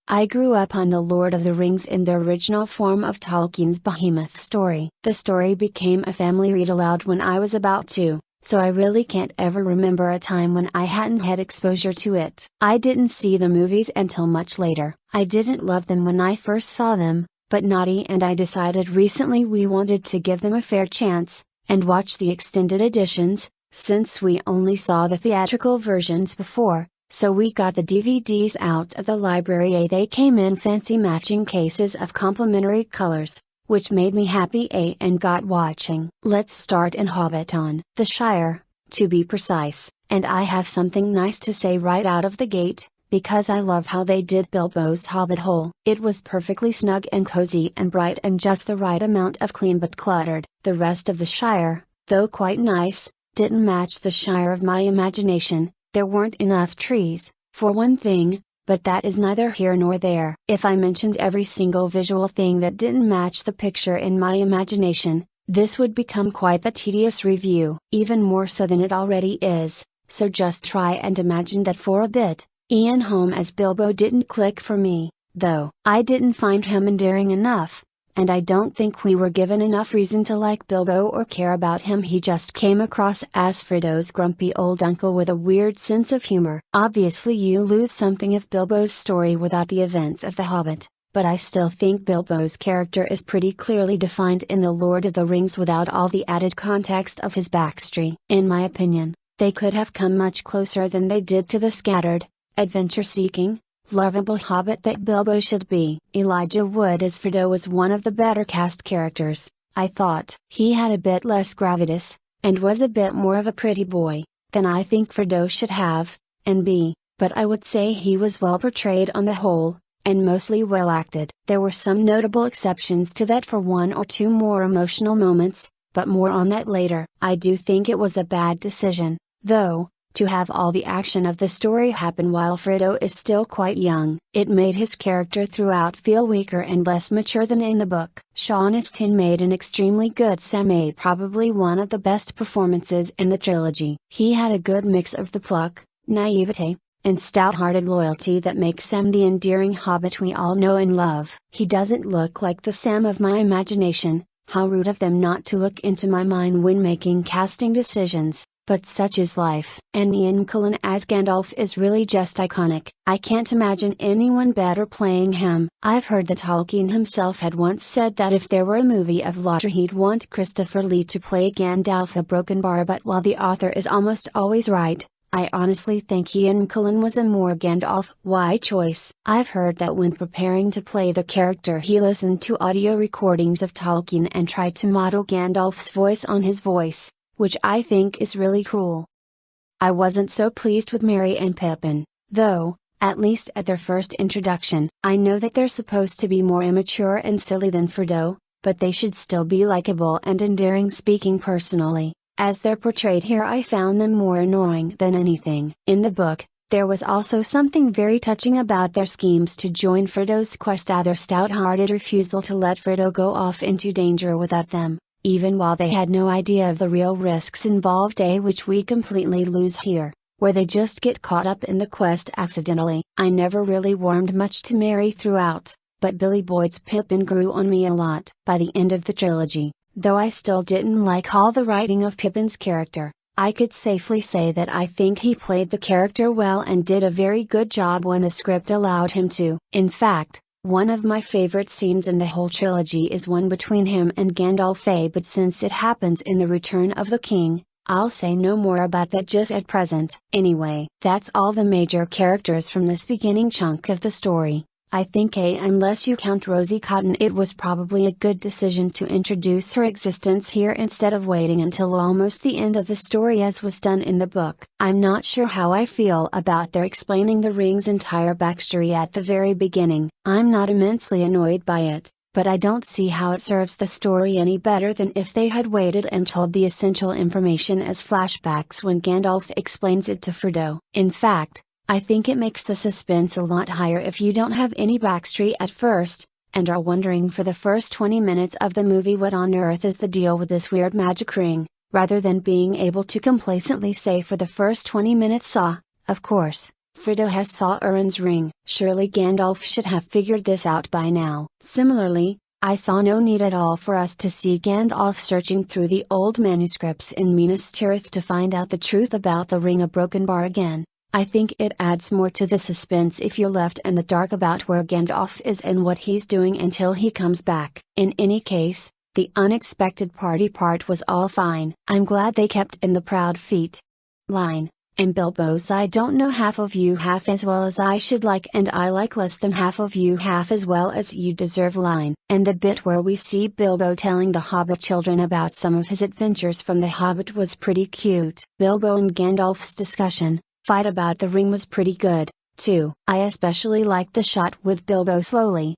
I grew up on The Lord of the Rings in the original form of Tolkien's behemoth story. The story became a family read aloud when I was about 2. So I really can't ever remember a time when I hadn't had exposure to it. I didn't see the movies until much later. I didn't love them when I first saw them, but Naughty and I decided recently we wanted to give them a fair chance, and watch the extended editions, since we only saw the theatrical versions before, so we got the DVDs out of the library. They came in fancy matching cases of complementary colors, which made me happy and got watching. Let's start in Hobbiton, the Shire, to be precise, and I have something nice to say right out of the gate, because I love how they did Bilbo's hobbit hole. It was perfectly snug and cozy and bright and just the right amount of clean but cluttered. The rest of the Shire, though quite nice, didn't match the Shire of my imagination. There weren't enough trees, for one thing, but that is neither here nor there. If I mentioned every single visual thing that didn't match the picture in my imagination, this would become quite the tedious review, even more so than it already is, so just try and imagine that for a bit. Ian Holm as Bilbo didn't click for me, though. I didn't find him endearing enough, and I don't think we were given enough reason to like Bilbo or care about him. He just came across as Frodo's grumpy old uncle with a weird sense of humor. Obviously you lose something of Bilbo's story without the events of The Hobbit, but I still think Bilbo's character is pretty clearly defined in The Lord of the Rings without all the added context of his backstory. In my opinion, they could have come much closer than they did to the scattered, adventure-seeking, lovable hobbit that Bilbo should be. Elijah Wood as Frodo was one of the better cast characters, I thought. He had a bit less gravitas, and was a bit more of a pretty boy, than I think Frodo should have, and be, but I would say he was well portrayed on the whole, and mostly well acted. There were some notable exceptions to that for one or two more emotional moments, but more on that later. I do think it was a bad decision, though, to have all the action of the story happen while Frodo is still quite young. It made his character throughout feel weaker and less mature than in the book. Sean Astin made an extremely good Sam, probably one of the best performances in the trilogy. He had a good mix of the pluck, naivete, and stout-hearted loyalty that makes Sam the endearing hobbit we all know and love. He doesn't look like the Sam of my imagination. How rude of them not to look into my mind when making casting decisions. But such is life. And Ian McKellen as Gandalf is really just iconic. I can't imagine anyone better playing him. I've heard that Tolkien himself had once said that if there were a movie of Lottery he'd want Christopher Lee to play Gandalf the Broken Bar, but while the author is almost always right, I honestly think Ian McKellen was a more Gandalf-y choice. I've heard that when preparing to play the character he listened to audio recordings of Tolkien and tried to model Gandalf's voice on his voice, which I think is really cool. I wasn't so pleased with Merry and Pippin, though, at least at their first introduction. I know that they're supposed to be more immature and silly than Frodo, but they should still be likable and endearing. Speaking personally, as they're portrayed here, I found them more annoying than anything. In the book, there was also something very touching about their schemes to join Frodo's quest, their stout-hearted refusal to let Frodo go off into danger without them, even while they had no idea of the real risks involved, which we completely lose here, where they just get caught up in the quest accidentally. I never really warmed much to Merry throughout, but Billy Boyd's Pippin grew on me a lot. By the end of the trilogy, though I still didn't like all the writing of Pippin's character, I could safely say that I think he played the character well and did a very good job when the script allowed him to. In fact, one of my favorite scenes in the whole trilogy is one between him and Gandalf, but since it happens in The Return of the King, I'll say no more about that just at present. Anyway, that's all the major characters from this beginning chunk of the story. I think unless you count Rosie Cotton, it was probably a good decision to introduce her existence here instead of waiting until almost the end of the story as was done in the book. I'm not sure how I feel about their explaining the ring's entire backstory at the very beginning. I'm not immensely annoyed by it, but I don't see how it serves the story any better than if they had waited and told the essential information as flashbacks when Gandalf explains it to Frodo. In fact, I think it makes the suspense a lot higher if you don't have any backstory at first, and are wondering for the first 20 minutes of the movie what on earth is the deal with this weird magic ring, rather than being able to complacently say for the first 20 minutes, of course, Frodo has Sauron's ring. Surely Gandalf should have figured this out by now. Similarly, I saw no need at all for us to see Gandalf searching through the old manuscripts in Minas Tirith to find out the truth about the Ring of Broken Bar again. I think it adds more to the suspense if you're left in the dark about where Gandalf is and what he's doing until he comes back. In any case, the unexpected party part was all fine. I'm glad they kept in the proud feet line, and Bilbo's "I don't know half of you half as well as I should like, and I like less than half of you half as well as you deserve" line, and the bit where we see Bilbo telling the Hobbit children about some of his adventures from The Hobbit was pretty cute. Bilbo and Gandalf's fight about the ring was pretty good, too. I especially liked the shot with Bilbo slowly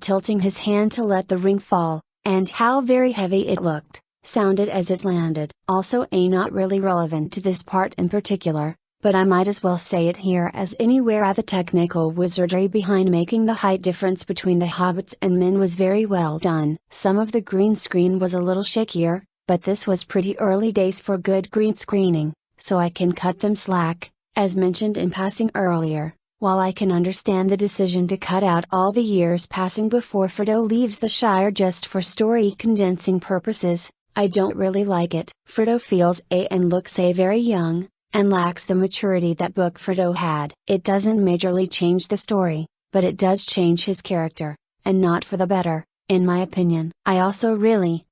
tilting his hand to let the ring fall, and how very heavy it looked. sounded as it landed. Also not really relevant to this part in particular, but I might as well say it here as anywhere the technical wizardry behind making the height difference between the hobbits and men was very well done. Some of the green screen was a little shakier, but this was pretty early days for good green screening, so I can cut them slack, as mentioned in passing earlier. While I can understand the decision to cut out all the years passing before Frodo leaves the Shire just for story condensing purposes, I don't really like it. Frodo feels and looks very young, and lacks the maturity that book Frodo had. It doesn't majorly change the story, but it does change his character, and not for the better, in my opinion. I also really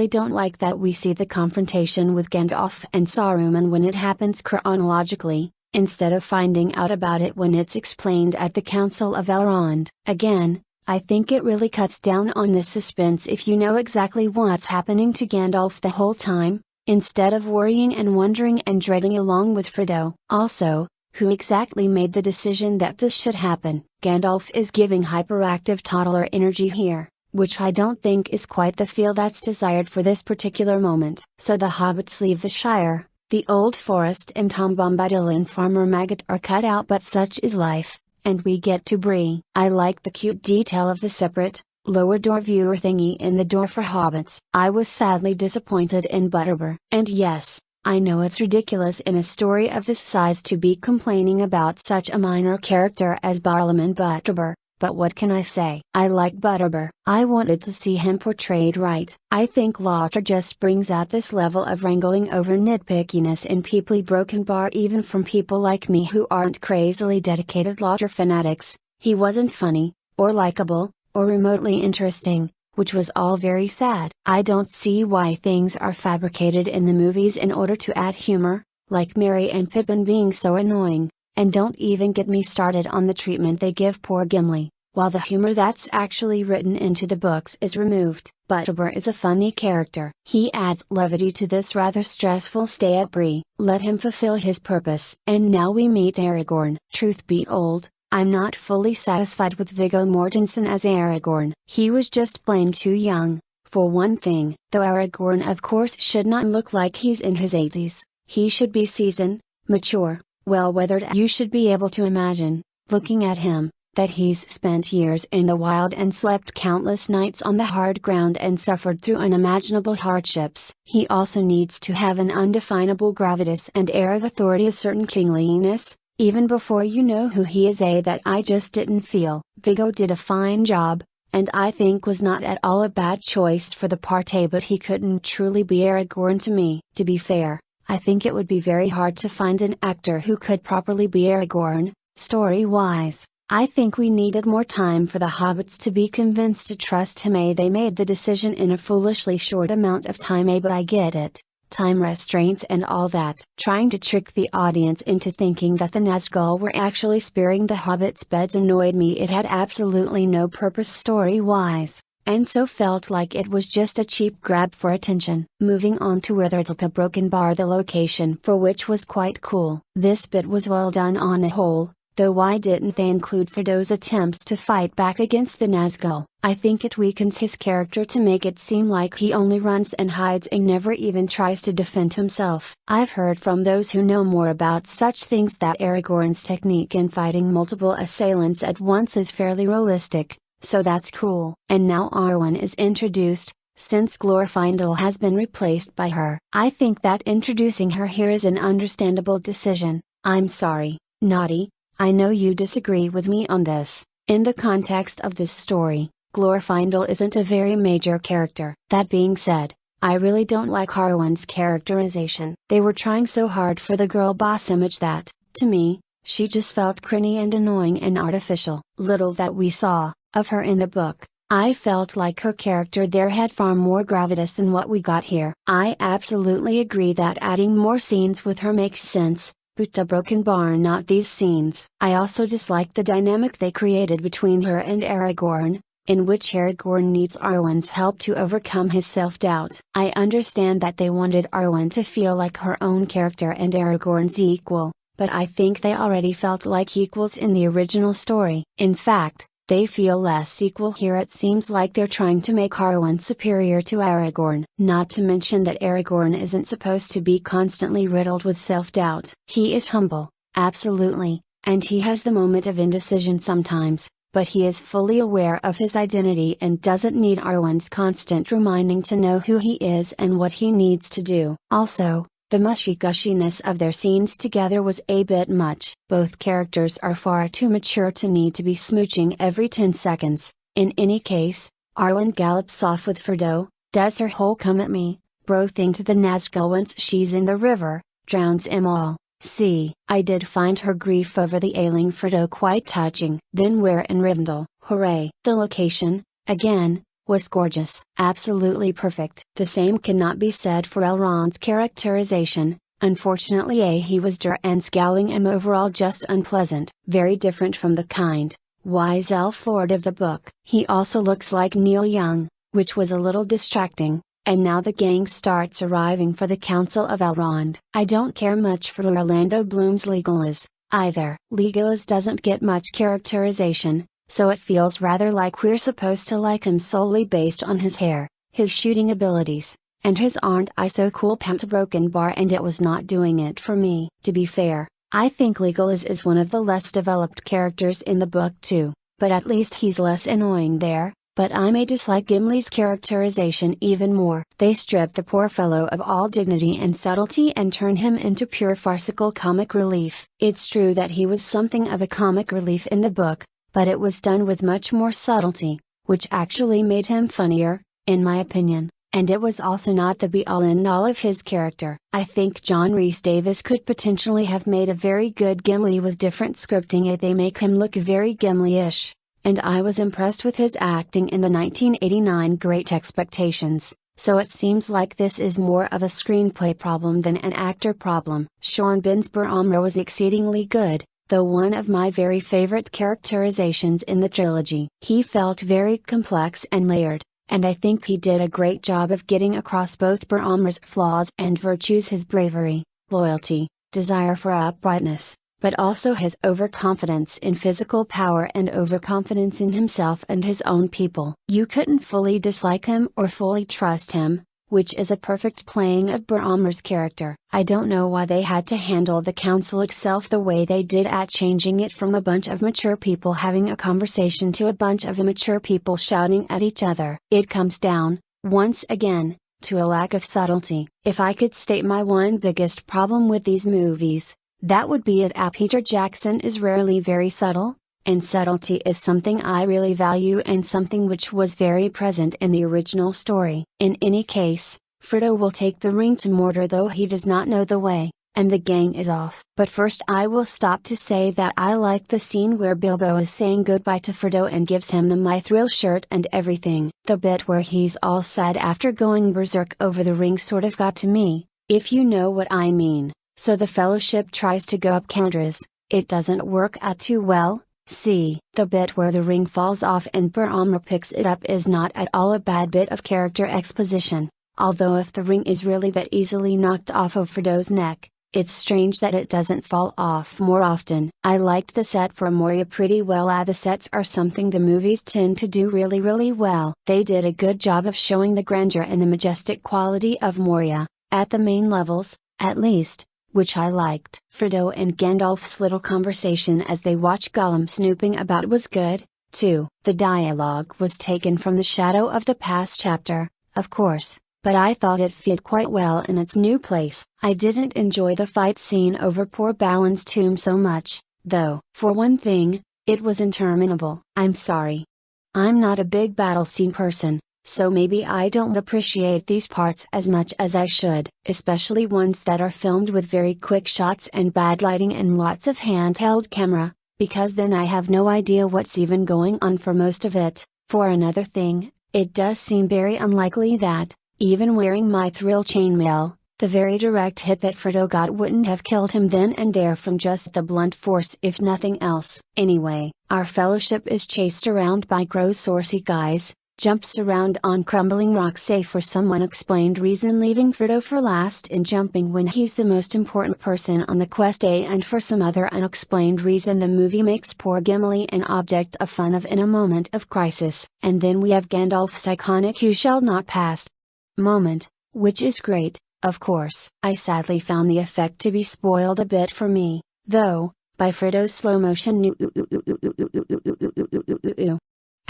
don't like that we see the confrontation with Gandalf and Saruman when it happens chronologically, instead of finding out about it when it's explained at the Council of Elrond. Again, I think it really cuts down on the suspense if you know exactly what's happening to Gandalf the whole time, instead of worrying and wondering and dreading along with Frodo. Also, who exactly made the decision that this should happen? Gandalf is giving hyperactive toddler energy here, which I don't think is quite the feel that's desired for this particular moment. So the hobbits leave the Shire, the Old Forest and Tom Bombadil and Farmer Maggot are cut out, but such is life, and we get to Bree. I like the cute detail of the separate, lower door viewer thingy in the door for hobbits. I was sadly disappointed in Butterbur. And yes, I know it's ridiculous in a story of this size to be complaining about such a minor character as Barlaam Butterbur, but what can I say? I like Butterbur. I wanted to see him portrayed right. I think Laughter just brings out this level of wrangling over nitpickiness in Peoply Broken Bar even from people like me who aren't crazily dedicated Laughter fanatics. He wasn't funny, or likable, or remotely interesting, which was all very sad. I don't see why things are fabricated in the movies in order to add humor, like Merry and Pippin being so annoying, and don't even get me started on the treatment they give poor Gimli, while the humor that's actually written into the books is removed. Butterbur is a funny character. He adds levity to this rather stressful stay at Bree. Let him fulfill his purpose. And now we meet Aragorn. Truth be told, I'm not fully satisfied with Viggo Mortensen as Aragorn. He was just plain too young, for one thing. Though Aragorn of course should not look like he's in his 80s, he should be seasoned, mature, well-weathered. You should be able to imagine, looking at him, that he's spent years in the wild and slept countless nights on the hard ground and suffered through unimaginable hardships. He also needs to have an undefinable gravitas and air of authority, a certain kingliness, even before you know who he is. That I just didn't feel. Viggo did a fine job, and I think was not at all a bad choice for the part, but he couldn't truly be Aragorn to me. To be fair, I think it would be very hard to find an actor who could properly be Aragorn, story-wise. I think we needed more time for the hobbits to be convinced to trust him. They made the decision in a foolishly short amount of time, but I get it. Time restraints and all that. Trying to trick the audience into thinking that the Nazgul were actually sparing the hobbits' beds annoyed me. It had absolutely no purpose story-wise, and so felt like it was just a cheap grab for attention. Moving on to Withertlepa Broken Bar, the location for which was quite cool. This bit was well done on the whole, though why didn't they include Frodo's attempts to fight back against the Nazgul? I think it weakens his character to make it seem like he only runs and hides and never even tries to defend himself. I've heard from those who know more about such things that Aragorn's technique in fighting multiple assailants at once is fairly realistic, so that's cool. And now Arwen is introduced, since Glorfindel has been replaced by her. I think that introducing her here is an understandable decision. I'm sorry, Naughty, I know you disagree with me on this. In the context of this story, Glorfindel isn't a very major character. That being said, I really don't like Arwen's characterization. They were trying so hard for the girl boss image that, to me, she just felt cringy and annoying and artificial. Little that we saw of her in the book, I felt like her character there had far more gravitas than what we got here. I absolutely agree that adding more scenes with her makes sense, but a broken bar, not these scenes. I also dislike the dynamic they created between her and Aragorn, in which Aragorn needs Arwen's help to overcome his self-doubt. I understand that they wanted Arwen to feel like her own character and Aragorn's equal, but I think they already felt like equals in the original story. In fact, They feel less equal here. It seems like they're trying to make Arwen superior to Aragorn. Not to mention that Aragorn isn't supposed to be constantly riddled with self-doubt. He is humble, absolutely, and he has the moment of indecision sometimes, but he is fully aware of his identity and doesn't need Arwen's constant reminding to know who he is and what he needs to do. Also, the mushy-gushiness of their scenes together was a bit much. Both characters are far too mature to need to be smooching every 10 seconds. In any case, Arwen gallops off with Frodo, does her whole come at me, bro thing to the Nazgul once she's in the river, drowns 'em all. See, I did find her grief over the ailing Frodo quite touching. Then we're in Rivendell. Hooray! The location, again, was gorgeous. Absolutely perfect. The same cannot be said for Elrond's characterization. Unfortunately he was dur and scowling and overall just unpleasant. Very different from the kind, wise elf lord of the book. He also looks like Neil Young, which was a little distracting, and now the gang starts arriving for the Council of Elrond. I don't care much for Orlando Bloom's Legolas, either. Legolas doesn't get much characterization, so it feels rather like we're supposed to like him solely based on his hair, his shooting abilities, and his aren't I so cool pant broken bar, and it was not doing it for me. To be fair, I think Legolas is one of the less developed characters in the book too, but at least he's less annoying there. But I may dislike Gimli's characterization even more. They strip the poor fellow of all dignity and subtlety and turn him into pure farcical comic relief. It's true that he was something of a comic relief in the book, but it was done with much more subtlety, which actually made him funnier, in my opinion, and it was also not the be-all and all of his character. I think John Rhys Davies could potentially have made a very good Gimli with different scripting. They make him look very Gimli-ish, and I was impressed with his acting in the 1989 Great Expectations, so it seems like this is more of a screenplay problem than an actor problem. Sean Bean's Boromir was exceedingly good, though one of my very favorite characterizations in the trilogy. He felt very complex and layered, and I think he did a great job of getting across both Boromir's flaws and virtues: his bravery, loyalty, desire for uprightness, but also his overconfidence in physical power and overconfidence in himself and his own people. You couldn't fully dislike him or fully trust him, which is a perfect playing of Boromir's character. I don't know why they had to handle the council itself the way they did, at changing it from a bunch of mature people having a conversation to a bunch of immature people shouting at each other. It comes down, once again, to a lack of subtlety. If I could state my one biggest problem with these movies, that would be it. Peter Jackson is rarely very subtle, and subtlety is something I really value and something which was very present in the original story. In any case, Frodo will take the ring to Mordor, though he does not know the way, and the gang is off. But first I will stop to say that I like the scene where Bilbo is saying goodbye to Frodo and gives him the mithril shirt and everything. The bit where he's all sad after going berserk over the ring sort of got to me, if you know what I mean. So the Fellowship tries to go up counters, it doesn't work out too well. See, the bit where the ring falls off and Boromir picks it up is not at all a bad bit of character exposition, although if the ring is really that easily knocked off of Frodo's neck, it's strange that it doesn't fall off more often. I liked the set for Moria pretty well. The sets are something the movies tend to do really well. They did a good job of showing the grandeur and the majestic quality of Moria, at the main levels, at least, which I liked. Frodo and Gandalf's little conversation as they watch Gollum snooping about was good, too. The dialogue was taken from the Shadow of the Past chapter, of course, but I thought it fit quite well in its new place. I didn't enjoy the fight scene over poor Balin's tomb so much, though. For one thing, it was interminable. I'm sorry. I'm not a big battle scene person, so maybe I don't appreciate these parts as much as I should, especially ones that are filmed with very quick shots and bad lighting and lots of handheld camera, because then I have no idea what's even going on for most of it. For another thing, it does seem very unlikely that, even wearing mithril chainmail, the very direct hit that Frodo got wouldn't have killed him then and there from just the blunt force if nothing else. Anyway, our Fellowship is chased around by gross horsey guys, jumps around on crumbling rocks say for some unexplained reason, leaving Frodo for last in jumping when he's the most important person on the quest, and for some other unexplained reason the movie makes poor Gimli an object of fun in a moment of crisis. And then we have Gandalf's iconic "you shall not pass" moment, which is great, of course. I sadly found the effect to be spoiled a bit for me, though, by Frodo's slow motion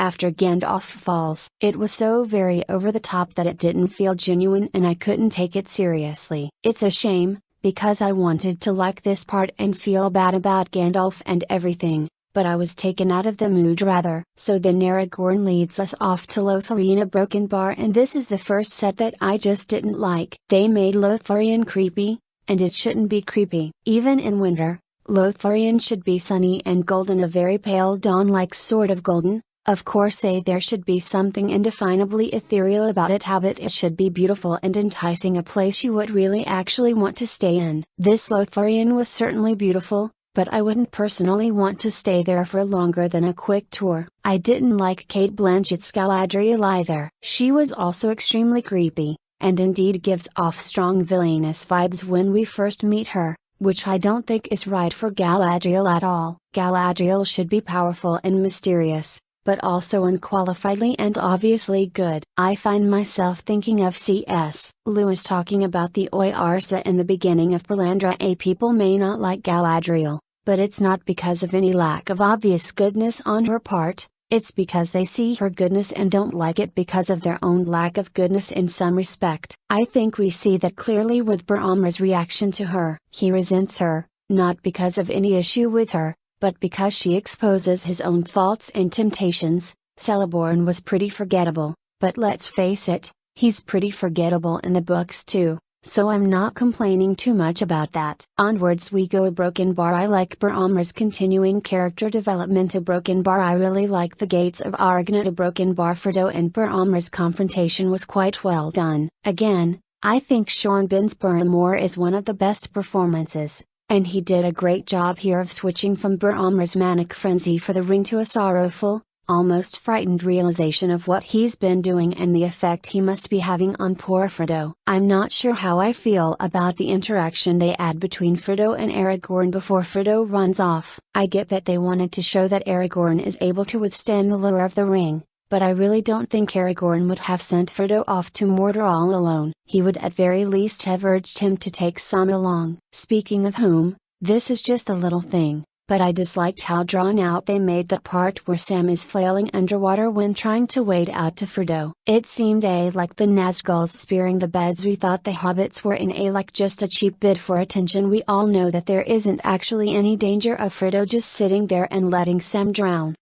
after Gandalf falls. It was so very over the top that it didn't feel genuine and I couldn't take it seriously. It's a shame, because I wanted to like this part and feel bad about Gandalf and everything, but I was taken out of the mood rather. So then Aragorn leads us off to Lothlorien, a broken bar, and this is the first set that I just didn't like. They made Lothlorien creepy, and it shouldn't be creepy. Even in winter, Lothlorien should be sunny and golden, a very pale dawn-like sort of golden. Of course there should be something indefinably ethereal about it, but it should be beautiful and enticing, a place you would really actually want to stay in. This Lothlorien was certainly beautiful, but I wouldn't personally want to stay there for longer than a quick tour. I didn't like Cate Blanchett's Galadriel either. She was also extremely creepy, and indeed gives off strong villainous vibes when we first meet her, which I don't think is right for Galadriel at all. Galadriel should be powerful and mysterious, but also unqualifiedly and obviously good. I find myself thinking of C.S. Lewis talking about the Oyarsa in the beginning of Pelandra. People may not like Galadriel, but it's not because of any lack of obvious goodness on her part, it's because they see her goodness and don't like it because of their own lack of goodness in some respect. I think we see that clearly with Boromir's reaction to her. He resents her, not because of any issue with her, but because she exposes his own faults and temptations. Celeborn was pretty forgettable, but let's face it, he's pretty forgettable in the books too, so I'm not complaining too much about that. Onwards we go. A broken bar. I like Boromir's continuing character development. A broken bar. I really like the gates of Aragorn. A broken bar. Frodo and Boromir's confrontation was quite well done. Again, I think Sean Bean's Barrymore is one of the best performances. And he did a great job here of switching from Boromir's manic frenzy for the ring to a sorrowful, almost frightened realization of what he's been doing and the effect he must be having on poor Frodo. I'm not sure how I feel about the interaction they add between Frodo and Aragorn before Frodo runs off. I get that they wanted to show that Aragorn is able to withstand the lure of the ring, but I really don't think Aragorn would have sent Frodo off to Mordor all alone. He would at very least have urged him to take Sam along. Speaking of whom, this is just a little thing, but I disliked how drawn out they made the part where Sam is flailing underwater when trying to wade out to Frodo. It seemed like the Nazgûls spearing the beds. We thought the hobbits were in like just a cheap bid for attention. We all know that there isn't actually any danger of Frodo just sitting there and letting Sam drown.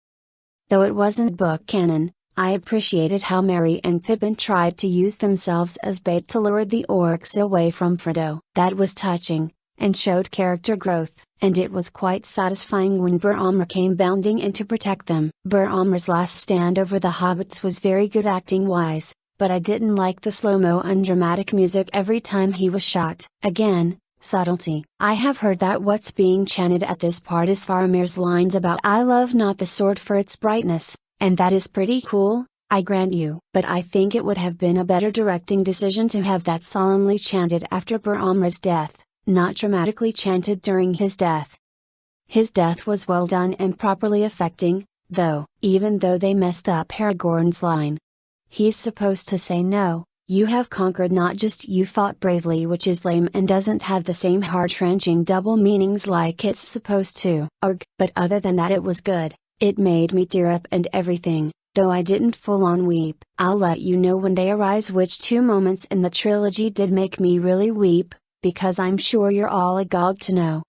Though it wasn't book canon, I appreciated how Merry and Pippin tried to use themselves as bait to lure the orcs away from Frodo. That was touching, and showed character growth, and it was quite satisfying when Boromir came bounding in to protect them. Boromir's last stand over the hobbits was very good acting-wise, but I didn't like the slow-mo undramatic music every time he was shot. Again, subtlety. I have heard that what's being chanted at this part is Faramir's lines about "I love not the sword for its brightness," and that is pretty cool, I grant you. But I think it would have been a better directing decision to have that solemnly chanted after Boromir's death, not dramatically chanted during his death. His death was well done and properly affecting, though, even though they messed up Aragorn's line. He's supposed to say "No, you have conquered," not just "you fought bravely," which is lame and doesn't have the same heart-wrenching double meanings like it's supposed to. But other than that it was good. It made me tear up and everything, though I didn't full-on weep. I'll let you know when they arise which two moments in the trilogy did make me really weep, because I'm sure you're all agog to know.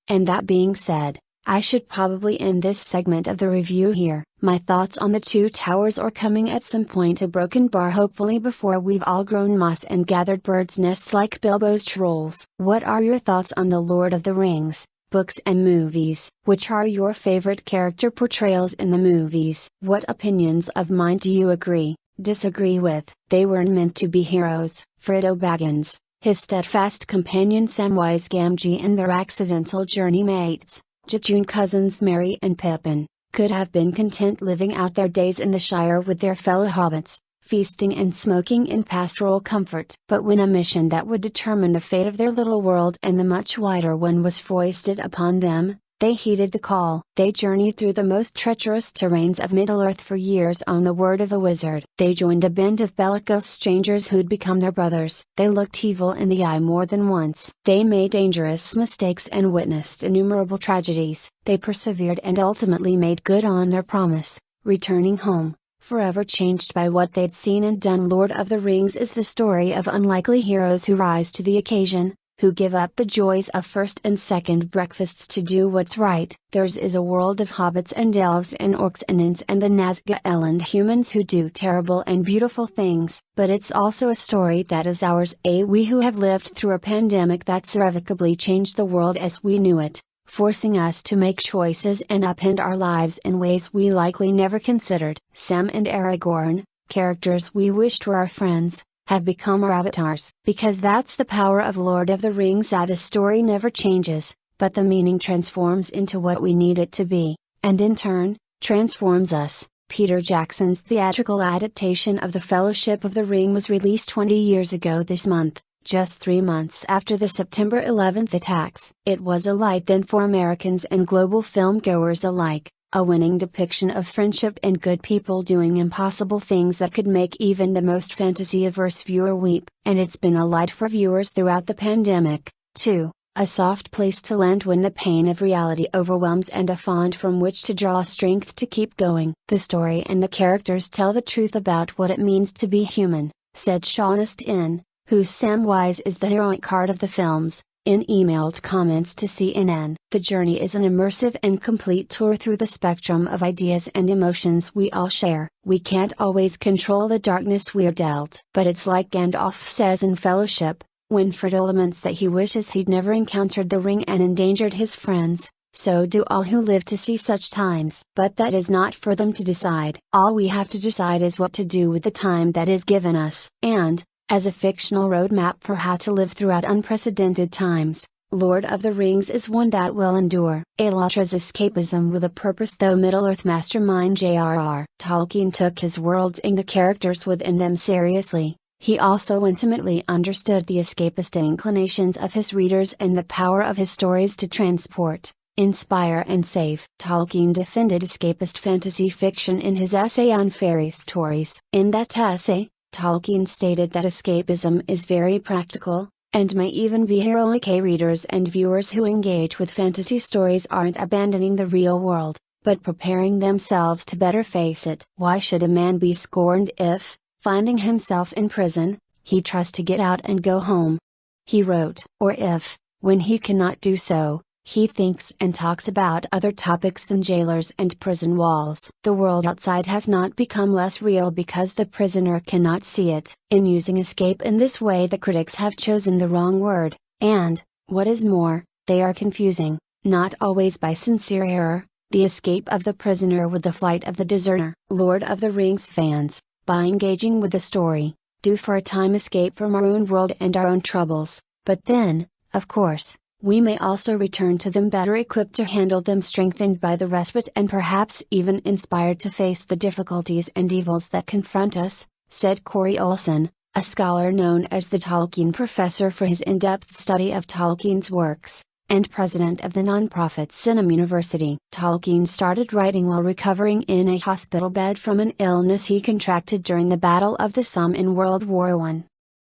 And that being said, I should probably end this segment of the review here. My thoughts on the Two Towers are coming at some point. A broken bar, hopefully before we've all grown moss and gathered birds' nests like Bilbo's trolls. What are your thoughts on The Lord of the Rings books and movies? Which are your favorite character portrayals in the movies? What opinions of mine do you agree, disagree with? They weren't meant to be heroes. Frodo Baggins, his steadfast companion Samwise Gamgee and their accidental journey mates, jejune cousins Merry and Pippin, could have been content living out their days in the Shire with their fellow hobbits, feasting and smoking in pastoral comfort. But when a mission that would determine the fate of their little world and the much wider one was foisted upon them, they heeded the call. They journeyed through the most treacherous terrains of Middle-earth for years on the word of a wizard. They joined a band of bellicose strangers who'd become their brothers. They looked evil in the eye more than once. They made dangerous mistakes and witnessed innumerable tragedies. They persevered and ultimately made good on their promise, returning home, forever changed by what they'd seen and done. Lord of the Rings is the story of unlikely heroes who rise to the occasion, who give up the joys of first and second breakfasts to do what's right. Theirs is a world of hobbits and elves and orcs and ents and the Nazgul and humans who do terrible and beautiful things. But it's also a story that is ours, we who have lived through a pandemic that's irrevocably changed the world as we knew it, forcing us to make choices and upend our lives in ways we likely never considered. Sam and Aragorn, characters we wished were our friends, have become our avatars. Because that's the power of Lord of the Rings. The story never changes, but the meaning transforms into what we need it to be, and in turn, transforms us. Peter Jackson's theatrical adaptation of The Fellowship of the Ring was released 20 years ago this month, just 3 months after the September 11th attacks. It was a light then for Americans and global filmgoers alike. A winning depiction of friendship and good people doing impossible things that could make even the most fantasy-averse viewer weep. And it's been a light for viewers throughout the pandemic, too, a soft place to land when the pain of reality overwhelms and a font from which to draw strength to keep going. The story and the characters tell the truth about what it means to be human, said Shaunist In, whose Samwise is the heroic heart of the films, in emailed comments to CNN. The journey is an immersive and complete tour through the spectrum of ideas and emotions we all share. We can't always control the darkness we're dealt. But it's like Gandalf says in Fellowship, when Frodo laments that he wishes he'd never encountered the ring and endangered his friends, so do all who live to see such times. But that is not for them to decide. All we have to decide is what to do with the time that is given us. And, as a fictional roadmap for how to live throughout unprecedented times, Lord of the Rings is one that will endure. A Latra's escapism with a purpose. Though Middle-earth mastermind J.R.R. Tolkien took his worlds and the characters within them seriously, he also intimately understood the escapist inclinations of his readers and the power of his stories to transport, inspire and save. Tolkien defended escapist fantasy fiction in his essay on fairy stories. In that essay, Tolkien stated that escapism is very practical, and may even be heroic. Readers and viewers who engage with fantasy stories aren't abandoning the real world, but preparing themselves to better face it. Why should a man be scorned if, finding himself in prison, he trusts to get out and go home? He wrote. Or if, when he cannot do so, he thinks and talks about other topics than jailers and prison walls. The world outside has not become less real because the prisoner cannot see it. In using escape in this way, the critics have chosen the wrong word, and, what is more, they are confusing, not always by sincere error, the escape of the prisoner with the flight of the deserter. Lord of the Rings fans, by engaging with the story, do for a time escape from our own world and our own troubles, but then, of course, we may also return to them better equipped to handle them, strengthened by the respite and perhaps even inspired to face the difficulties and evils that confront us, said Corey Olson, a scholar known as the Tolkien Professor for his in-depth study of Tolkien's works, and president of the nonprofit Cinema University. Tolkien started writing while recovering in a hospital bed from an illness he contracted during the Battle of the Somme in World War I.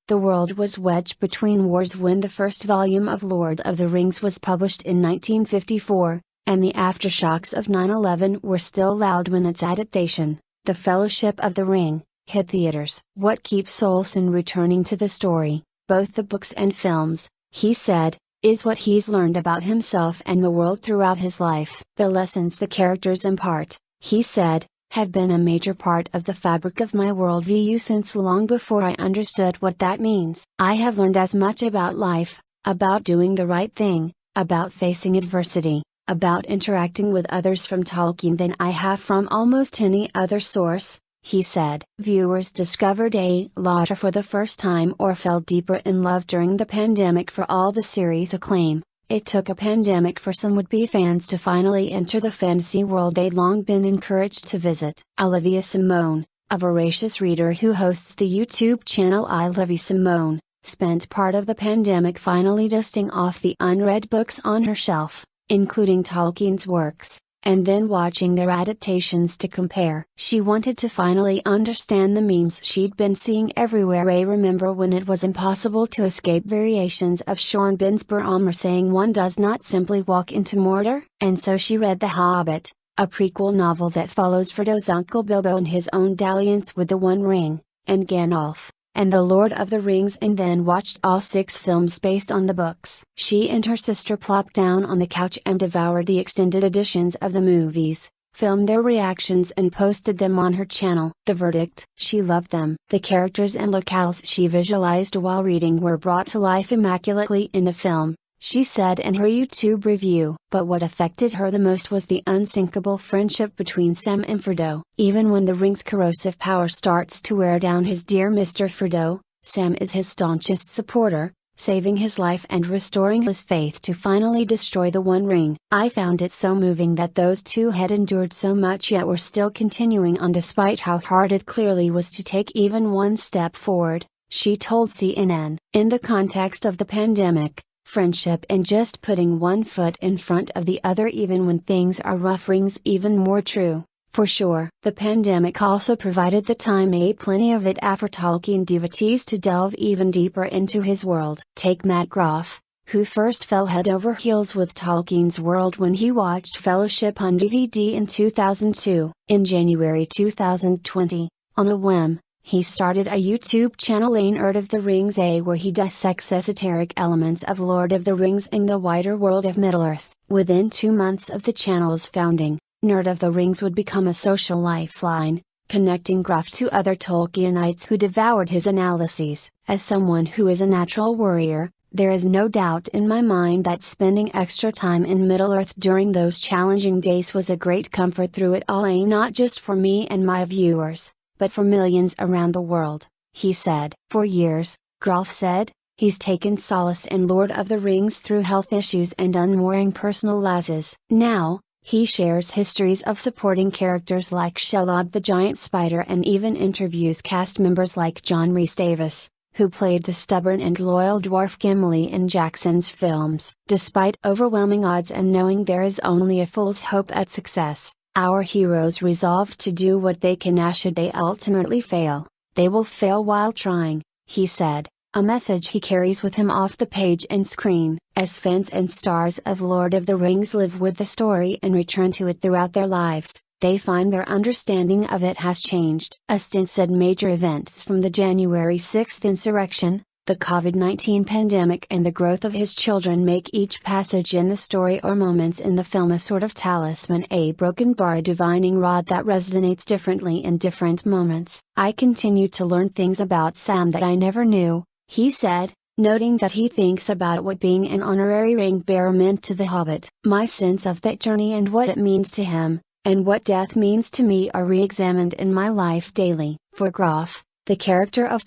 The world was wedged between wars when the first volume of Lord of the Rings was published in 1954, and the aftershocks of 9/11 were still loud when its adaptation, The Fellowship of the Ring, hit theaters. What keeps Olson returning to the story, both the books and films, he said, is what he's learned about himself and the world throughout his life. The lessons the characters impart, he said, have been a major part of the fabric of my worldview since long before I understood what that means. I have learned as much about life, about doing the right thing, about facing adversity, about interacting with others from Tolkien than I have from almost any other source, he said. Viewers discovered a Latra for the first time or fell deeper in love during the pandemic for all the series' acclaim, It took a pandemic for some would-be fans to finally enter the fantasy world they'd long been encouraged to visit. Olivia Simone, a voracious reader who hosts the YouTube channel I Love You Simone, spent part of the pandemic finally dusting off the unread books on her shelf, including Tolkien's works, and then watching their adaptations to compare. She wanted to finally understand the memes she'd been seeing everywhere. I remember when it was impossible to escape variations of Sean Bean's Boromir saying one does not simply walk into Mordor, and so she read The Hobbit, a prequel novel that follows Frodo's uncle Bilbo in his own dalliance with the One Ring, and Gandalf, and The Lord of the Rings, and then watched all 6 films based on the books. She and her sister plopped down on the couch and devoured the extended editions of the movies, filmed their reactions and posted them on her channel. The verdict: she loved them. The characters and locales she visualized while reading were brought to life immaculately in the film, she said in her YouTube review. But what affected her the most was the unsinkable friendship between Sam and Frodo. Even when the ring's corrosive power starts to wear down his dear Mr. Frodo, Sam is his staunchest supporter, saving his life and restoring his faith to finally destroy the One Ring. I found it so moving that those two had endured so much yet were still continuing on despite how hard it clearly was to take even one step forward, she told CNN. In the context of the pandemic, friendship and just putting one foot in front of the other even when things are rough rings even more true, for sure. The pandemic also provided the time, plenty of it, for Tolkien devotees to delve even deeper into his world. Take Matt Groff, who first fell head over heels with Tolkien's world when he watched Fellowship on DVD in 2002. In January 2020, on a whim, he started a YouTube channel, Nerd of the Rings, where he dissects esoteric elements of Lord of the Rings and the wider world of Middle-earth. Within 2 months of the channel's founding, Nerd of the Rings would become a social lifeline, connecting Groff to other Tolkienites who devoured his analyses. As someone who is a natural worrier, there is no doubt in my mind that spending extra time in Middle-earth during those challenging days was a great comfort through it all, not just for me and my viewers, but for millions around the world, he said. For years, Groff said, he's taken solace in Lord of the Rings through health issues and unmooring personal losses. Now, he shares histories of supporting characters like Shelob the giant spider and even interviews cast members like John Rhys Davis, who played the stubborn and loyal dwarf Gimli in Jackson's films. Despite overwhelming odds and knowing there is only a fool's hope at success, our heroes resolve to do what they can. Should they ultimately fail, they will fail while trying, he said, a message he carries with him off the page and screen. As fans and stars of Lord of the Rings live with the story and return to it throughout their lives, they find their understanding of it has changed. Astin said major events from the January 6th insurrection, the COVID-19 pandemic and the growth of his children make each passage in the story or moments in the film a sort of talisman, a broken bar, a divining rod that resonates differently in different moments. I continue to learn things about Sam that I never knew, he said, noting that he thinks about what being an honorary ring bearer meant to the Hobbit. My sense of that journey and what it means to him, and what death means to me are re-examined in my life daily. For Groff, the character of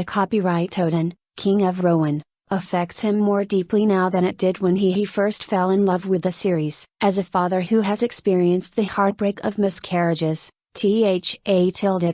copyright Odin, King of Rohan, affects him more deeply now than it did when he first fell in love with the series. As a father who has experienced the heartbreak of miscarriages,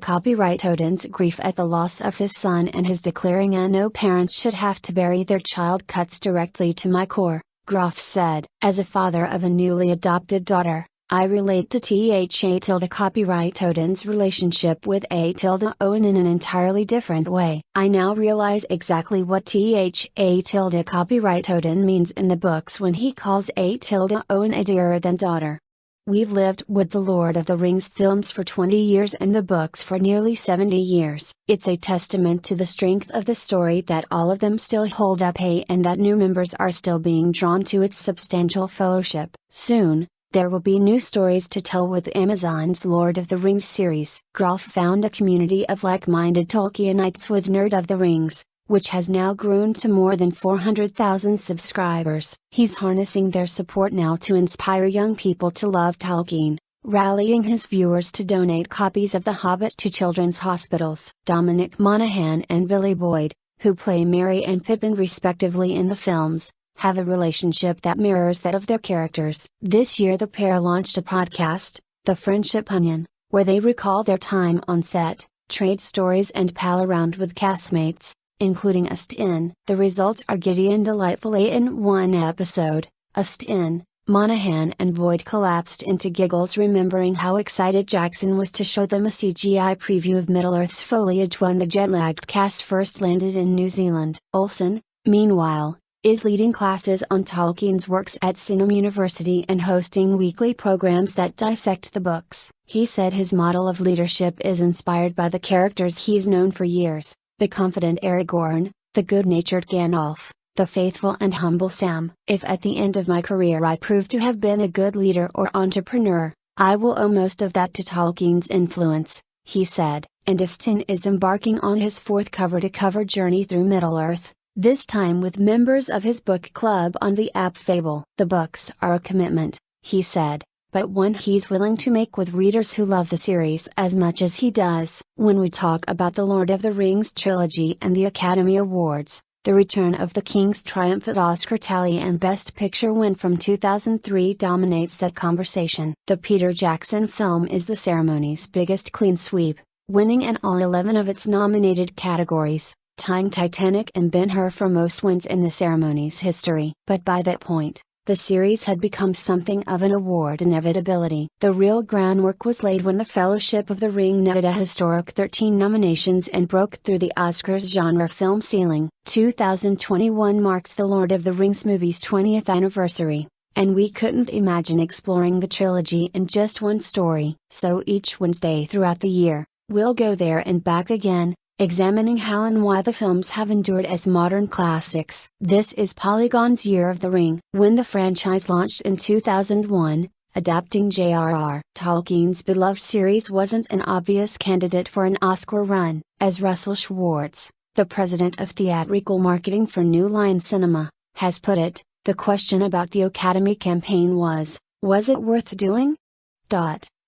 copyright Odin's grief at the loss of his son and his declaring no parents should have to bury their child cuts directly to my core, Groff said. As a father of a newly adopted daughter, I relate to copyright Odin's relationship with Owen in an entirely different way. I now realize exactly what copyright Odin means in the books when he calls Owen a dearer than daughter. We've lived with the Lord of the Rings films for 20 years and the books for nearly 70 years. It's a testament to the strength of the story that all of them still hold up, and that new members are still being drawn to its substantial fellowship. Soon, there will be new stories to tell with Amazon's Lord of the Rings series. Groff found a community of like-minded Tolkienites with Nerd of the Rings, which has now grown to more than 400,000 subscribers. He's harnessing their support now to inspire young people to love Tolkien, rallying his viewers to donate copies of The Hobbit to children's hospitals. Dominic Monaghan and Billy Boyd, who play Merry and Pippin respectively in the films, have a relationship that mirrors that of their characters. This year the pair launched a podcast, The Friendship Onion, where they recall their time on set, trade stories and pal around with castmates, including a st-in. The results are giddy and delightful. In one episode, a st-in, Monahan and Boyd collapsed into giggles remembering how excited Jackson was to show them a CGI preview of Middle-earth's foliage when the jet-lagged cast first landed in New Zealand. Olsen, meanwhile, is leading classes on Tolkien's works at Sinum University and hosting weekly programs that dissect the books. He said his model of leadership is inspired by the characters he's known for years, the confident Aragorn, the good-natured Gandalf, the faithful and humble Sam. If at the end of my career I prove to have been a good leader or entrepreneur, I will owe most of that to Tolkien's influence, he said. And Astin is embarking on his fourth cover-to-cover journey through Middle-earth, this time with members of his book club on the app Fable. The books are a commitment, he said, but one he's willing to make with readers who love the series as much as he does. When we talk about the Lord of the Rings trilogy and the Academy Awards, the Return of the King's triumphant Oscar tally and Best Picture win from 2003 dominates that conversation. The Peter Jackson film is the ceremony's biggest clean sweep, winning in all 11 of its nominated categories, tying Titanic and Ben-Hur for most wins in the ceremony's history. But by that point, the series had become something of an award inevitability. The real groundwork was laid when the Fellowship of the Ring netted a historic 13 nominations and broke through the Oscars genre film ceiling. 2021 marks the Lord of the Rings movie's 20th anniversary, and we couldn't imagine exploring the trilogy in just one story. So each Wednesday throughout the year, we'll go there and back again, examining how and why the films have endured as modern classics. This is Polygon's Year of the Ring. When the franchise launched in 2001, adapting J.R.R. Tolkien's beloved series wasn't an obvious candidate for an Oscar run, as Russell Schwartz, the president of theatrical marketing for New Line Cinema, has put it. The question about the Academy campaign was it worth doing?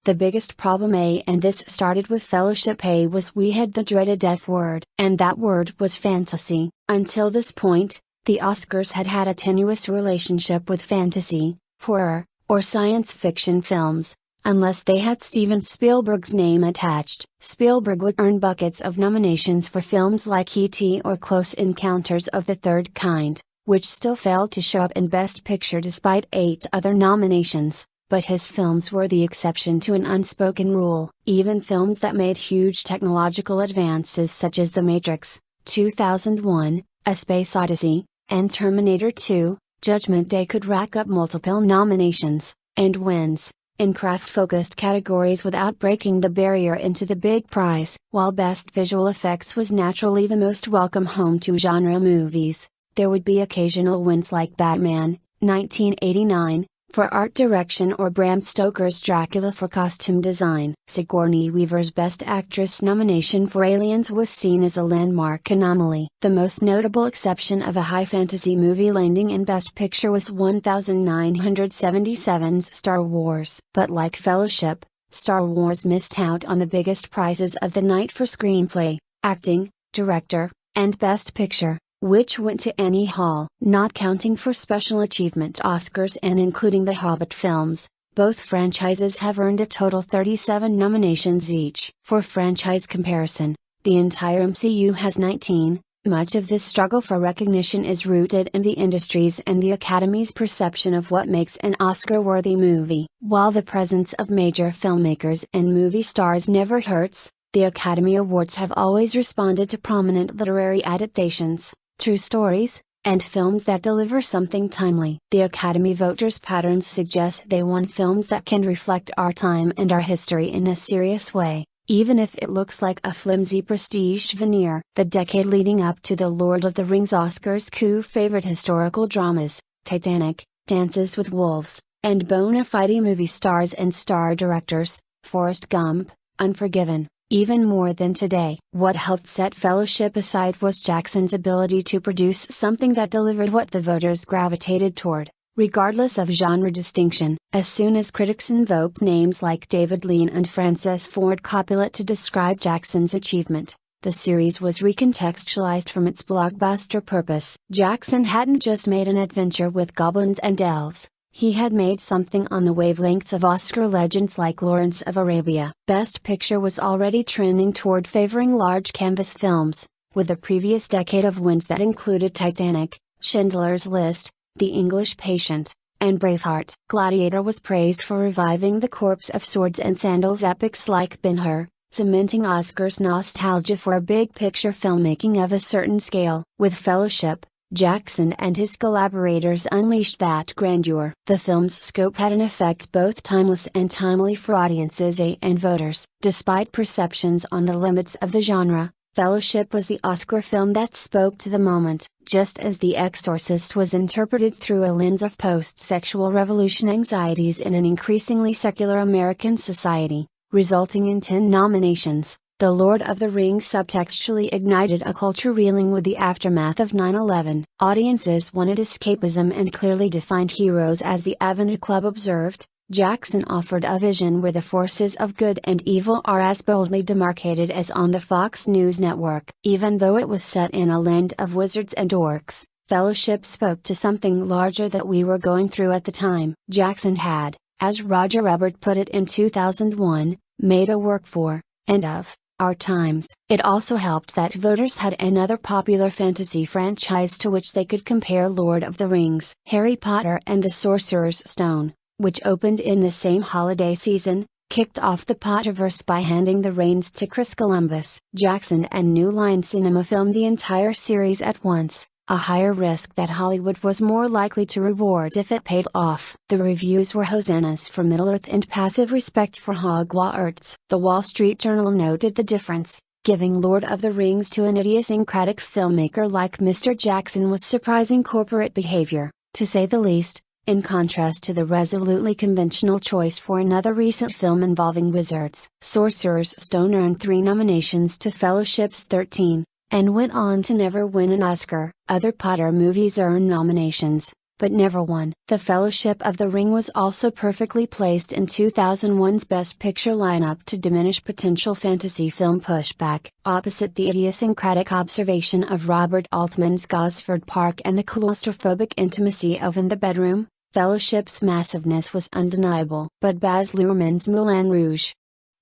The biggest problem, and this started with Fellowship, was we had the dreaded F word. And that word was fantasy. Until this point, the Oscars had had a tenuous relationship with fantasy, horror, or science fiction films, unless they had Steven Spielberg's name attached. Spielberg would earn buckets of nominations for films like E.T. or Close Encounters of the Third Kind, which still failed to show up in Best Picture despite 8 other nominations. But his films were the exception to an unspoken rule. Even films that made huge technological advances such as The Matrix, 2001, A Space Odyssey, and Terminator 2, Judgment Day could rack up multiple nominations, and wins, in craft-focused categories without breaking the barrier into the big prize. While Best Visual Effects was naturally the most welcome home to genre movies, there would be occasional wins like Batman, 1989, for art direction or Bram Stoker's Dracula for costume design. Sigourney Weaver's Best Actress nomination for Aliens was seen as a landmark anomaly. The most notable exception of a high fantasy movie landing in Best Picture was 1977's Star Wars. But like Fellowship, Star Wars missed out on the biggest prizes of the night for screenplay, acting, director, and Best Picture, which went to Annie Hall. Not counting for Special Achievement Oscars and including the Hobbit films, both franchises have earned a total 37 nominations each. For franchise comparison, the entire MCU has 19. Much of this struggle for recognition is rooted in the industry's and the Academy's perception of what makes an Oscar-worthy movie. While the presence of major filmmakers and movie stars never hurts, the Academy Awards have always responded to prominent literary adaptations, true stories, and films that deliver something timely. The Academy voters' patterns suggest they want films that can reflect our time and our history in a serious way, even if it looks like a flimsy prestige veneer. The decade leading up to the Lord of the Rings Oscars favored historical dramas, Titanic, Dances with Wolves, and bona fide movie stars and star directors, Forrest Gump, Unforgiven, even more than today. What helped set Fellowship aside was Jackson's ability to produce something that delivered what the voters gravitated toward, regardless of genre distinction. As soon as critics invoked names like David Lean and Francis Ford Coppola to describe Jackson's achievement, the series was recontextualized from its blockbuster purpose. Jackson hadn't just made an adventure with goblins and elves, he had made something on the wavelength of Oscar legends like Lawrence of Arabia. Best Picture was already trending toward favoring large canvas films, with a previous decade of wins that included Titanic, Schindler's List, The English Patient, and Braveheart. Gladiator was praised for reviving the corpse of swords and sandals epics like Ben-Hur, cementing Oscar's nostalgia for big picture filmmaking of a certain scale. With Fellowship, Jackson and his collaborators unleashed that grandeur. The film's scope had an effect both timeless and timely for audiences and voters. Despite perceptions on the limits of the genre, Fellowship was the Oscar film that spoke to the moment, just as The Exorcist was interpreted through a lens of post-sexual revolution anxieties in an increasingly secular American society, resulting in 10 nominations. The Lord of the Rings subtextually ignited a culture reeling with the aftermath of 9/11. Audiences wanted escapism and clearly defined heroes. As the Avenue Club observed, Jackson offered a vision where the forces of good and evil are as boldly demarcated as on the Fox News network. Even though it was set in a land of wizards and orcs, Fellowship spoke to something larger that we were going through at the time. Jackson had, as Roger Ebert put it in 2001, made a work for, and of, our times. It also helped that voters had another popular fantasy franchise to which they could compare Lord of the Rings. Harry Potter and the Sorcerer's Stone, which opened in the same holiday season, kicked off the Potterverse by handing the reins to Chris Columbus. Jackson and New Line Cinema filmed the entire series at once, a higher risk that Hollywood was more likely to reward if it paid off. The reviews were hosannas for Middle-earth and passive respect for Hogwarts. The Wall Street Journal noted the difference, giving Lord of the Rings to an idiosyncratic filmmaker like Mr. Jackson was surprising corporate behavior, to say the least, in contrast to the resolutely conventional choice for another recent film involving wizards. Sorcerer's Stone earned 3 nominations to Fellowship's 13, and went on to never win an Oscar. Other Potter movies earned nominations, but never won. The Fellowship of the Ring was also perfectly placed in 2001's Best Picture lineup to diminish potential fantasy film pushback. Opposite the idiosyncratic observation of Robert Altman's Gosford Park and the claustrophobic intimacy of In the Bedroom, Fellowship's massiveness was undeniable. But Baz Luhrmann's Moulin Rouge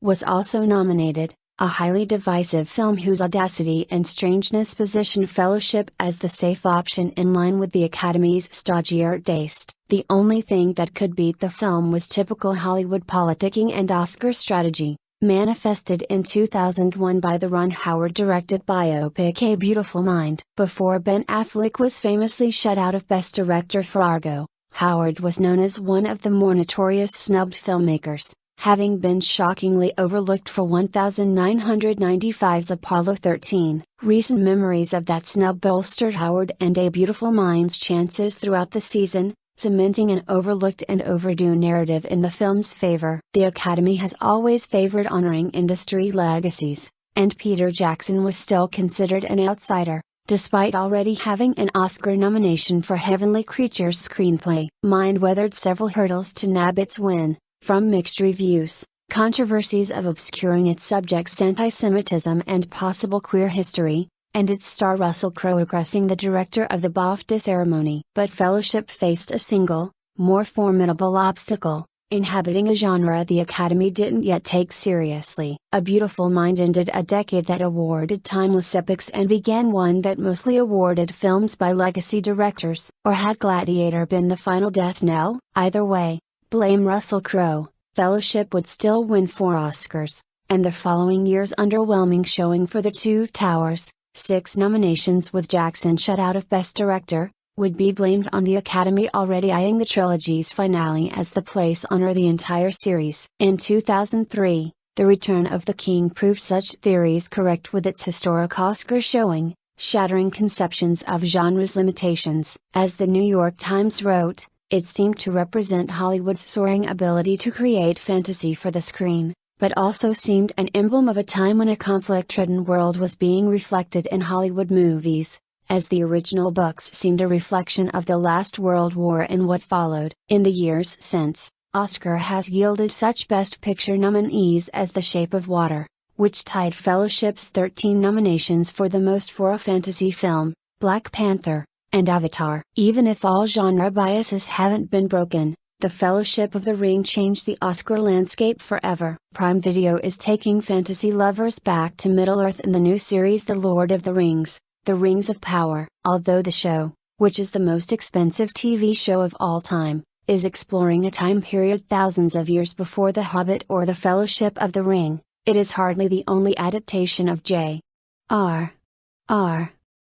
was also nominated, a highly divisive film whose audacity and strangeness positioned Fellowship as the safe option in line with the Academy's stodgier taste. The only thing that could beat the film was typical Hollywood politicking and Oscar strategy, manifested in 2001 by the Ron Howard-directed biopic A Beautiful Mind. Before Ben Affleck was famously shut out of Best Director for Argo, Howard was known as one of the more notorious snubbed filmmakers, having been shockingly overlooked for 1995's Apollo 13. Recent memories of that snub bolstered Howard and A Beautiful Mind's chances throughout the season, cementing an overlooked and overdue narrative in the film's favor. The Academy has always favored honoring industry legacies, and Peter Jackson was still considered an outsider, despite already having an Oscar nomination for Heavenly Creatures screenplay. Mind weathered several hurdles to nab its win, from mixed reviews, controversies of obscuring its subject's anti-Semitism and possible queer history, and its star Russell Crowe aggressing the director of the BAFTA ceremony. But Fellowship faced a single, more formidable obstacle, inhabiting a genre the Academy didn't yet take seriously. A Beautiful Mind ended a decade that awarded timeless epics and began one that mostly awarded films by legacy directors. Or had Gladiator been the final death knell? Either way, blame Russell Crowe, Fellowship would still win 4 Oscars, and the following year's underwhelming showing for The Two Towers, 6 nominations with Jackson shut out of Best Director, would be blamed on the Academy already eyeing the trilogy's finale as the place honor the entire series. In 2003, The Return of the King proved such theories correct with its historic Oscar showing, shattering conceptions of genre's limitations. As the New York Times wrote, it seemed to represent Hollywood's soaring ability to create fantasy for the screen, but also seemed an emblem of a time when a conflict-ridden world was being reflected in Hollywood movies, as the original books seemed a reflection of the last World War and what followed. In the years since, Oscar has yielded such Best Picture nominees as The Shape of Water, which tied Fellowship's 13 nominations for the most for a fantasy film, Black Panther, and Avatar. Even if all genre biases haven't been broken, The Fellowship of the Ring changed the Oscar landscape forever. Prime Video is taking fantasy lovers back to Middle-earth in the new series The Lord of the Rings, The Rings of Power. Although the show, which is the most expensive TV show of all time, is exploring a time period thousands of years before The Hobbit or The Fellowship of the Ring, it is hardly the only adaptation of J.R.R.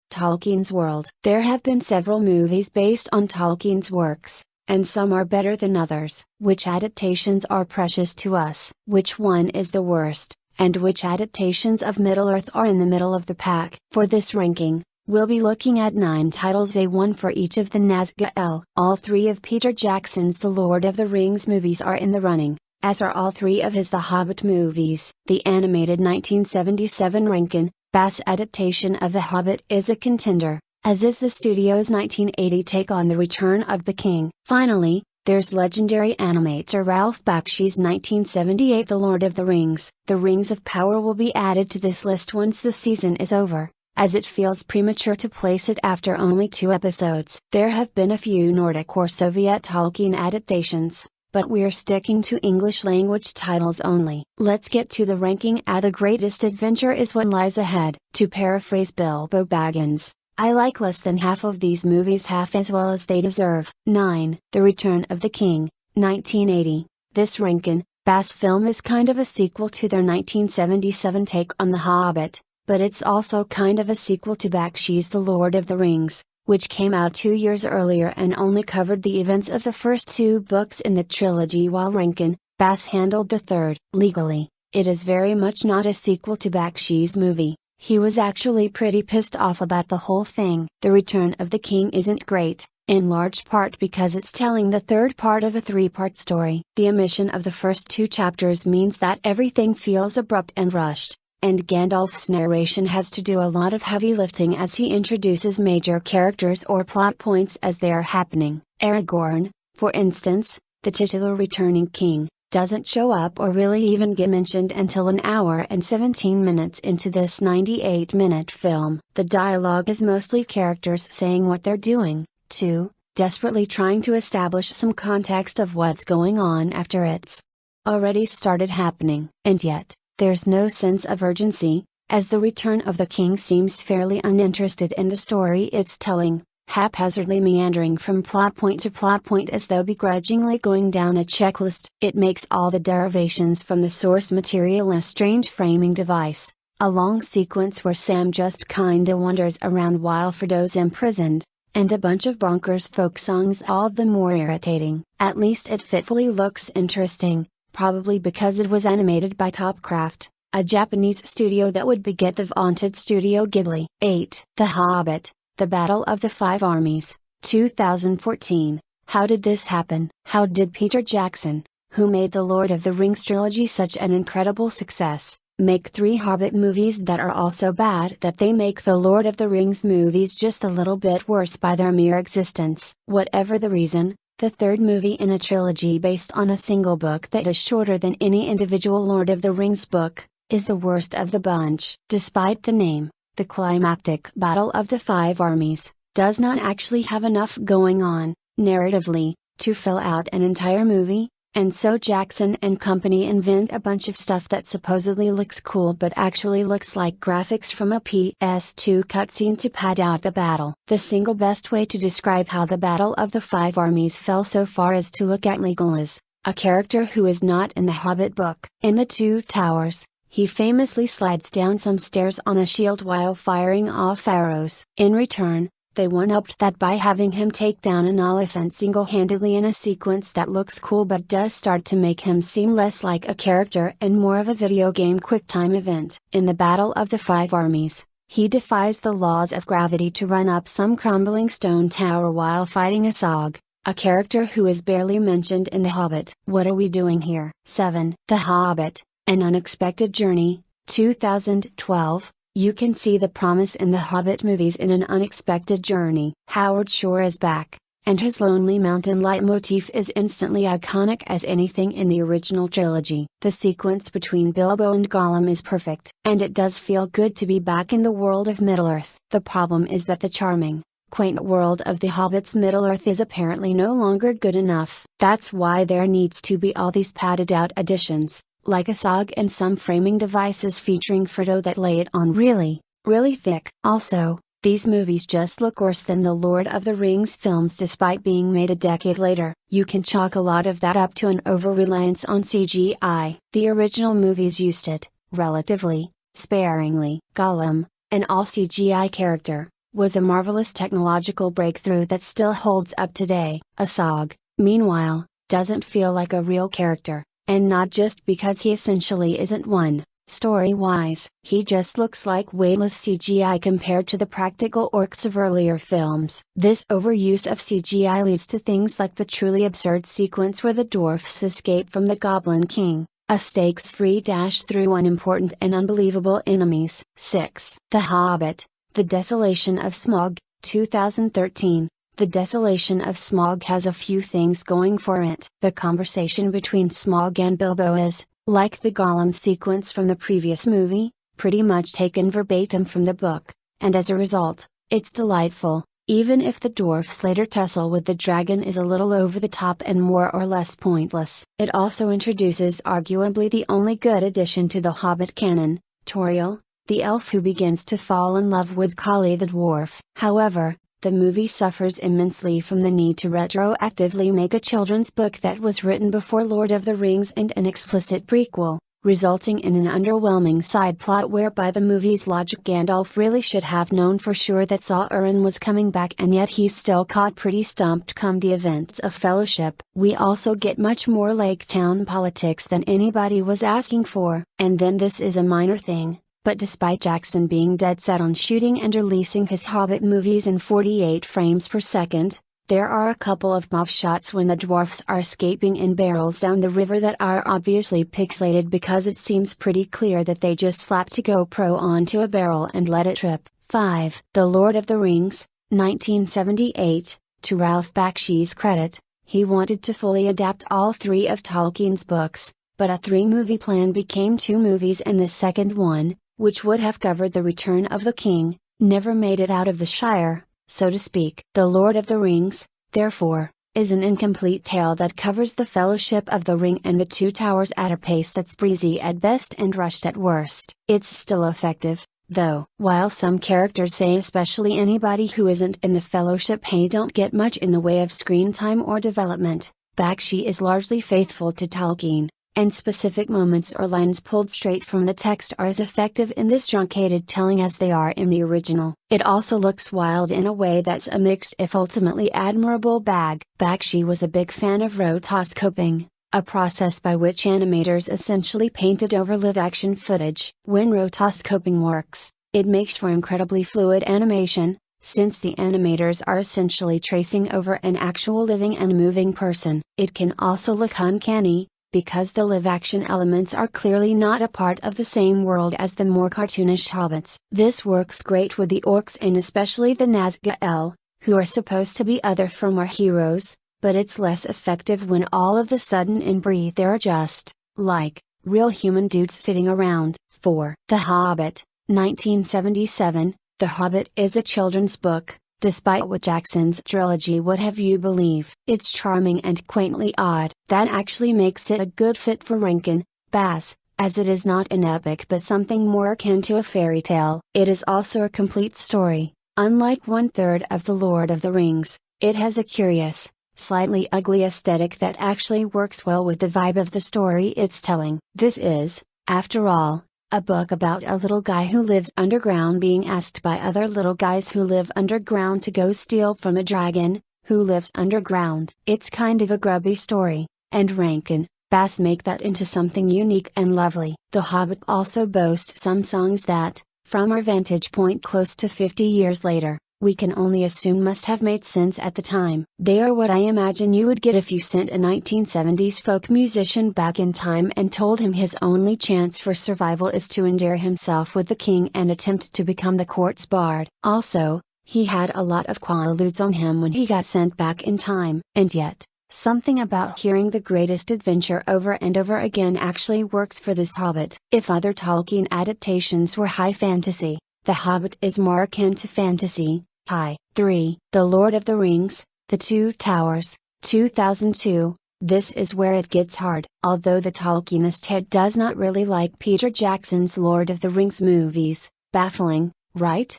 Tolkien's world. There have been several movies based on Tolkien's works, and some are better than others. Which adaptations are precious to us? Which one is the worst, and which adaptations of Middle-earth are in the middle of the pack? For this ranking, we'll be looking at 9 titles, one for each of the Nazgûl. All 3 of Peter Jackson's The Lord of the Rings movies are in the running, as are all 3 of his The Hobbit movies. The animated 1977 Rankin-Bass adaptation of The Hobbit is a contender, as is the studio's 1980 take on The Return of the King. Finally, there's legendary animator Ralph Bakshi's 1978 The Lord of the Rings. The Rings of Power will be added to this list once the season is over, as it feels premature to place it after only 2 episodes. There have been a few Nordic or Soviet Tolkien adaptations, but we're sticking to English language titles only. Let's get to the ranking. The greatest adventure is what lies ahead. To paraphrase Bilbo Baggins, I like less than half of these movies half as well as they deserve. 9. The Return of the King, 1980. This Rankin-Bass film is kind of a sequel to their 1977 take on The Hobbit, but it's also kind of a sequel to Bakshi's The Lord of the Rings, which came out 2 years earlier and only covered the events of the first 2 books in the trilogy, while Rankin-Bass handled the third. Legally, it is very much not a sequel to Bakshi's movie. He was actually pretty pissed off about the whole thing. The Return of the King isn't great, in large part because it's telling the third part of a 3-part story. The omission of the first 2 chapters means that everything feels abrupt and rushed, and Gandalf's narration has to do a lot of heavy lifting as he introduces major characters or plot points as they are happening. Aragorn, for instance, the titular returning king, doesn't show up or really even get mentioned until an hour and 17 minutes into this 98-minute film. The dialogue is mostly characters saying what they're doing, too, desperately trying to establish some context of what's going on after it's already started happening. And yet, there's no sense of urgency, as The Return of the King seems fairly uninterested in the story it's telling, haphazardly meandering from plot point to plot point as though begrudgingly going down a checklist. It makes all the derivations from the source material a strange framing device, a long sequence where Sam just kinda wanders around while Frodo's imprisoned, and a bunch of bonkers folk songs, all the more irritating. At least it fitfully looks interesting, probably because it was animated by Topcraft, a Japanese studio that would beget the vaunted Studio Ghibli. 8. The Hobbit, The Battle of the Five Armies, 2014. How did this happen? How did Peter Jackson, who made the Lord of the Rings trilogy such an incredible success, make 3 Hobbit movies that are all so bad that they make the Lord of the Rings movies just a little bit worse by their mere existence? Whatever the reason, the third movie in a trilogy based on a single book that is shorter than any individual Lord of the Rings book, is the worst of the bunch. Despite the name, the climactic Battle of the Five Armies does not actually have enough going on, narratively, to fill out an entire movie, and so Jackson and company invent a bunch of stuff that supposedly looks cool but actually looks like graphics from a PS2 cutscene to pad out the battle. The single best way to describe how the Battle of the Five Armies fell so far is to look at Legolas, a character who is not in the Hobbit book. In The Two Towers, he famously slides down some stairs on a shield while firing off arrows. In return, they one-upped that by having him take down an elephant single-handedly in a sequence that looks cool but does start to make him seem less like a character and more of a video game quick-time event. In the Battle of the Five Armies, he defies the laws of gravity to run up some crumbling stone tower while fighting Asog, a character who is barely mentioned in The Hobbit. What are we doing here? 7. The Hobbit, An Unexpected Journey, 2012. You can see the promise in the Hobbit movies in An Unexpected Journey. Howard Shore is back, and his lonely mountain leitmotif is instantly iconic as anything in the original trilogy. The sequence between Bilbo and Gollum is perfect, and it does feel good to be back in the world of Middle-earth. The problem is that the charming, quaint world of the Hobbit's Middle-earth is apparently no longer good enough. That's why there needs to be all these padded out additions, like a SOG and some framing devices featuring Frodo that lay it on really, really thick. Also, these movies just look worse than the Lord of the Rings films despite being made a decade later. You can chalk a lot of that up to an over-reliance on CGI. The original movies used it, relatively, sparingly. Gollum, an all-CGI character, was a marvelous technological breakthrough that still holds up today. A SOG, meanwhile, doesn't feel like a real character, and not just because he essentially isn't one. Story-wise, he just looks like weightless CGI compared to the practical orcs of earlier films. This overuse of CGI leads to things like the truly absurd sequence where the dwarfs escape from the Goblin King, a stakes-free dash through unimportant and unbelievable enemies. 6. The Hobbit, The Desolation of Smaug, 2013. The Desolation of Smaug has a few things going for it. The conversation between Smaug and Bilbo is, like the Gollum sequence from the previous movie, pretty much taken verbatim from the book, and as a result, it's delightful, even if the dwarfs later tussle with the dragon is a little over the top and more or less pointless. It also introduces arguably the only good addition to the Hobbit canon, Tauriel, the elf who begins to fall in love with Collie the dwarf. However, the movie suffers immensely from the need to retroactively make a children's book that was written before Lord of the Rings and an explicit prequel, resulting in an underwhelming side plot whereby the movie's logic Gandalf really should have known for sure that Sauron was coming back and yet he's still caught pretty stumped come the events of Fellowship. We also get much more Lake Town politics than anybody was asking for. And then this is a minor thing, but despite Jackson being dead set on shooting and releasing his Hobbit movies in 48 frames per second, there are a couple of moff shots when the dwarfs are escaping in barrels down the river that are obviously pixelated because it seems pretty clear that they just slapped a GoPro onto a barrel and let it trip. 5. The Lord of the Rings, 1978. To Ralph Bakshi's credit, he wanted to fully adapt all 3 of Tolkien's books, but a 3-movie plan became 2 movies and the second one, which would have covered the Return of the King, never made it out of the Shire, so to speak. The Lord of the Rings, therefore, is an incomplete tale that covers the Fellowship of the Ring and the Two Towers at a pace that's breezy at best and rushed at worst. It's still effective, though. While some characters say especially anybody who isn't in the Fellowship don't get much in the way of screen time or development, Bakshi is largely faithful to Tolkien, and specific moments or lines pulled straight from the text are as effective in this truncated telling as they are in the original. It also looks wild in a way that's a mixed if ultimately admirable bag. Bakshi was a big fan of rotoscoping, a process by which animators essentially painted over live-action footage. When rotoscoping works, it makes for incredibly fluid animation, since the animators are essentially tracing over an actual living and moving person. It can also look uncanny, because the live-action elements are clearly not a part of the same world as the more cartoonish hobbits. This works great with the orcs and especially the Nazgûl, who are supposed to be other from our heroes, but it's less effective when all of the sudden in breathe there are just, like, real human dudes sitting around. 4. The Hobbit, 1977. The Hobbit is a children's book, despite what Jackson's trilogy would have you believe. It's charming and quaintly odd. That actually makes it a good fit for Rankin Bass, as it is not an epic but something more akin to a fairy tale. It is also a complete story. Unlike 1/3 of The Lord of the Rings, it has a curious, slightly ugly aesthetic that actually works well with the vibe of the story it's telling. This is, after all, a book about a little guy who lives underground being asked by other little guys who live underground to go steal from a dragon, who lives underground. It's kind of a grubby story, and Rankin Bass make that into something unique and lovely. The Hobbit also boasts some songs that, from our vantage point close to 50 years later, we can only assume must have made sense at the time. They are what I imagine you would get if you sent a 1970s folk musician back in time and told him his only chance for survival is to endear himself with the king and attempt to become the court's bard. Also, He had a lot of quaaludes on him when he got sent back in time. And yet, something about hearing the greatest adventure over and over again actually works for this Hobbit. If other Tolkien adaptations were high fantasy, The Hobbit is more akin to fantasy, high. 3. The Lord of the Rings, The Two Towers, 2002. This is where it gets hard. Although the Tolkienist head does not really like Peter Jackson's Lord of the Rings movies, baffling, right?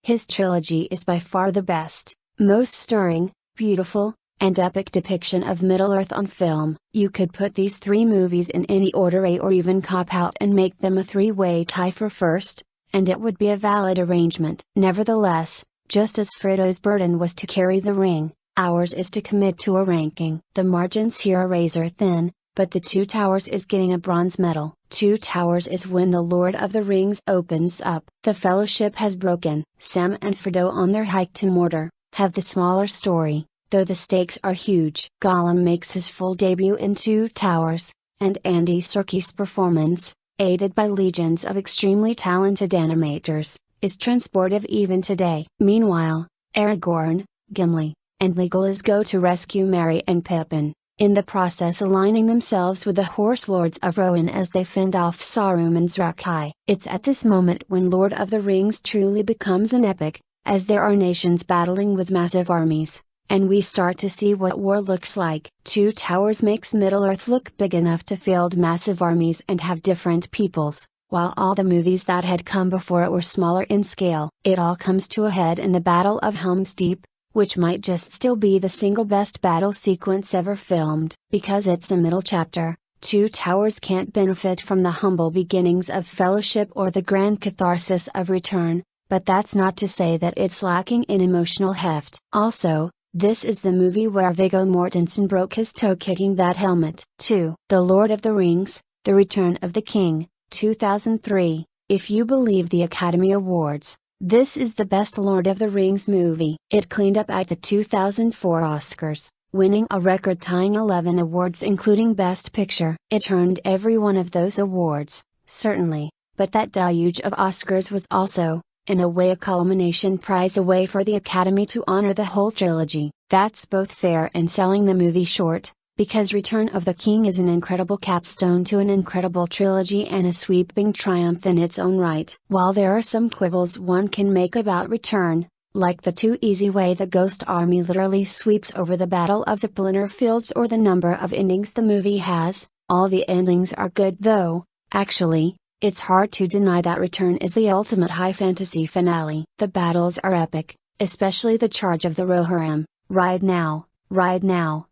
His trilogy is by far the best, most stirring, beautiful, and epic depiction of Middle-earth on film. You could put these three movies in any order or even cop out and make them a three-way tie for first, and it would be a valid arrangement. Nevertheless, just as Frodo's burden was to carry the ring, ours is to commit to a ranking. The margins here are razor thin, but The Two Towers is getting a bronze medal. Two Towers is when The Lord of the Rings opens up. The Fellowship has broken. Sam and Frodo on their hike to Mordor have the smaller story, though the stakes are huge. Gollum makes his full debut in Two Towers, and Andy Serkis' performance, aided by legions of extremely talented animators, is transportive even today. Meanwhile, Aragorn, Gimli, and Legolas go to rescue Merry and Pippin, in the process aligning themselves with the Horse Lords of Rohan as they fend off Saruman's rakhti. It's at this moment when Lord of the Rings truly becomes an epic, as there are nations battling with massive armies, and we start to see what war looks like. Two Towers makes Middle-earth look big enough to field massive armies and have different peoples, while all the movies that had come before it were smaller in scale. It all comes to a head in the Battle of Helm's Deep, which might just still be the single best battle sequence ever filmed. Because it's a middle chapter, Two Towers can't benefit from the humble beginnings of Fellowship or the grand catharsis of Return, but that's not to say that it's lacking in emotional heft. Also, this is the movie where Viggo Mortensen broke his toe kicking that helmet. 2. The Lord of the Rings, The Return of the King, 2003. If you believe the Academy Awards, this is the best Lord of the Rings movie. It cleaned up at the 2004 Oscars, winning a record-tying 11 awards including Best Picture. It earned every one of those awards, certainly, but that deluge of Oscars was also, in a way, a culmination prize away for the Academy to honor the whole trilogy. That's both fair and selling the movie short, because Return of the King is an incredible capstone to an incredible trilogy and a sweeping triumph in its own right. While there are some quibbles one can make about Return, like the too easy way the Ghost Army literally sweeps over the Battle of the Pelennor Fields or the number of endings the movie has, all the endings are good though. Actually, it's hard to deny that Return is the ultimate high fantasy finale. The battles are epic, especially the charge of the Rohirrim, ride now, ride now.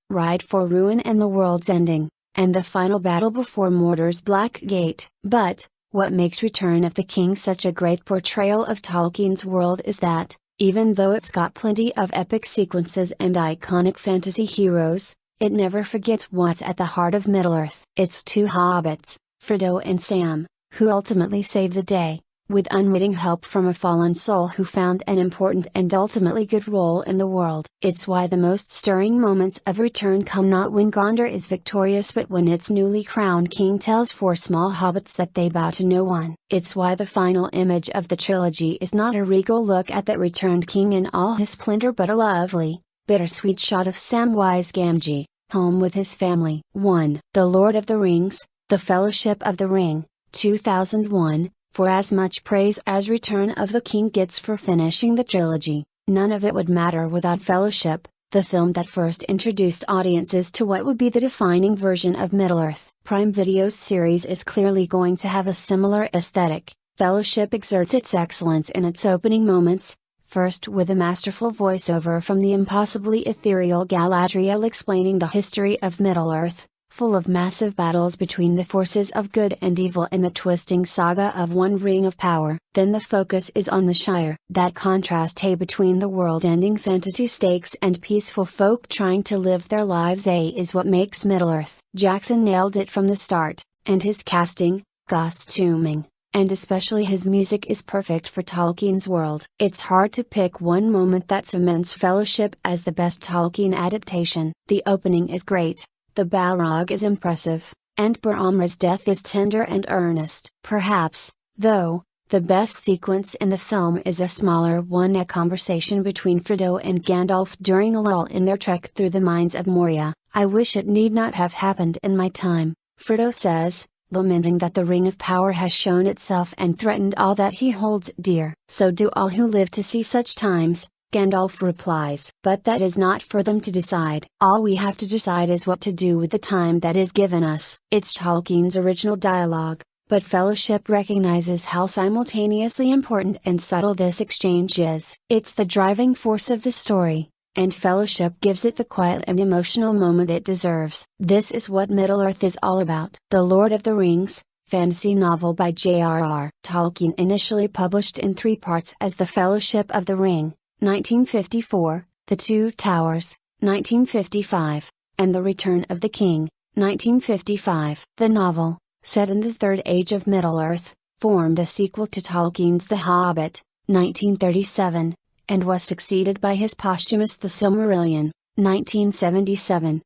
Ride for ruin and the world's ending, and the final battle before Mordor's Black Gate. But, what makes Return of the King such a great portrayal of Tolkien's world is that, even though it's got plenty of epic sequences and iconic fantasy heroes, it never forgets what's at the heart of Middle-earth. It's two hobbits, Frodo and Sam, who ultimately save the day, with unwitting help from a fallen soul who found an important and ultimately good role in the world. It's why the most stirring moments of Return come not when Gondor is victorious but when its newly crowned king tells four small hobbits that they bow to no one. It's why the final image of the trilogy is not a regal look at that returned king in all his splendor but a lovely, bittersweet shot of Samwise Gamgee, home with his family. 1. The Lord of the Rings, The Fellowship of the Ring, 2001. For as much praise as Return of the King gets for finishing the trilogy, none of it would matter without Fellowship, the film that first introduced audiences to what would be the defining version of Middle-earth. Prime Video's series is clearly going to have a similar aesthetic. Fellowship exerts its excellence in its opening moments, first with a masterful voiceover from the impossibly ethereal Galadriel explaining the history of Middle-earth, full of massive battles between the forces of good and evil and the twisting saga of one ring of power. Then the focus is on the Shire. That contrast between the world-ending fantasy stakes and peaceful folk trying to live their lives is what makes Middle-earth. Jackson nailed it from the start, and his casting, costuming, and especially his music is perfect for Tolkien's world. It's hard to pick one moment that cements Fellowship as the best Tolkien adaptation. The opening is great. The Balrog is impressive, and Boromir's death is tender and earnest. Perhaps, though, The best sequence in the film is a smaller one, a conversation between Frodo and Gandalf during a lull in their trek through the mines of Moria. "I wish it need not have happened in my time," Frodo says, lamenting that the Ring of Power has shown itself and threatened all that he holds dear. "So do all who live to see such times," Gandalf replies. "But that is not for them to decide. All we have to decide is what to do with the time that is given us." It's Tolkien's original dialogue, but Fellowship recognizes how simultaneously important and subtle this exchange is. It's the driving force of the story, and Fellowship gives it the quiet and emotional moment it deserves. This is what Middle-earth is all about. The Lord of the Rings, fantasy novel by J.R.R. Tolkien, initially published in 3 parts as The Fellowship of the Ring, 1954, The Two Towers, 1955, and The Return of the King, 1955. The novel, set in the Third Age of Middle-earth, formed a sequel to Tolkien's The Hobbit, 1937, and was succeeded by his posthumous The Silmarillion, 1977.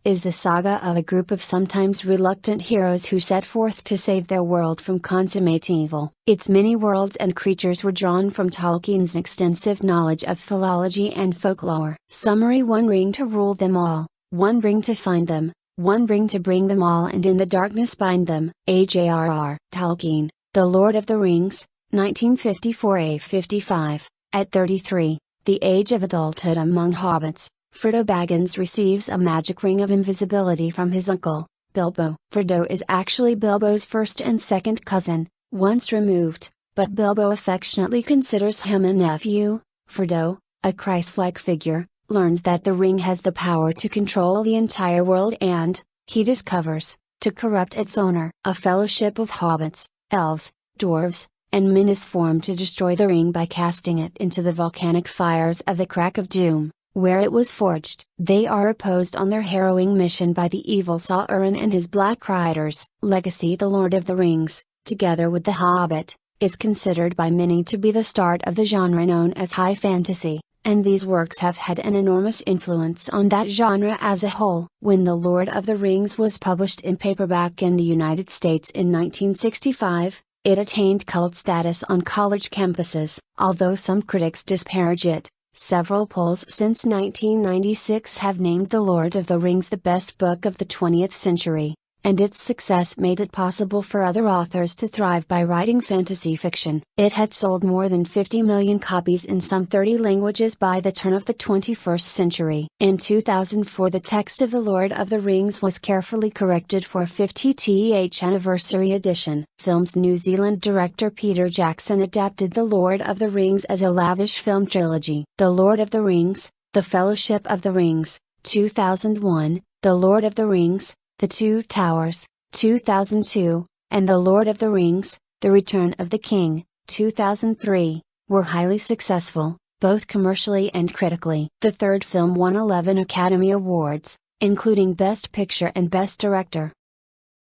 Is the saga of a group of sometimes reluctant heroes who set forth to save their world from consummate evil. Its many worlds and creatures were drawn from Tolkien's extensive knowledge of philology and folklore. Summary: 1 ring to rule them all, 1 ring to find them, 1 ring to bring them all and in the darkness bind them. J.R.R. Tolkien, The Lord of the Rings, 1954-55. At 33, the age of adulthood among hobbits, Frodo Baggins receives a magic ring of invisibility from his uncle, Bilbo. Frodo is actually Bilbo's first and second cousin, once removed, but Bilbo affectionately considers him a nephew. Frodo, a Christ-like figure, learns that the ring has the power to control the entire world and, he discovers, to corrupt its owner. A fellowship of hobbits, elves, dwarves, and men is formed to destroy the ring by casting it into the volcanic fires of the Crack of Doom, where it was forged. They are opposed on their harrowing mission by the evil Sauron and his Black Riders. Legacy: The Lord of the Rings, together with The Hobbit, is considered by many to be the start of the genre known as high fantasy, and these works have had an enormous influence on that genre as a whole. When The Lord of the Rings was published in paperback in the United States in 1965, it attained cult status on college campuses. Although some critics disparage it, several polls since 1996 have named The Lord of the Rings the best book of the 20th century, and its success made it possible for other authors to thrive by writing fantasy fiction. It had sold more than 50 million copies in some 30 languages by the turn of the 21st century. In 2004, the text of The Lord of the Rings was carefully corrected for a 50th anniversary edition. Film's New Zealand director Peter Jackson adapted The Lord of the Rings as a lavish film trilogy. The Lord of the Rings, The Fellowship of the Rings, 2001, The Lord of the Rings, The Two Towers, 2002, and The Lord of the Rings, The Return of the King, 2003, were highly successful, both commercially and critically. The third film won 11 Academy Awards, including Best Picture and Best Director.